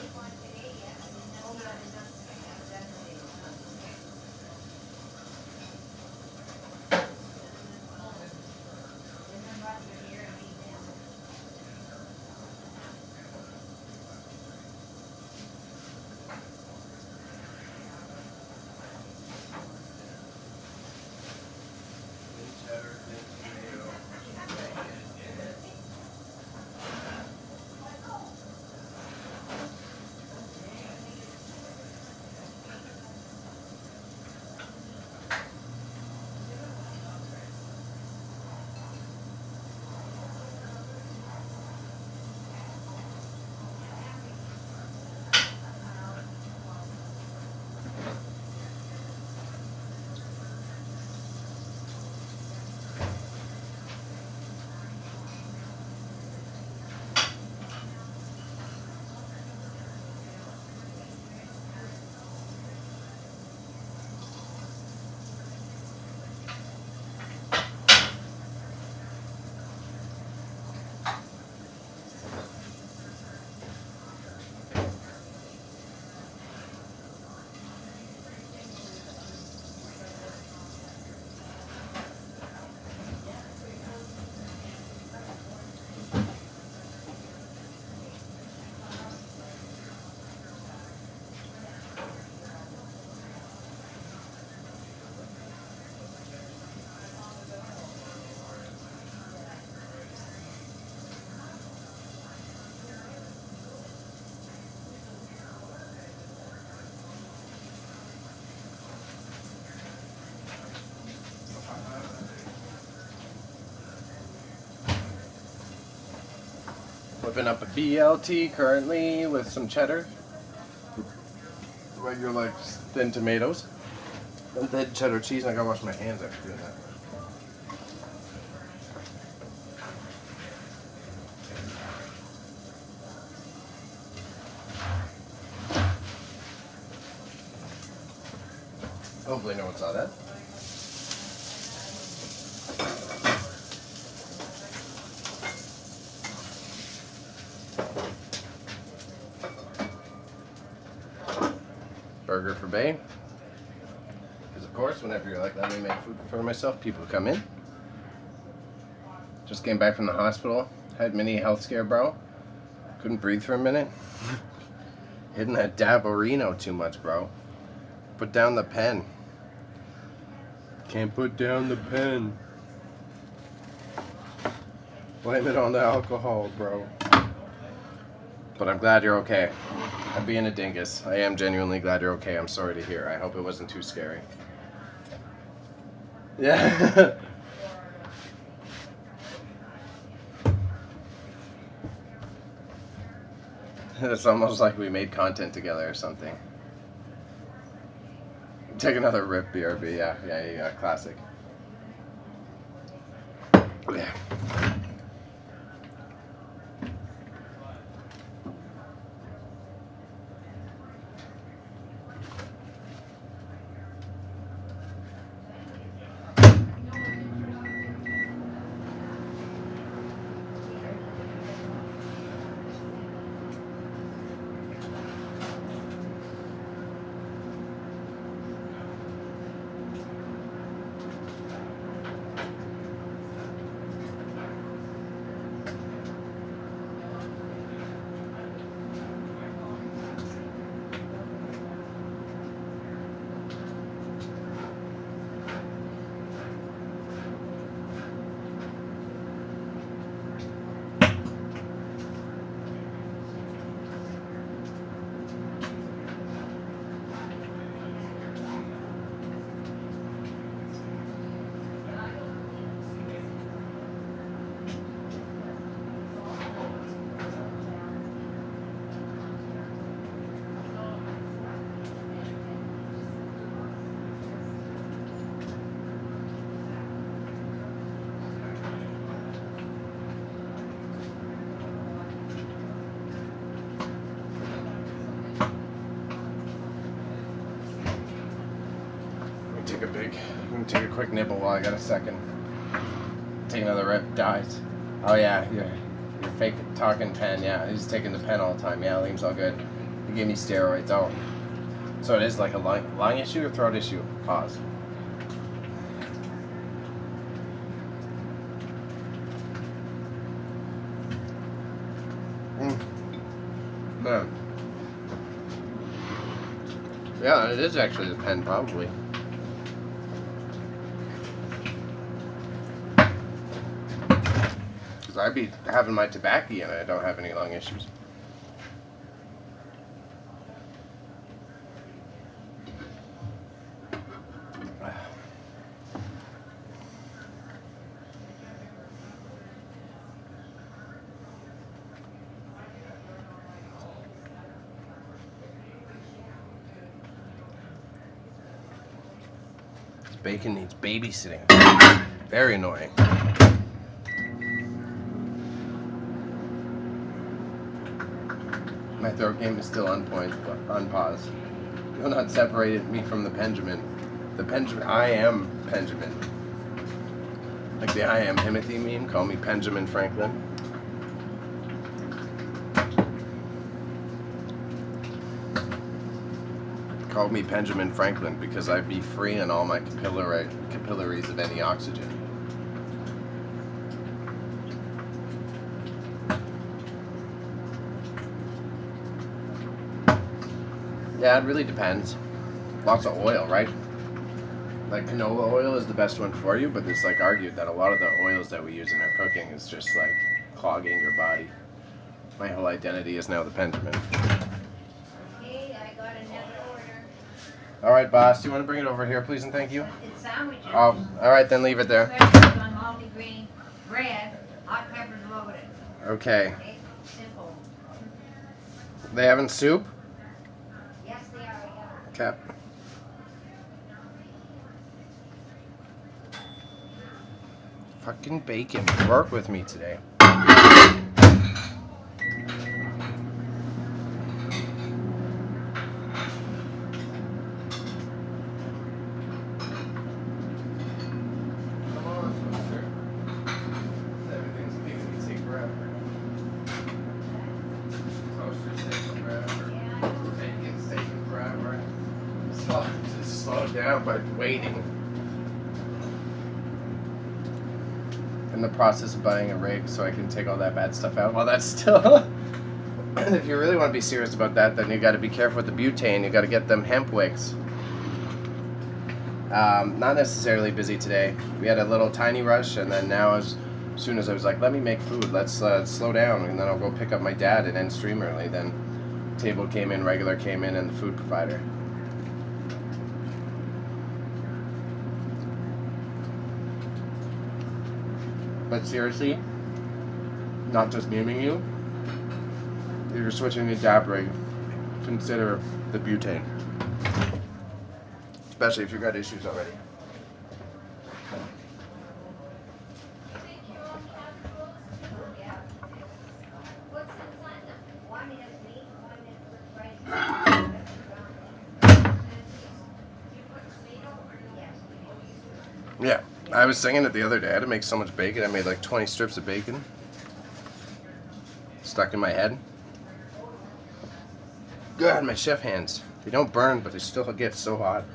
Whipping up a BLT currently with some cheddar. Regular like thin tomatoes. And then cheddar cheese, and I gotta wash my hands after doing that. Hopefully no one saw that. Burger for Bay. Because of course, whenever you're like, let me make food for myself, people come in. Just came back from the hospital. Had mini health scare, bro. Couldn't breathe for a minute. Hitting that Daborino too much, bro. Put down the pen. Can't put down the pen. Blame it on the alcohol, bro. But I'm glad you're okay. I'm being a dingus. I am genuinely glad you're okay. I'm sorry to hear. I hope it wasn't too scary. Yeah. It's almost like we made content together or something. Take another rip, BRB. Yeah, classic. Yeah. I'm gonna take a quick nibble while I got a second. Take another rip, dies. Oh yeah, you're fake talking pen, yeah. He's taking the pen all the time. Yeah, Liam's all good. He gave me steroids. Oh. So it is like a lung issue or throat issue? Pause. Man. Yeah, it is actually the pen, probably. Because I'd be having my tobacco and I don't have any lung issues. Bacon needs babysitting. Very annoying. My throat game is still on point, but on pause. You'll not separate me from the Benjamin. The Benjamin. I am Benjamin. Like the I am Timothy meme. Call me Benjamin Franklin. Called me Benjamin Franklin because I'd be free in all my capillaries of any oxygen. Yeah, it really depends. Lots of oil, right? Like canola oil is the best one for you, but it's like argued that a lot of the oils that we use in our cooking is just like clogging your body. My whole identity is now the Benjamin. Okay, I got another order. All right, boss. Do you want to bring it over here, please, and thank you? It's sandwiches. Oh, all right, then leave it there. Vegetables on multigrain bread, hot peppers loaded. Okay. Okay, They having soup? Yes, they are, yeah. Okay. Fucking bacon. Work with me today. Come on, sister. Everything's making me take forever. Toaster's taking forever. Yeah, I know. Bacon's taking forever. Just slow down by waiting. In the process of buying a rig so I can take all that bad stuff out. Well, that's still... If you really want to be serious about that, then you got to be careful with the butane. You got to get them hemp wicks. Not necessarily busy today. We had a little tiny rush, and then now as soon as I was like, let me make food, let's slow down, and then I'll go pick up my dad and end stream early. Then table came in, regular came in, and the food provider. But seriously, not just memeing you, if you're switching to dab rig, consider the butane. Especially if you've got issues already. Yeah. What's inside them? One is meat, one is rice. Yes. Yeah, I was saying it the other day. I had to make so much bacon. I made like 20 strips of bacon. Stuck in my head. God, my chef hands. They don't burn, but they still get so hot.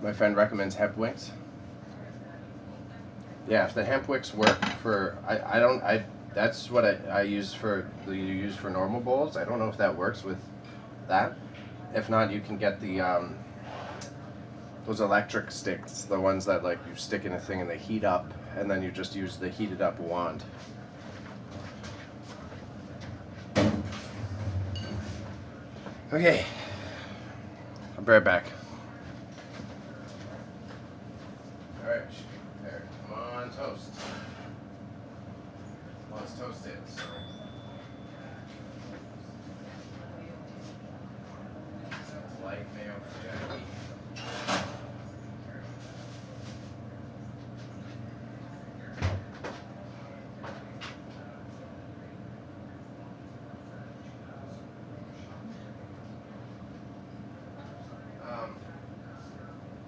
My friend recommends hemp wicks. Yeah, if the hemp wicks work for, that's what I use for, you use for normal bowls. I don't know if that works with that. If not, you can get the, those electric sticks, the ones that like you stick in a thing and they heat up, and then you just use the heated up wand. Okay, I'll be right back. Alright, there, come on, toast. Well, it's toasted, so. Light mayo for Jackie.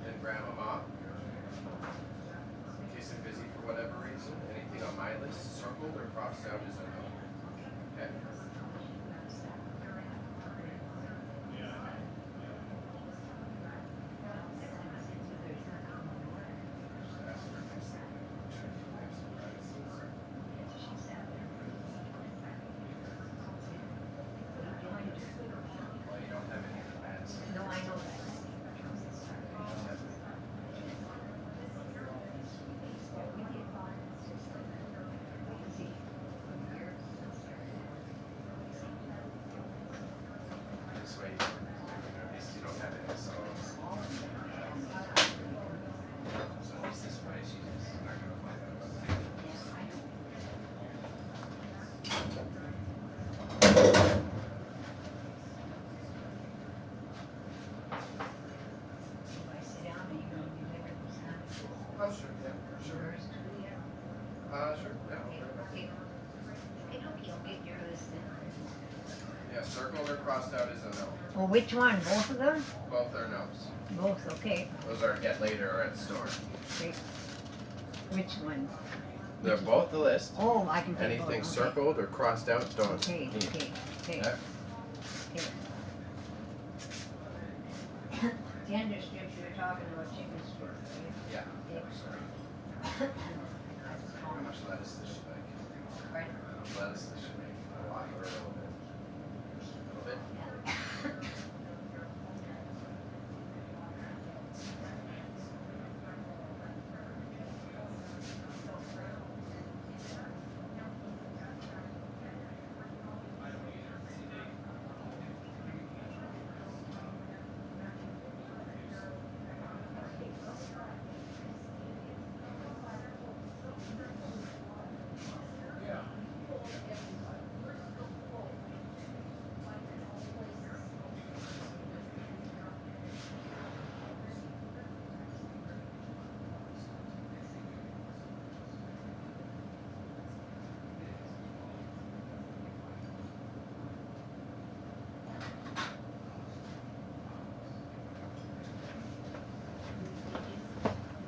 And grandma mom. In case I'm busy for whatever reason, anything on my list circled or crossed out is a no. Okay. Well, you don't have any of the ads. No, I know that. This way, at least you don't have any songs. So at least this way, she's not gonna find out. If I sit down, are you gonna be making this happen? Oh, sure, yeah, sure. Yours too, yeah? Sure, yeah. Okay. I know you'll get your list then. Yeah, circled or crossed out is a no. Well, which one? Both of them? Both are no's. Both, okay. Those are get later or at store. Okay. Which one? They're both the list. Oh, I can take both. Anything Okay. circled or crossed out, don't Okay, need. okay, okay. Okay? Okay. Tender strips, you were talking about chicken strips, Yeah. right? Sorry. How much lettuce does she like? Right? Lettuce does she make? A lot or a little bit? A little bit?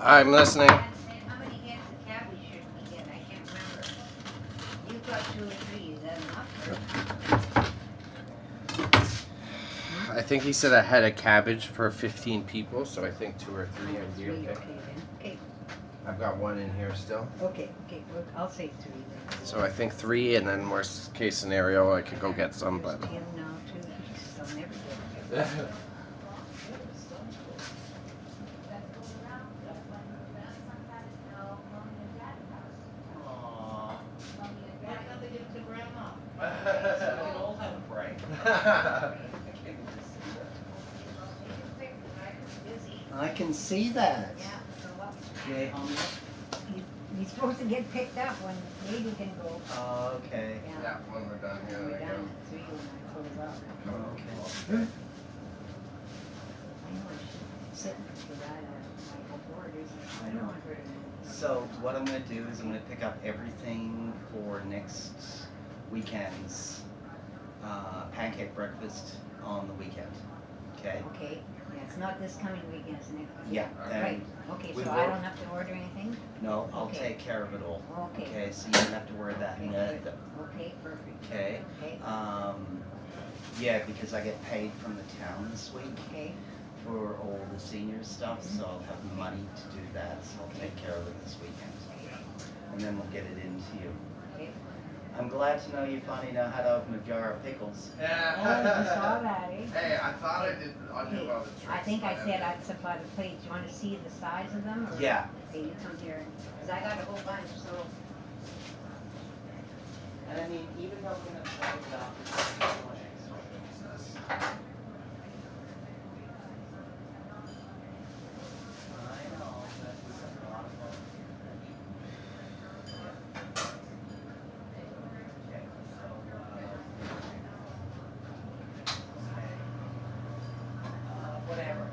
I'm listening. And how many heads of cabbage should we get? I can't remember. You've got 2 or 3, is that enough? I think he said a head of cabbage for 15 people, so I think 2 or 3 in here. Okay, Okay. then. Okay, I've got 1 in here still. okay, well, I'll say 3 then. So I think 3, and then worst case scenario, I could go get some, but. There's 10 now, 2 pieces, I'll never get it. Why can't they give it to Grandma? So we can all have a break. Busy. I can see that. Yeah, so what? Jay home yet? He's supposed to get picked up when Lady can go. Okay. Yeah, when we're done here, We're there you done go. at 3 when I close up. Okay. I know I should sit for that, my orders. I don't want her to. So what I'm gonna do is I'm gonna pick up everything for next weekend's pancake breakfast on the weekend. Okay? Okay, yeah, it's not this coming weekend, it's next weekend. Yeah, Right, and okay, we so will- I don't have to order anything? no, I'll Okay. take care of it all. Okay. Okay, so you don't have to worry about Okay, nothing. good. Okay, perfect. Okay? Okay, Yeah, because I get paid from the town this week okay, for all the senior stuff, so I'll have money to do that, so I'll take care of it this weekend. And then we'll get it into you. okay. I'm glad to know you finally know how to open a jar of pickles. Oh, you saw that, eh? Hey, I thought I did. I knew Okay, all the tricks. I think I said I'd supply the plates, you wanna see the size of them? or- Yeah. Okay, you come here, cause I got a whole bunch, so. And I mean, even though we're gonna try it out, I know, that's a lot of fun. Okay, so, whatever.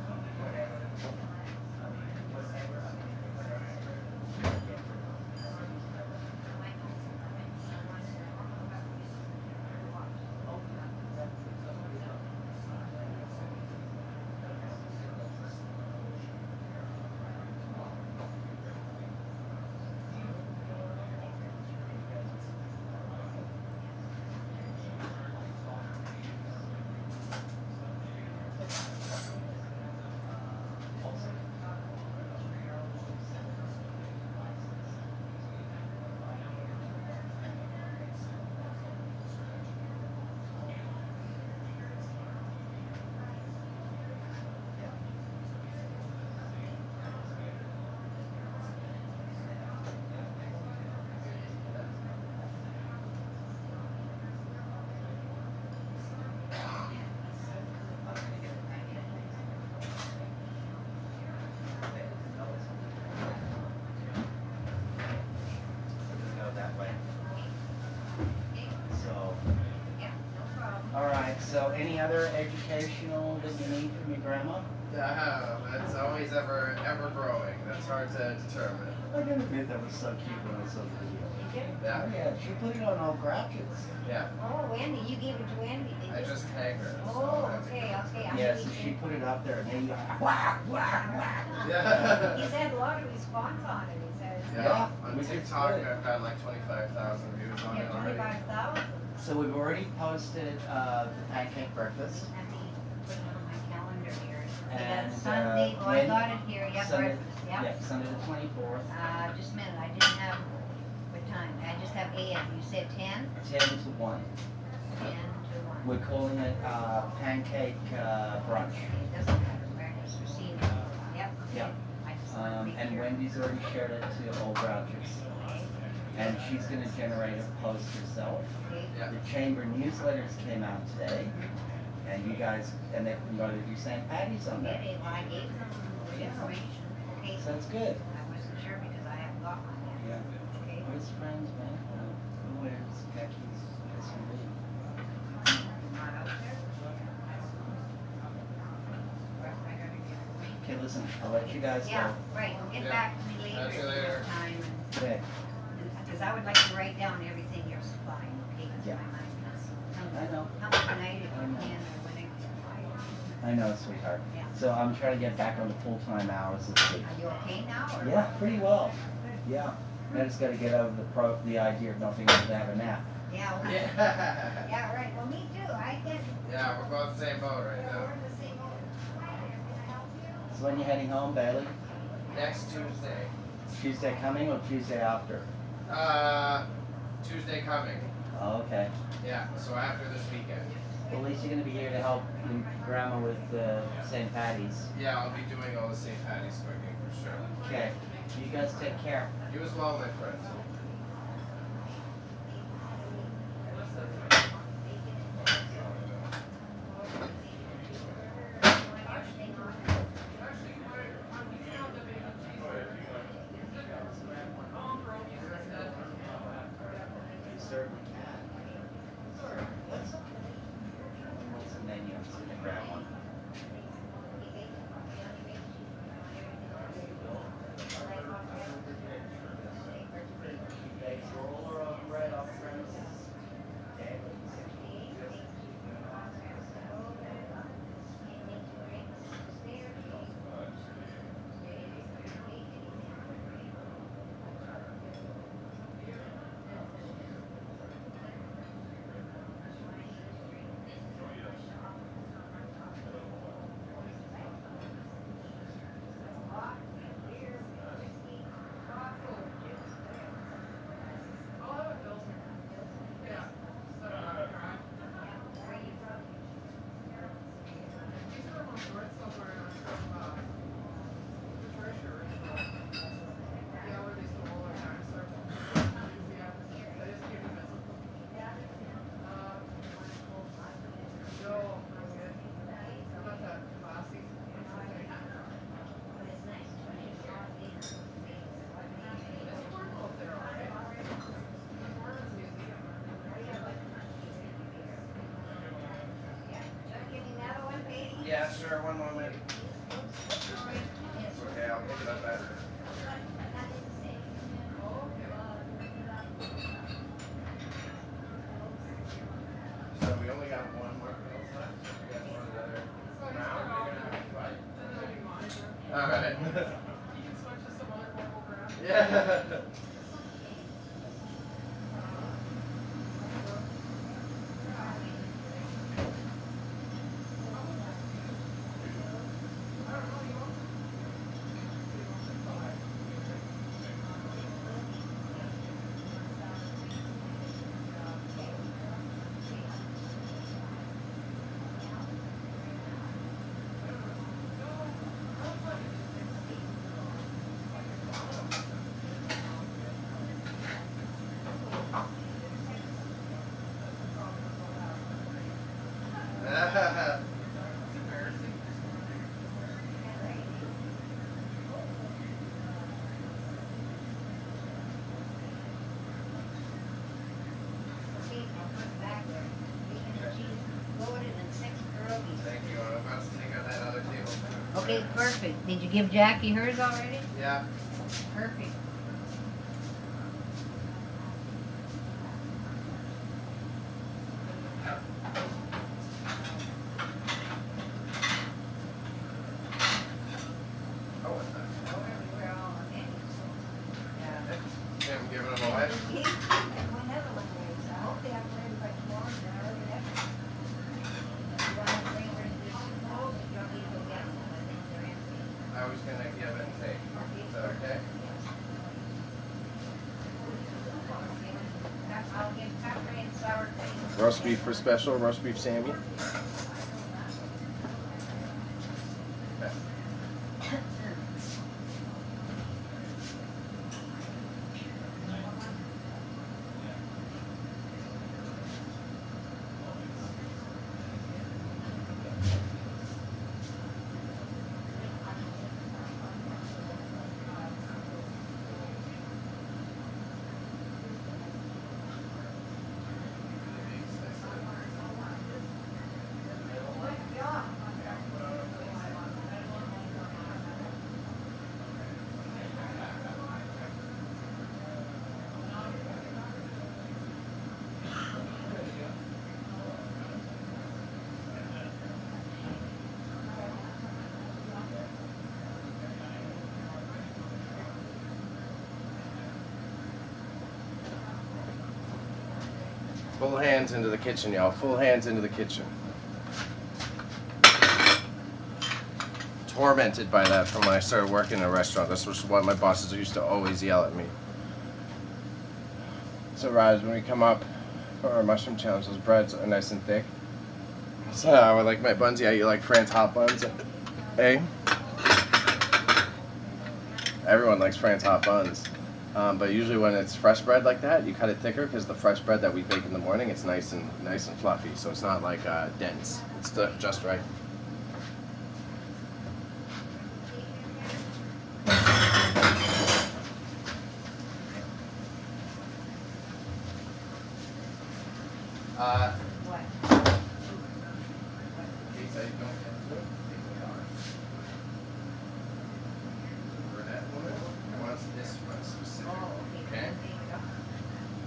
Go that way. So, Yeah, no problem. all right, so any other educational that you need from your grandma? That's always ever growing. That's hard to determine. I gotta admit that was so cute when I saw the video. Did you? Yeah. Oh, yeah, she put it on all Grouch's. Yeah. Oh, Wendy, you gave it to Wendy, did you? I just tag her. Oh, okay, okay. I'm Yeah, so reading. she put it up there and then you go, wah, wah, wah. Yeah. He's had a lot of response on it, he says. Yeah. On which is TikTok, good. I've got like 25,000 views on Yeah, it already. 25,000. So we've already posted the pancake breakfast. Let me put it on my calendar here. We And, got Sunday, oh, I when- got it here, yeah, Sunday- breakfast, yeah. Yeah, Sunday the 24th, Just a minute, I didn't have, what time? I just have AM, you said 10? 10 to 1. 10 to 1. We're calling it pancake brunch. It doesn't matter, breakfast for seniors, yep. Yep. I just want to make And sure. Wendy's already shared it to all Grouchers. And she's gonna generate a post herself. Okay, Yeah. The chamber newsletters came out today. And you guys, and they're gonna do St. Patty's on there. okay, well, I gave them the information, okay, So that's good. I wasn't sure because I haven't got one yet, Yeah. okay? Where's friends, man? Who wears khakis? SUV? Not out there? I gotta get it. Okay, listen, I'll let you guys Yeah, go. right, get Yeah. back to me later. Catch you if you later. have time, Okay. because I would like to write down everything you're supplying, okay, because Yeah. my mind is. I know. Come tonight if I you know. can, or when I. I know, sweetheart. Yeah. So I'm trying to get back on the full-time hours this week. Are you okay now, or? Yeah, pretty well. Yeah. I just got to get over the idea of not being able to have a nap. Yeah, well, Yeah. yeah, right, well, me too, I get, Yeah, we're both the same boat right yeah, now. we're in the same boat. So when you heading home, Bailey? Next Tuesday. Tuesday coming or Tuesday after? Tuesday coming. Oh, okay. Yeah, so after this weekend. Well, at least you're going to be here to help your grandma with St. Patty's. Yeah, I'll be doing all the St. Patty's cooking for sure. Okay. You guys take care. You as well, my friend. You certainly can. What's the menu? I'm just going to grab one. Eggs roll or on bread off premises? Yeah, sure, one moment. Okay, I'll pick it up after. So we only got one more pills left? We got one another round? You're gonna have to fight? Alright. Yeah. Thank you. I'm about to take out that other table. Okay, perfect. Did you give Jackie hers already? Yeah. Perfect. Oh, what's that? We're all on it. Yeah. Yeah, I'm giving them away. Whenever one is, I hope they have it ready by tomorrow, and I already have it. You want to bring her to this home, you don't need to go get them, I think they're empty. I was gonna give and take. Is that okay? I'll give pepper and sour cream. Roast beef for special, roast beef Sammy. Full hands into the kitchen, y'all. Full hands into the kitchen. Tormented by that from when I started working in a restaurant. This was what my bosses used to always yell at me. So, Raj, when we come up for our mushroom challenge, those breads are nice and thick. So, I would like my buns. Yeah, you like Fran's hot buns? Hey? Everyone likes Fran's hot buns. But usually when it's fresh bread like that, you cut it thicker because the fresh bread that we bake in the morning, it's nice and fluffy. So it's not like dense. It's just right. What? In case I don't get to it, take the car. Brunette woman wants this one specific. Oh, okay. Okay?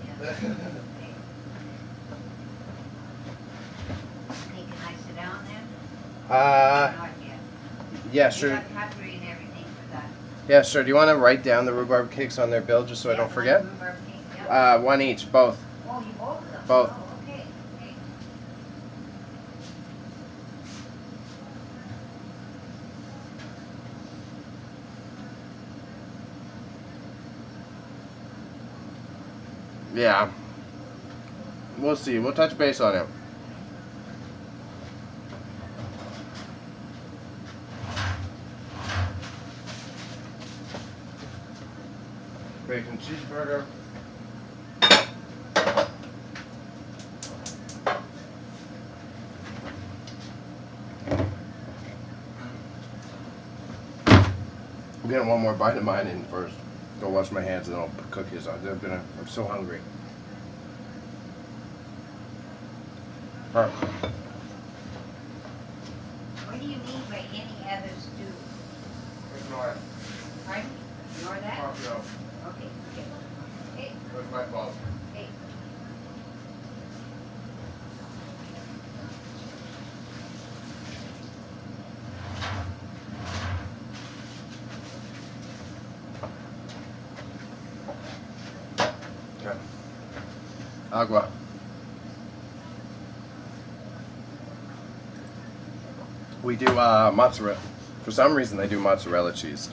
Yeah. Okay. Hey, can I sit down then? Not yet. Yeah, You sure. have cutlery and everything for that. Yeah, sure. Do you want to write down the rhubarb cakes on their bill just so I Yeah, don't forget? rhubarb cake, yeah. One each, both. Oh, you both of them? Both. Oh, okay, okay. Yeah. We'll see. We'll touch base on it. Bacon cheeseburger. I'm getting one more bite of mine in first. Go wash my hands and then I'll cook his. I'm so hungry. Alright. What do you mean by any other stew? Ignore it. Pardon? Ignore that? No, Okay, okay. Okay, that's my fault. okay. Okay. Agua. We do mozzarella. For some reason, they do mozzarella cheese.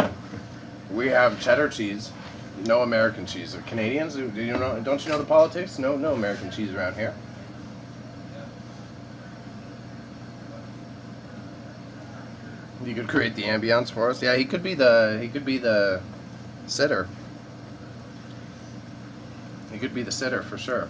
We have cheddar cheese, no American cheese. Canadians, do you know? Don't you know the politics? No American cheese around here. You could create the ambiance for us. Yeah, he could be the sitter. He could be the sitter for sure.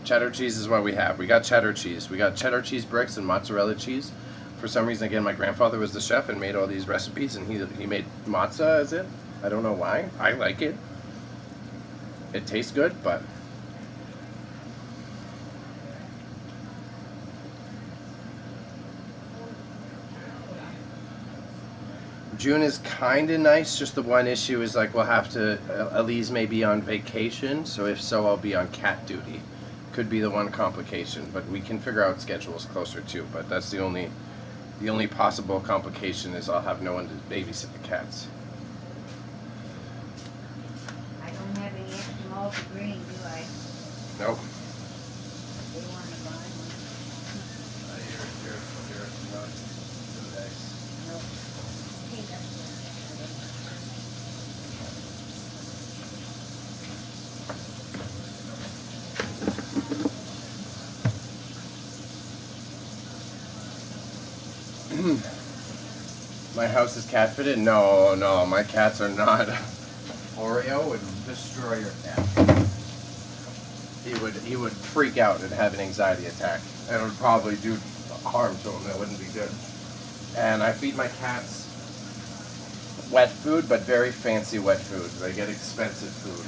Cheddar cheese is what we have. We got cheddar cheese. We got cheddar cheese bricks and mozzarella cheese. For some reason, again, my grandfather was the chef and made all these recipes, and he made matzah as it. I don't know why. I like it. It tastes good, but June is kind of nice. Just the one issue is like we'll have to. Elise may be on vacation, so if so, I'll be on cat duty. Could be the one complication, but we can figure out schedules closer too. But that's the only possible complication is I'll have no one to babysit the cats. I don't have any extra malted green, do I? Nope. They want to buy one. Nope. Hey, that's My house is cat fitted? No, my cats are not. Oreo would destroy your cat. He would freak out and have an anxiety attack. And it would probably do harm to him. That wouldn't be good. And I feed my cats wet food, but very fancy wet food. They get expensive food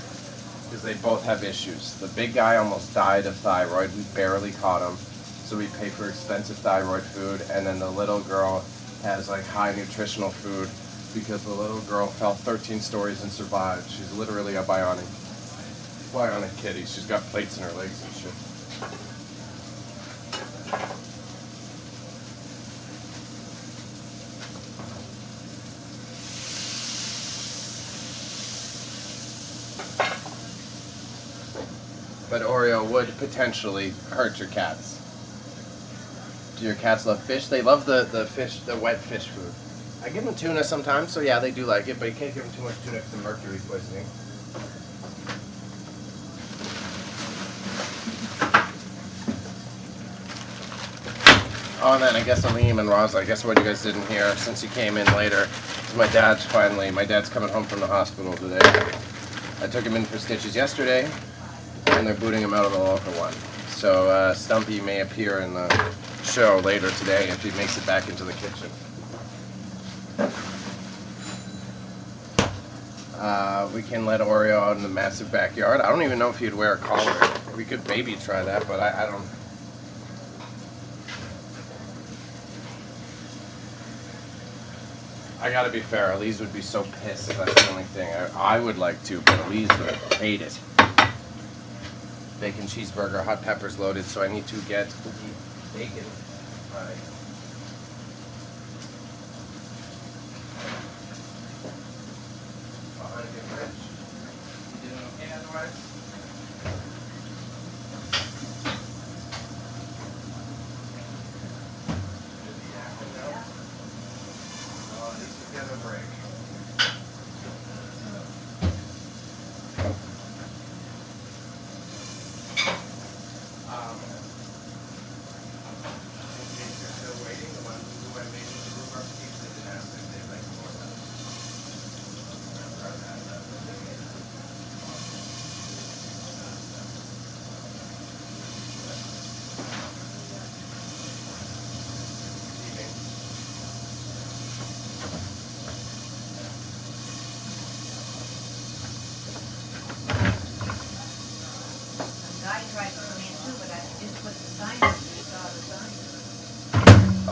because they both have issues. The big guy almost died of thyroid. We barely caught him. So we pay for expensive thyroid food. And then the little girl has like high nutritional food because the little girl fell 13 stories and survived. She's literally a bionic kitty. She's got plates in her legs and shit. But Oreo would potentially hurt your cats. Do your cats love fish? They love the fish, the wet fish food. I give them tuna sometimes, so yeah, they do like it, but you can't give them too much tuna because of mercury poisoning. Oh, and then I guess Aleem and Roz, I guess what you guys didn't hear since you came in later is my dad's coming home from the hospital today. I took him in for stitches yesterday, and they're booting him out of the local one. So Stumpy may appear in the show later today if he makes it back into the kitchen. We can let Oreo out in the massive backyard. I don't even know if he'd wear a collar. We could maybe try that, but I don't. I gotta be fair, Elise would be so pissed if that's the only thing. I would like to, but Elise would hate it. Bacon cheeseburger, hot peppers loaded, so I need to get the bacon. Right. You doing okay otherwise?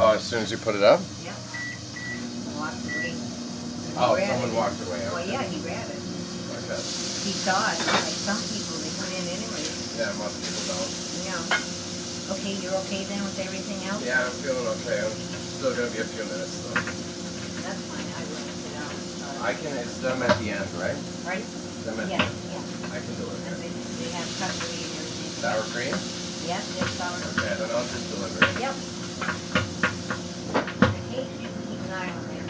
Oh, as soon as you put it up? Yeah. Walked away. Oh, someone walked away. Well, yeah, he grabbed it. Okay. He saw it. Like some people, they come in anyway. Yeah, most people don't. Yeah. Okay, you're okay then with everything else? Yeah, I'm feeling okay. I'm still gonna be a few minutes though. That's fine. I will sit down. I can. It's them at the end, right? Right? Them at Yeah, the end. yeah. I can deliver And it. they have cutlery and everything. Sour cream? Yes, there's sour cream. Okay, then I'll just deliver it. Yep. The cake, you can keep an eye on them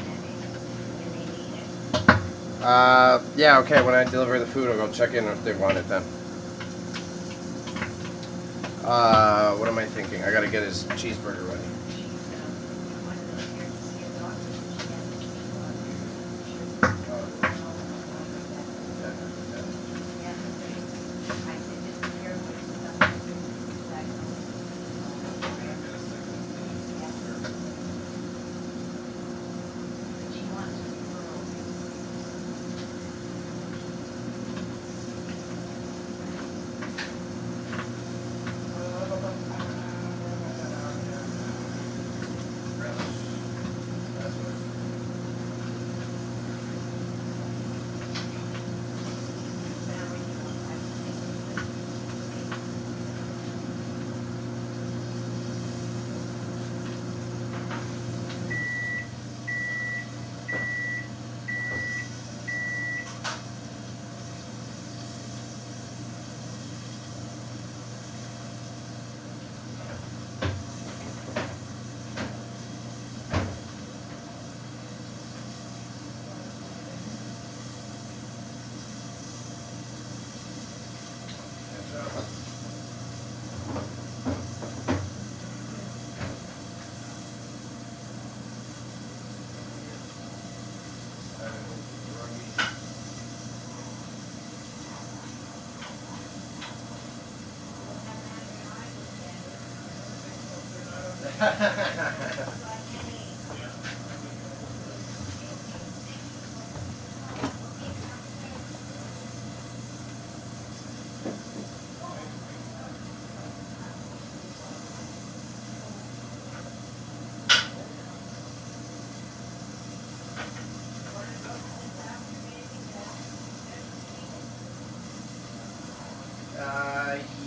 when they need it. Yeah, okay, when I deliver the food, I'll go check in if they want it then. What am I thinking? I gotta get his cheeseburger ready.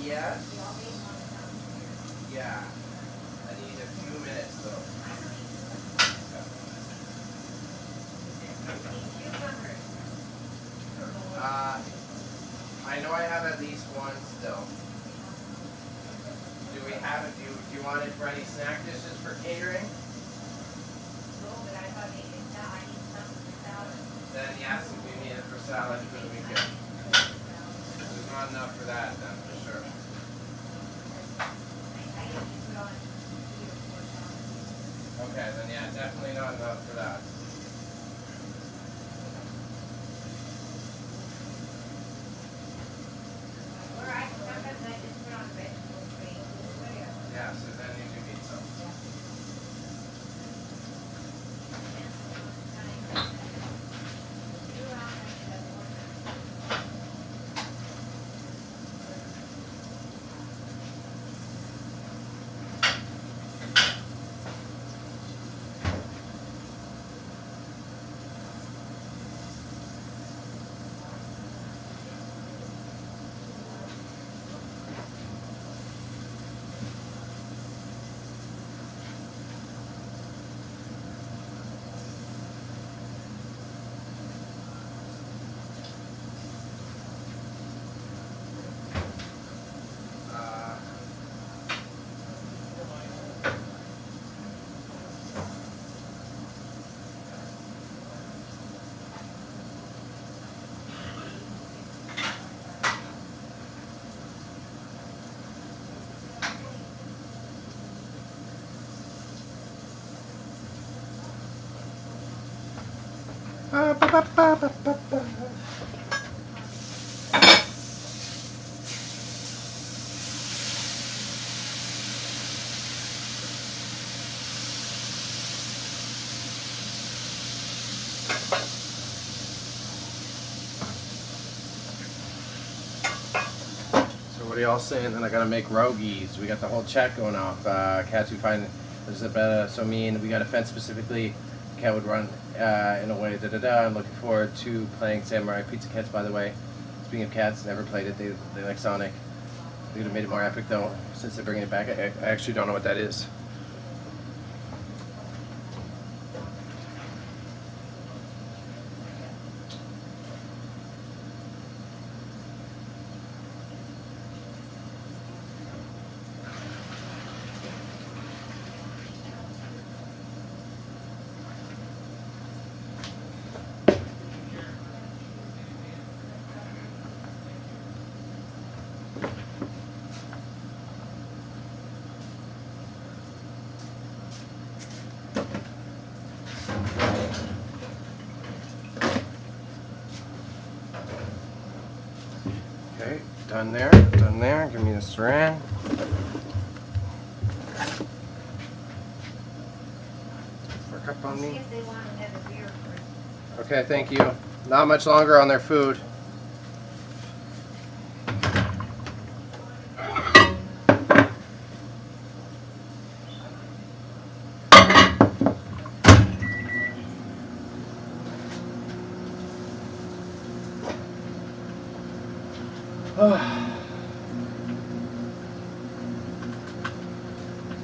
Yes. Yeah. I need a few minutes though. got any snack dishes for catering? No, but I thought maybe I need something for salad. Then yes, if we need it for salad for the weekend. There's not enough for that then, for sure. I usually put on 3 or 4 salads. Okay, then yeah, definitely not enough for that. Or sometimes I just put on vegetable cream, whatever. Yeah, so then you do need some. So what are y'all saying? Then I gotta make rogies. We got the whole chat going off. Cats we find there's a better. So me and we got a fence specifically. Cat would run in a way. I'm looking forward to playing Samurai Pizza Cats. By the way, speaking of cats, never played it. They like Sonic. They could have made it more epic though, since they're bringing it back. I actually don't know what that is. Okay, done there, done there. Give me the saran. Work up on See me. if they want another beer first. Okay, thank you. Not much longer on their food.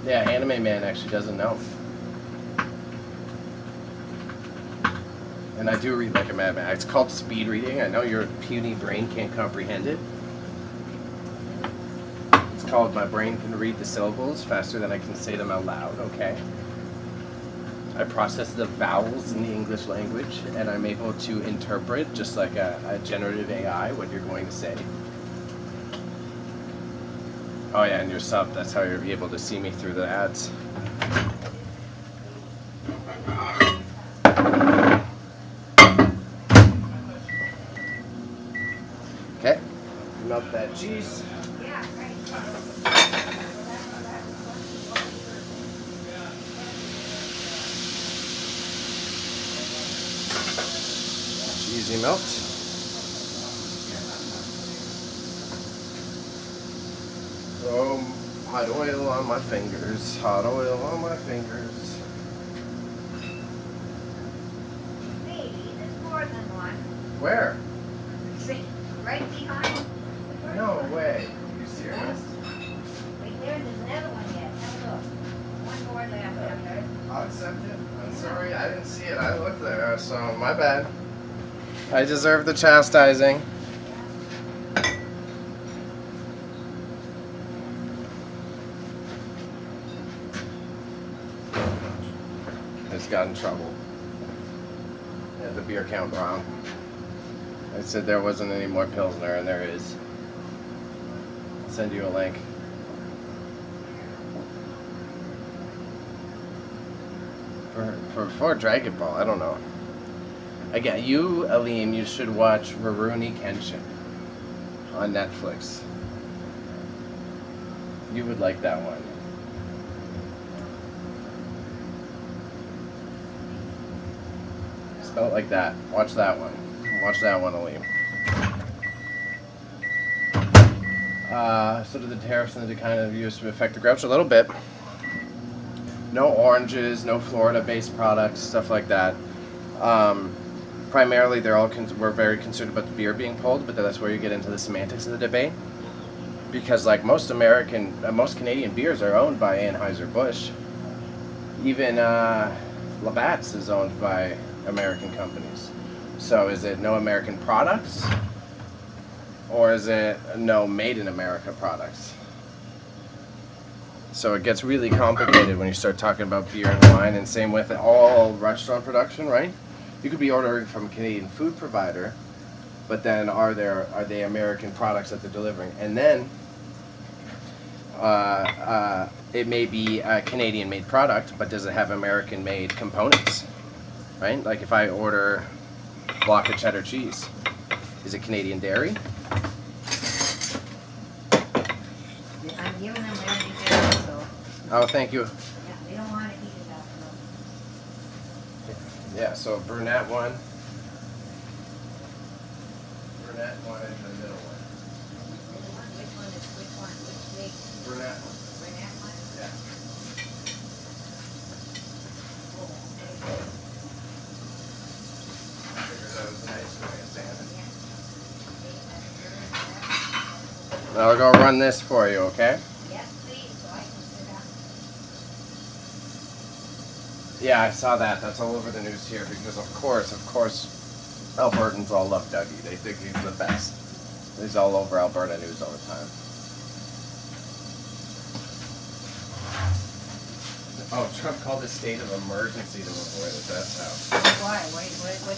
Yeah, Anime Man actually doesn't know. And I do read like a madman. It's called speed reading. I know your puny brain can't comprehend it. It's called my brain can read the syllables faster than I can say them out loud, okay? I process the vowels in the English language, and I'm able to interpret, just like a generative AI, what you're going to say. Oh yeah, and your sub, that's how you'll be able to see me through the ads. Okay, melt that cheese. Yeah, right. Cheesy melt. Hot oil on my fingers. Hot oil on my fingers. Maybe, there's more than one. Where? See, right behind. the first No one. way. Are you serious? Wait, there's another one yet. Have a look. One more left up there. I'll accept it. I'm sorry, I didn't see it. I looked there, so my bad. I deserve the chastising. just got in trouble. I had the beer count wrong. I said there wasn't any more Pilsner, and there is. I'll send you a link. For Dragon Ball, I don't know. Again, you, Aline, you should watch Rurouni Kenshin on Netflix. You would like that one. Spell it like that. Watch that one. Watch that one, Aline. So do the tariffs and the kind of used to affect the Grouch a little bit. No oranges, no Florida-based products, stuff like that. Primarily, they're all we're very concerned about the beer being pulled, but that's where you get into the semantics of the debate. Because like most Canadian beers are owned by Anheuser-Busch. Even Labatt's is owned by American companies. So is it no American products? Or is it no made in America products? So it gets really complicated when you start talking about beer and wine, and same with all restaurant production, right? You could be ordering from a Canadian food provider, but then are they American products that they're delivering? And then it may be a Canadian-made product, but does it have American-made components? Right? Like if I order a block of cheddar cheese, is it Canadian dairy? I'm giving them everything, so, Oh, thank you. yeah, they don't wanna eat it after. Yeah, so brunette one. Brunette one and the middle one. Which one, which big, Brunette one. brunette one? Yeah. Oh, okay. Figured that was a nice way of saying it. Yeah. Okay, that's good. I'll go run this for you, okay? Yes, please, so I can sit down. Yeah, I saw that. That's all over the news here because, of course, Albertans all love Dougie. They think he's the best. He's all over Alberta news all the time. Oh, Trump called a state of emergency to avoid it. That's how. Why, wait,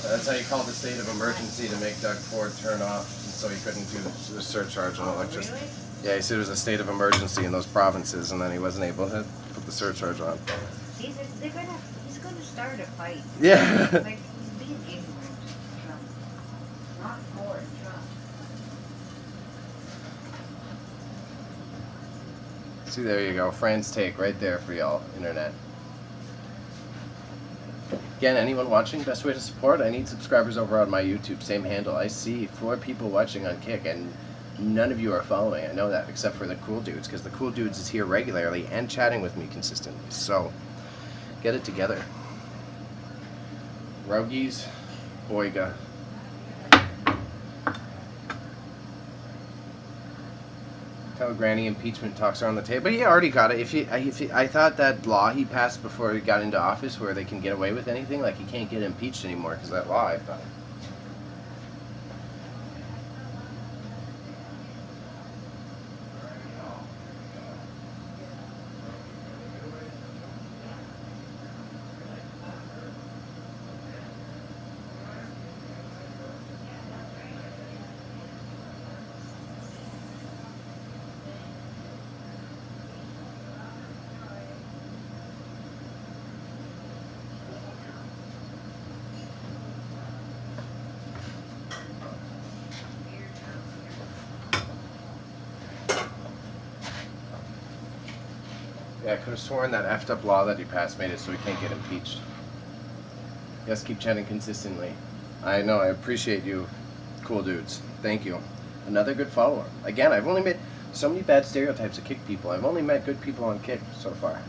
That's how you called the state of emergency to make Doug Ford turn off, so he couldn't do the surcharge on electricity. Really? Yeah, he said it was a state of emergency in those provinces, and then he wasn't able to put the surcharge on. He's gonna start a fight. Yeah. Like, he's being ignorant, Trump. Not for Trump. See, there you go. Fran's take right there for y'all, internet. Again, anyone watching, best way to support, I need subscribers over on my YouTube, same handle. I see 4 people watching on Kick, and none of you are following. I know that, except for the Cool Dudes, because the Cool Dudes is here regularly and chatting with me consistently. So, get it together. Rogies, Boyga. Tell Granny impeachment talks are on the table. But he already got it. I thought that law he passed before he got into office, where they can get away with anything, like he can't get impeached anymore because that law. I thought. Yeah, I could have sworn that effed up law that he passed made it so he can't get impeached. Yes, keep chatting consistently. I know, I appreciate you, Cool Dudes. Thank you. Another good follower. Again, I've only met so many bad stereotypes of Kick people. I've only met good people on Kick so far.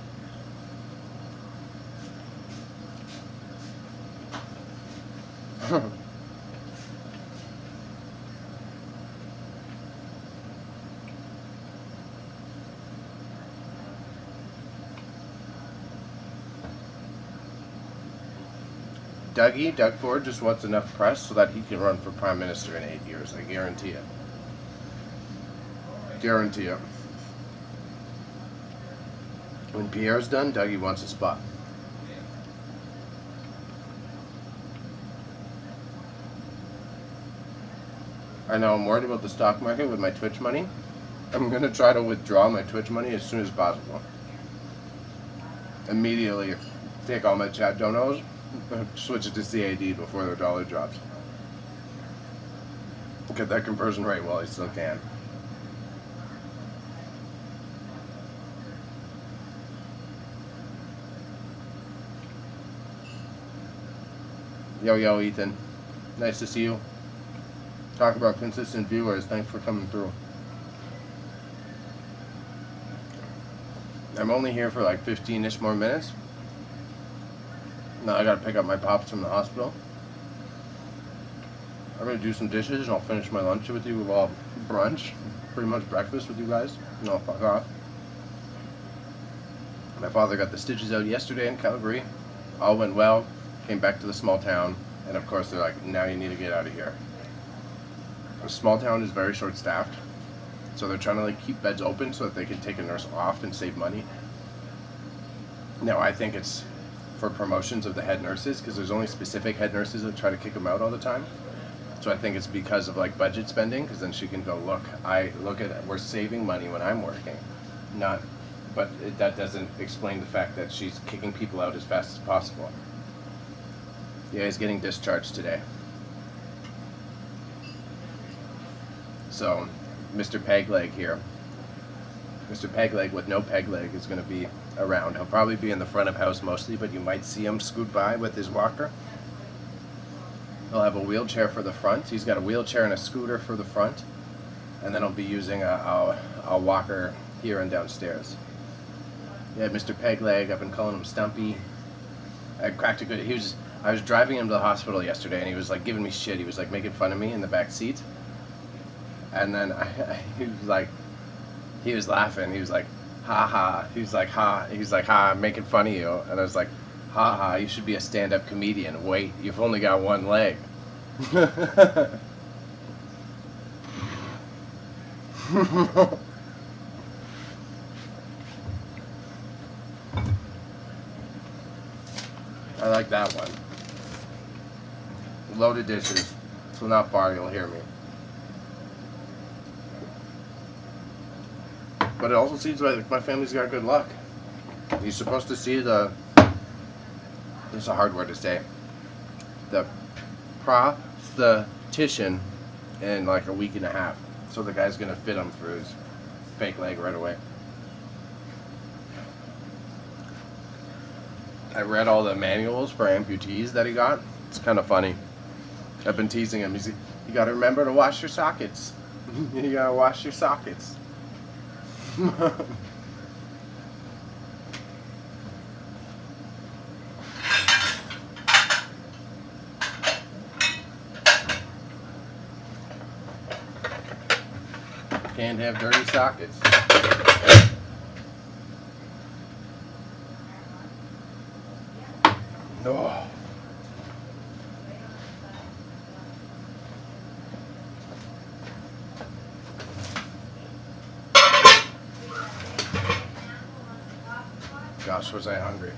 Doug Ford just wants enough press so that he can run for Prime Minister in 8 years. I guarantee it. Guarantee it. When Pierre's done, Dougie wants a spot. I know I'm worried about the stock market with my Twitch money. I'm going to try to withdraw my Twitch money as soon as possible. Immediately take all my chat donos, switch it to CAD before the dollar drops. Get that conversion rate while I still can. Yo, Ethan. Nice to see you. Talk about consistent viewers. Thanks for coming through. I'm only here for like 15-ish more minutes. Now I gotta pick up my pops from the hospital. I'm gonna do some dishes and I'll finish my lunch with you while brunch. Pretty much breakfast with you guys. And I'll fuck off. My father got the stitches out yesterday in Calgary. All went well. Came back to the small town. And of course they're like, now you need to get out of here. The small town is very short staffed. So they're trying to like keep beds open so that they can take a nurse off and save money. Now I think it's for promotions of the head nurses because there's only specific head nurses that try to kick them out all the time. So I think it's because of like budget spending because then she can go, look, we're saving money when I'm working. That doesn't explain the fact that she's kicking people out as fast as possible. Yeah, he's getting discharged today. So, Mr. Pegleg here. Mr. Pegleg with no peg leg is going to be around. He'll probably be in the front of house mostly, but you might see him scoot by with his walker. He'll have a wheelchair for the front. He's got a wheelchair and a scooter for the front. And then he'll be using a walker here and downstairs. Yeah, Mr. Pegleg, I've been calling him Stumpy. I cracked a good... I was driving him to the hospital yesterday, and he was like giving me shit. He was like making fun of me in the back seat. And then he was laughing. He was like, ha ha. He's like, ha, I'm making fun of you. And I was like, ha ha, you should be a stand-up comedian. Wait, you've only got one leg. I like that one. Loaded dishes. So not far, you'll hear me. But it also seems like my family's got good luck. You're supposed to see it's a hard word to say, the prosthetician in like a week and a half. So the guy's gonna fit him for his fake leg right away. I read all the manuals for amputees that he got. It's kind of funny. I've been teasing him. You gotta remember to wash your sockets. You gotta wash your sockets. Can't have dirty sockets. Oh. Gosh, was I hungry.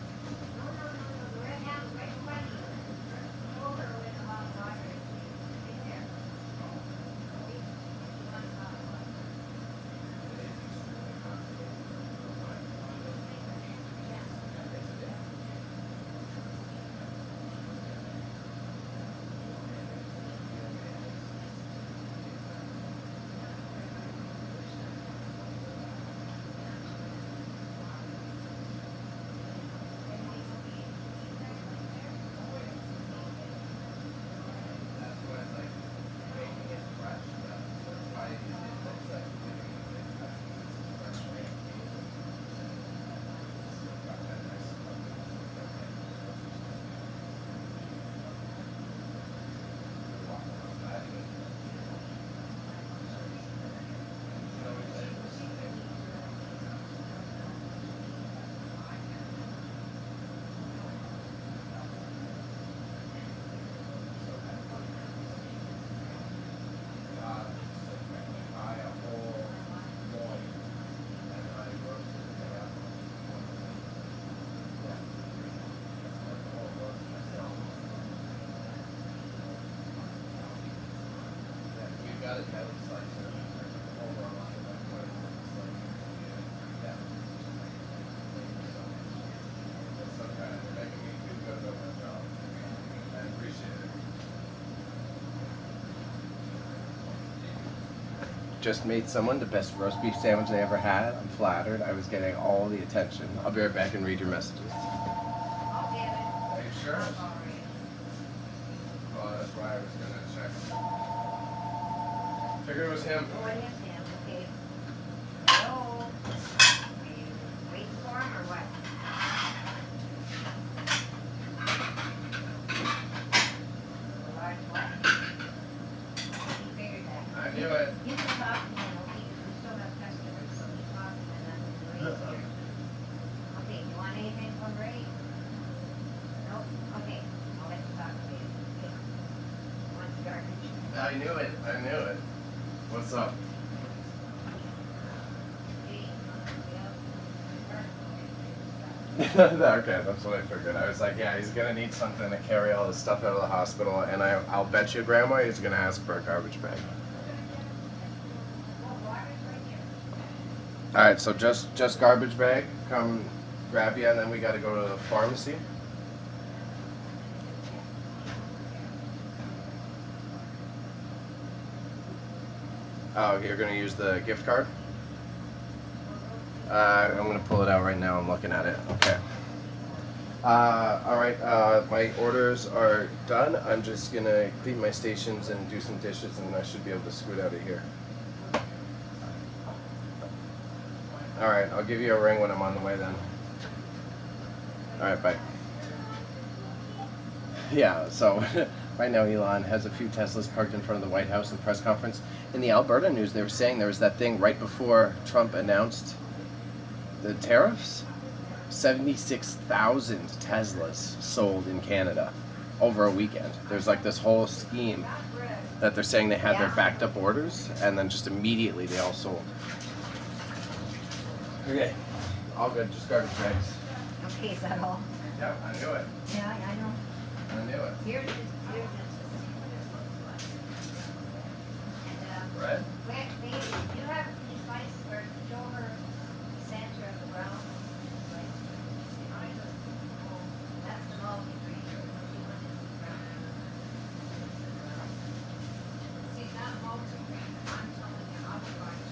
just made someone the best roast beef sandwich they ever had. I'm flattered. I was getting all the attention. I'll be right back and read your messages. I'll get it. Are you sure? I'm all right. Well, that's why I was gonna check. Figured it was him. Oh, it is him, okay. Hello? Are you waiting for him or what? A large what? He figured that. I knew it. You can talk to him, okay, because we still have customers, so he's talking and I'm Ray's here. Okay, you want anything from Ray? Nope, okay, I'll let you talk to Ray. Okay. Wants garbage. I knew it. I knew it. What's up? Okay, Okay, that's what I figured. I was like, yeah, he's gonna need something to carry all this stuff out of the hospital, and I'll bet you, Grandma, he's gonna ask for a garbage bag. All right, so just garbage bag. Come grab you, and then we got to go to the pharmacy. Oh, you're gonna use the gift card? I'm gonna pull it out right now. I'm looking at it. Okay. All right. My orders are done. I'm just gonna clean my stations and do some dishes, and I should be able to scoot out of here. All right. I'll give you a ring when I'm on the way then. All right. Bye. Yeah. So right now, Elon has a few Teslas parked in front of the White House in the press conference. In the Alberta news, they were saying there was that thing right before Trump announced the tariffs. 76,000 Teslas sold in Canada over a weekend. There's like this whole scheme that they're saying they had their backed up orders, and then just immediately they all sold. Okay, all good. Just garbage bags. Okay, is that all? Yeah, I knew it. Yeah, I know. I knew it. Here's just. And, Red? wait, baby, you have these lights for, show her the center of the brown. That's the multi-green. See, not multi-green, I'm telling you, I'm going to.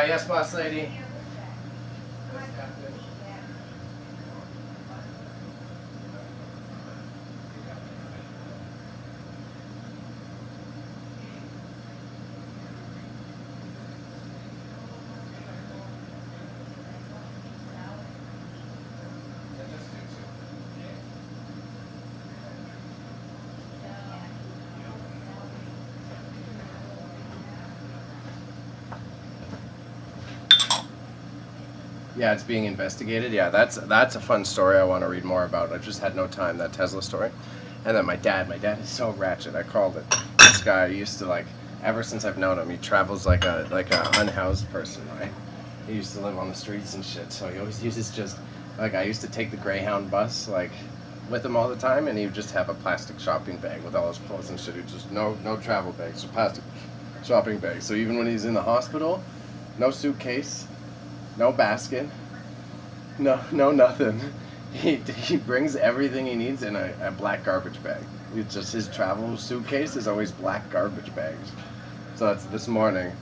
Yes, boss lady. Yeah, it's being investigated. Yeah, that's a fun story I want to read more about. I just had no time, that Tesla story. And then my dad is so ratchet. I called it. This guy used to like, ever since I've known him, he travels like a unhoused person, right? He used to live on the streets and shit, so he always uses just, like, I used to take the Greyhound bus, like, with him all the time, and he would just have a plastic shopping bag with all his clothes and shit. He just, no travel bags, just plastic shopping bags. So even when he's in the hospital, no suitcase, no basket, no nothing. He brings everything he needs in a black garbage bag. It's just his travel suitcase is always black garbage bags. So that's this morning.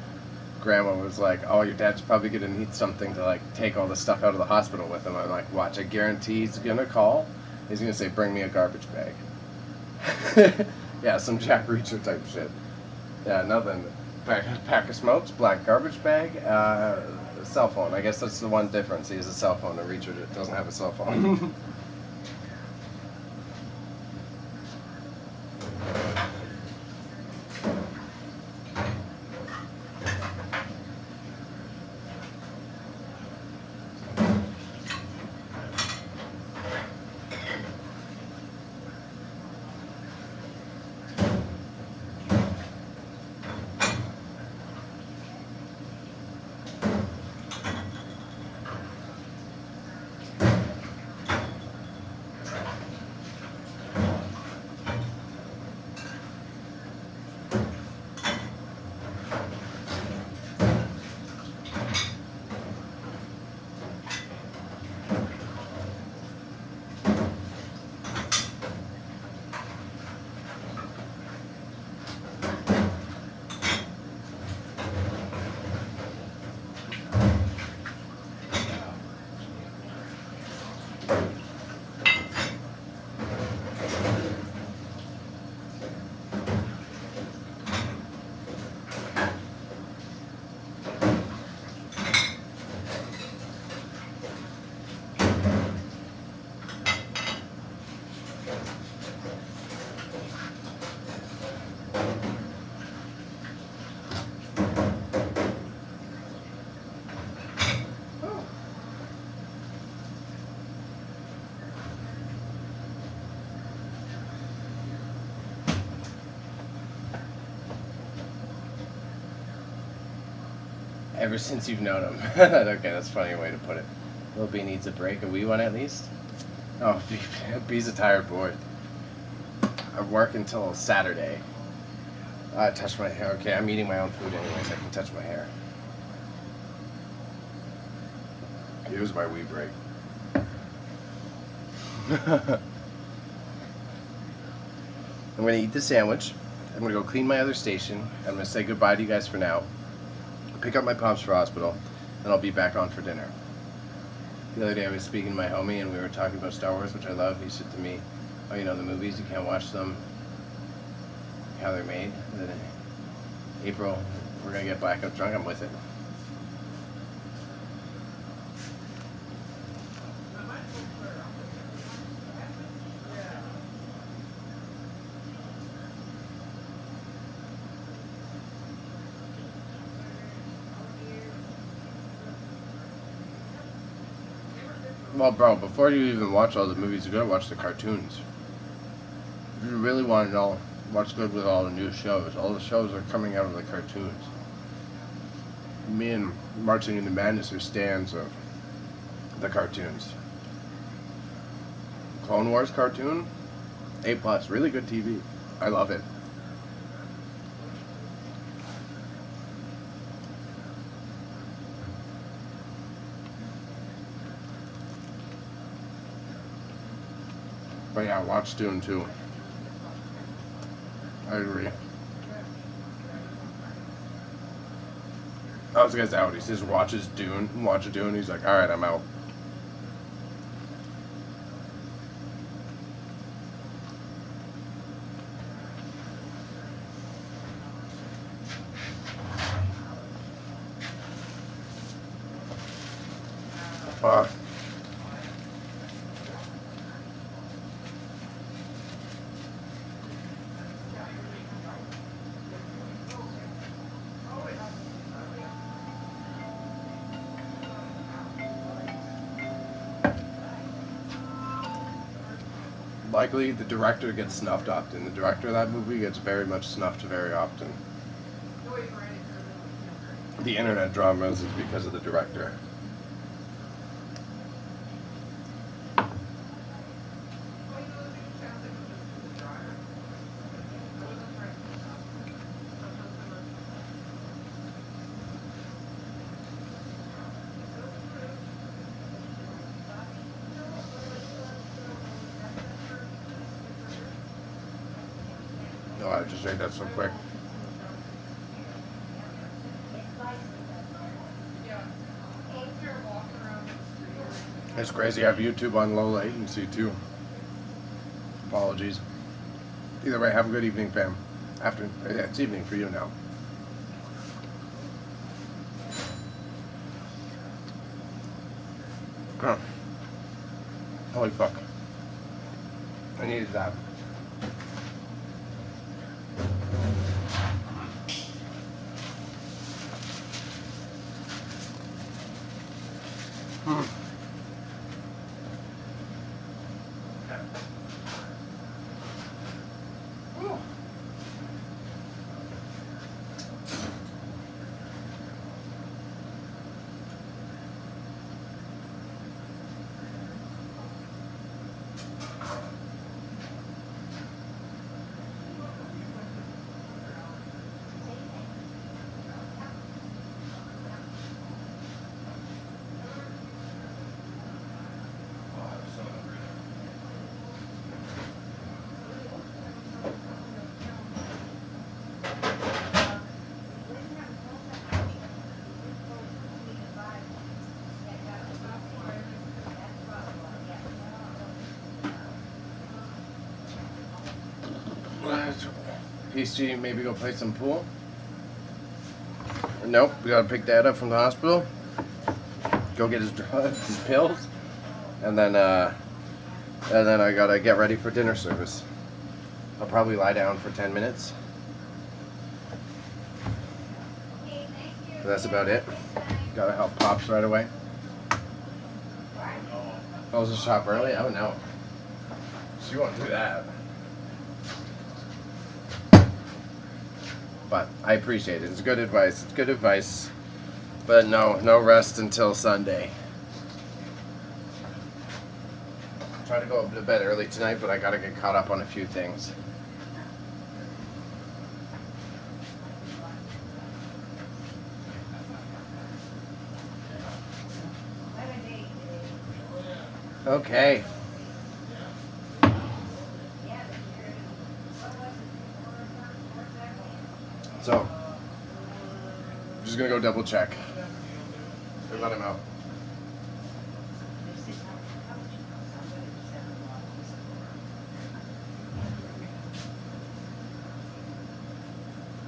Grandma was like, "Oh, your dad's probably gonna need something to like take all the stuff out of the hospital with him." I'm like, "Watch! I guarantee he's gonna call. He's gonna say, bring me a garbage bag.'" Yeah, some Jack Reacher type shit. Yeah, nothing. Pack of smokes, black garbage bag, cell phone. I guess that's the one difference. He has a cell phone. The Reacher doesn't have a cell phone. Ever since you've known him. Okay, that's a funny way to put it. Little B needs a break, a wee one at least. Oh, B's a tired boy. I work until Saturday. I touch my hair. Okay, I'm eating my own food anyways. I can touch my hair. It was my wee break. I'm gonna eat the sandwich. I'm gonna go clean my other station. I'm gonna say goodbye to you guys for now. Pick up my pops for hospital, and I'll be back on for dinner. The other day I was speaking to my homie, and we were talking about Star Wars, which I love. He said to me, "Oh, you know the movies, you can't watch them how they're made." And then in April, we're gonna get blackout drunk. I'm with it. Well, bro, before you even watch all the movies, you gotta watch the cartoons. If you really want to know what's good with all the new shows, all the shows are coming out of the cartoons. Me and Marching into Madness are stands of the cartoons. Clone Wars cartoon, A+, really good TV. I love it. But yeah, watch Dune too. I agree. Oh, this guy's out. He says watch Dune. He's like, alright, I'm out. Fuck. likely the director gets snuffed often. The director of that movie gets very much snuffed very often. The internet dramas is because of the director. Oh, I just ate that so quick. It's crazy. I have YouTube on low latency too. Apologies. Either way, have a good evening, fam. After yeah, it's evening for you now. Huh. Holy fuck. I needed that. PC, maybe go play some pool. Nope, we gotta pick Dad up from the hospital. Go get his drugs, his pills, and then I gotta get ready for dinner service. I'll probably lie down for 10 minutes. But that's about it. Gotta help Pops right away. Close the shop early? Oh no. She won't do that. But I appreciate it. It's good advice. It's good advice. But no rest until Sunday. Try to go to bed early tonight, but I gotta get caught up on a few things. Okay. So, I'm just gonna go double check. And let him out.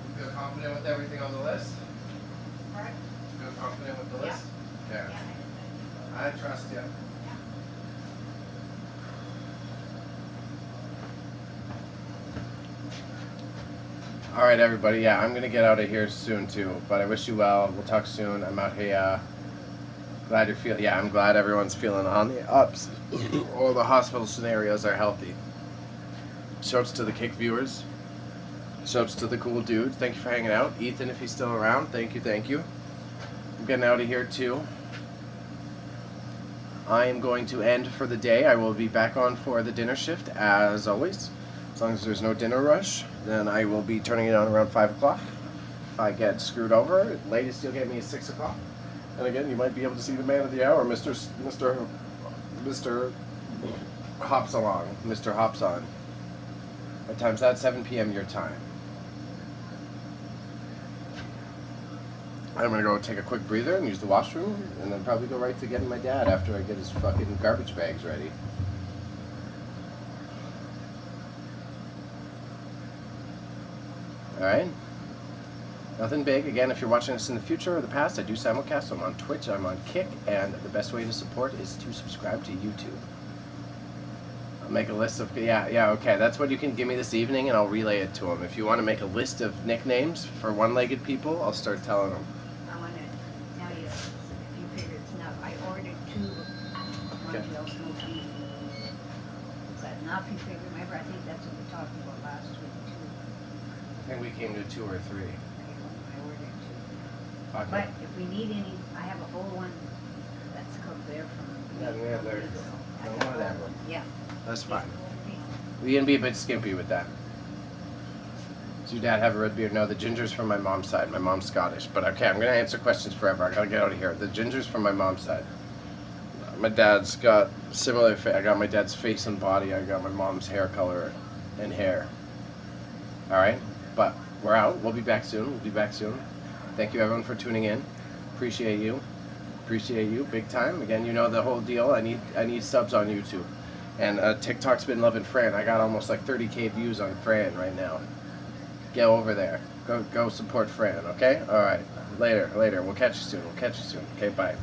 You feel confident with everything on the list? You feel confident with the list? Yeah. I trust you. All right, everybody. Yeah, I'm gonna get out of here soon too. But I wish you well. We'll talk soon. I'm out here. Glad you're feeling. Yeah, I'm glad everyone's feeling on the ups. All the hospital scenarios are healthy. Shouts to the Kick viewers. Shouts to the cool dudes. Thank you for hanging out, Ethan. If he's still around, thank you, thank you. I'm getting out of here too. I am going to end for the day. I will be back on for the dinner shift as always. As long as there's no dinner rush, then I will be turning it on around 5 o'clock. If I get screwed over, latest you'll get me at 6 o'clock. And again, you might be able to see the man of the hour, Mr. Hops Along, Mr. Hops On. What time's that? 7 p.m. your time. I'm gonna go take a quick breather and use the washroom, and then probably go right to getting my dad after I get his fucking garbage bags ready. Alright? Nothing big. Again, if you're watching this in the future or the past, I do simulcast. I'm on Twitch, I'm on Kick, and the best way to support is to subscribe to YouTube. I'll make a list of... Yeah, okay. That's what you can give me this evening, and I'll relay it to them. If you want to make a list of nicknames for one-legged people, I'll start telling them. I want to tell you, if you figure it's enough, I ordered 2 Montreal smoked beef. It's at $9 enough, you figure, remember, I think that's what we talked about last week too. I think we came to 2 or 3. I ordered two. Okay. But if we need any, I have a whole one that's cooked there from. Yeah, there you go. So I No, got a whatever. whole one. Yeah. That's fine. Yeah. We can be a bit skimpy with that. Does your dad have a red beard? No, the ginger's from my mom's side. My mom's Scottish. But okay, I'm going to answer questions forever. I got to get out of here. The ginger's from my mom's side. My dad's got similar I got my dad's face and body. I got my mom's hair color and hair. Alright? But we're out. We'll be back soon. Thank you everyone for tuning in. Appreciate you. Big time. Again, you know the whole deal. I need subs on YouTube. And TikTok's been loving Fran. I got almost like 30K views on Fran right now. Get over there. Go support Fran, okay? Alright. Later. We'll catch you soon. Okay, bye.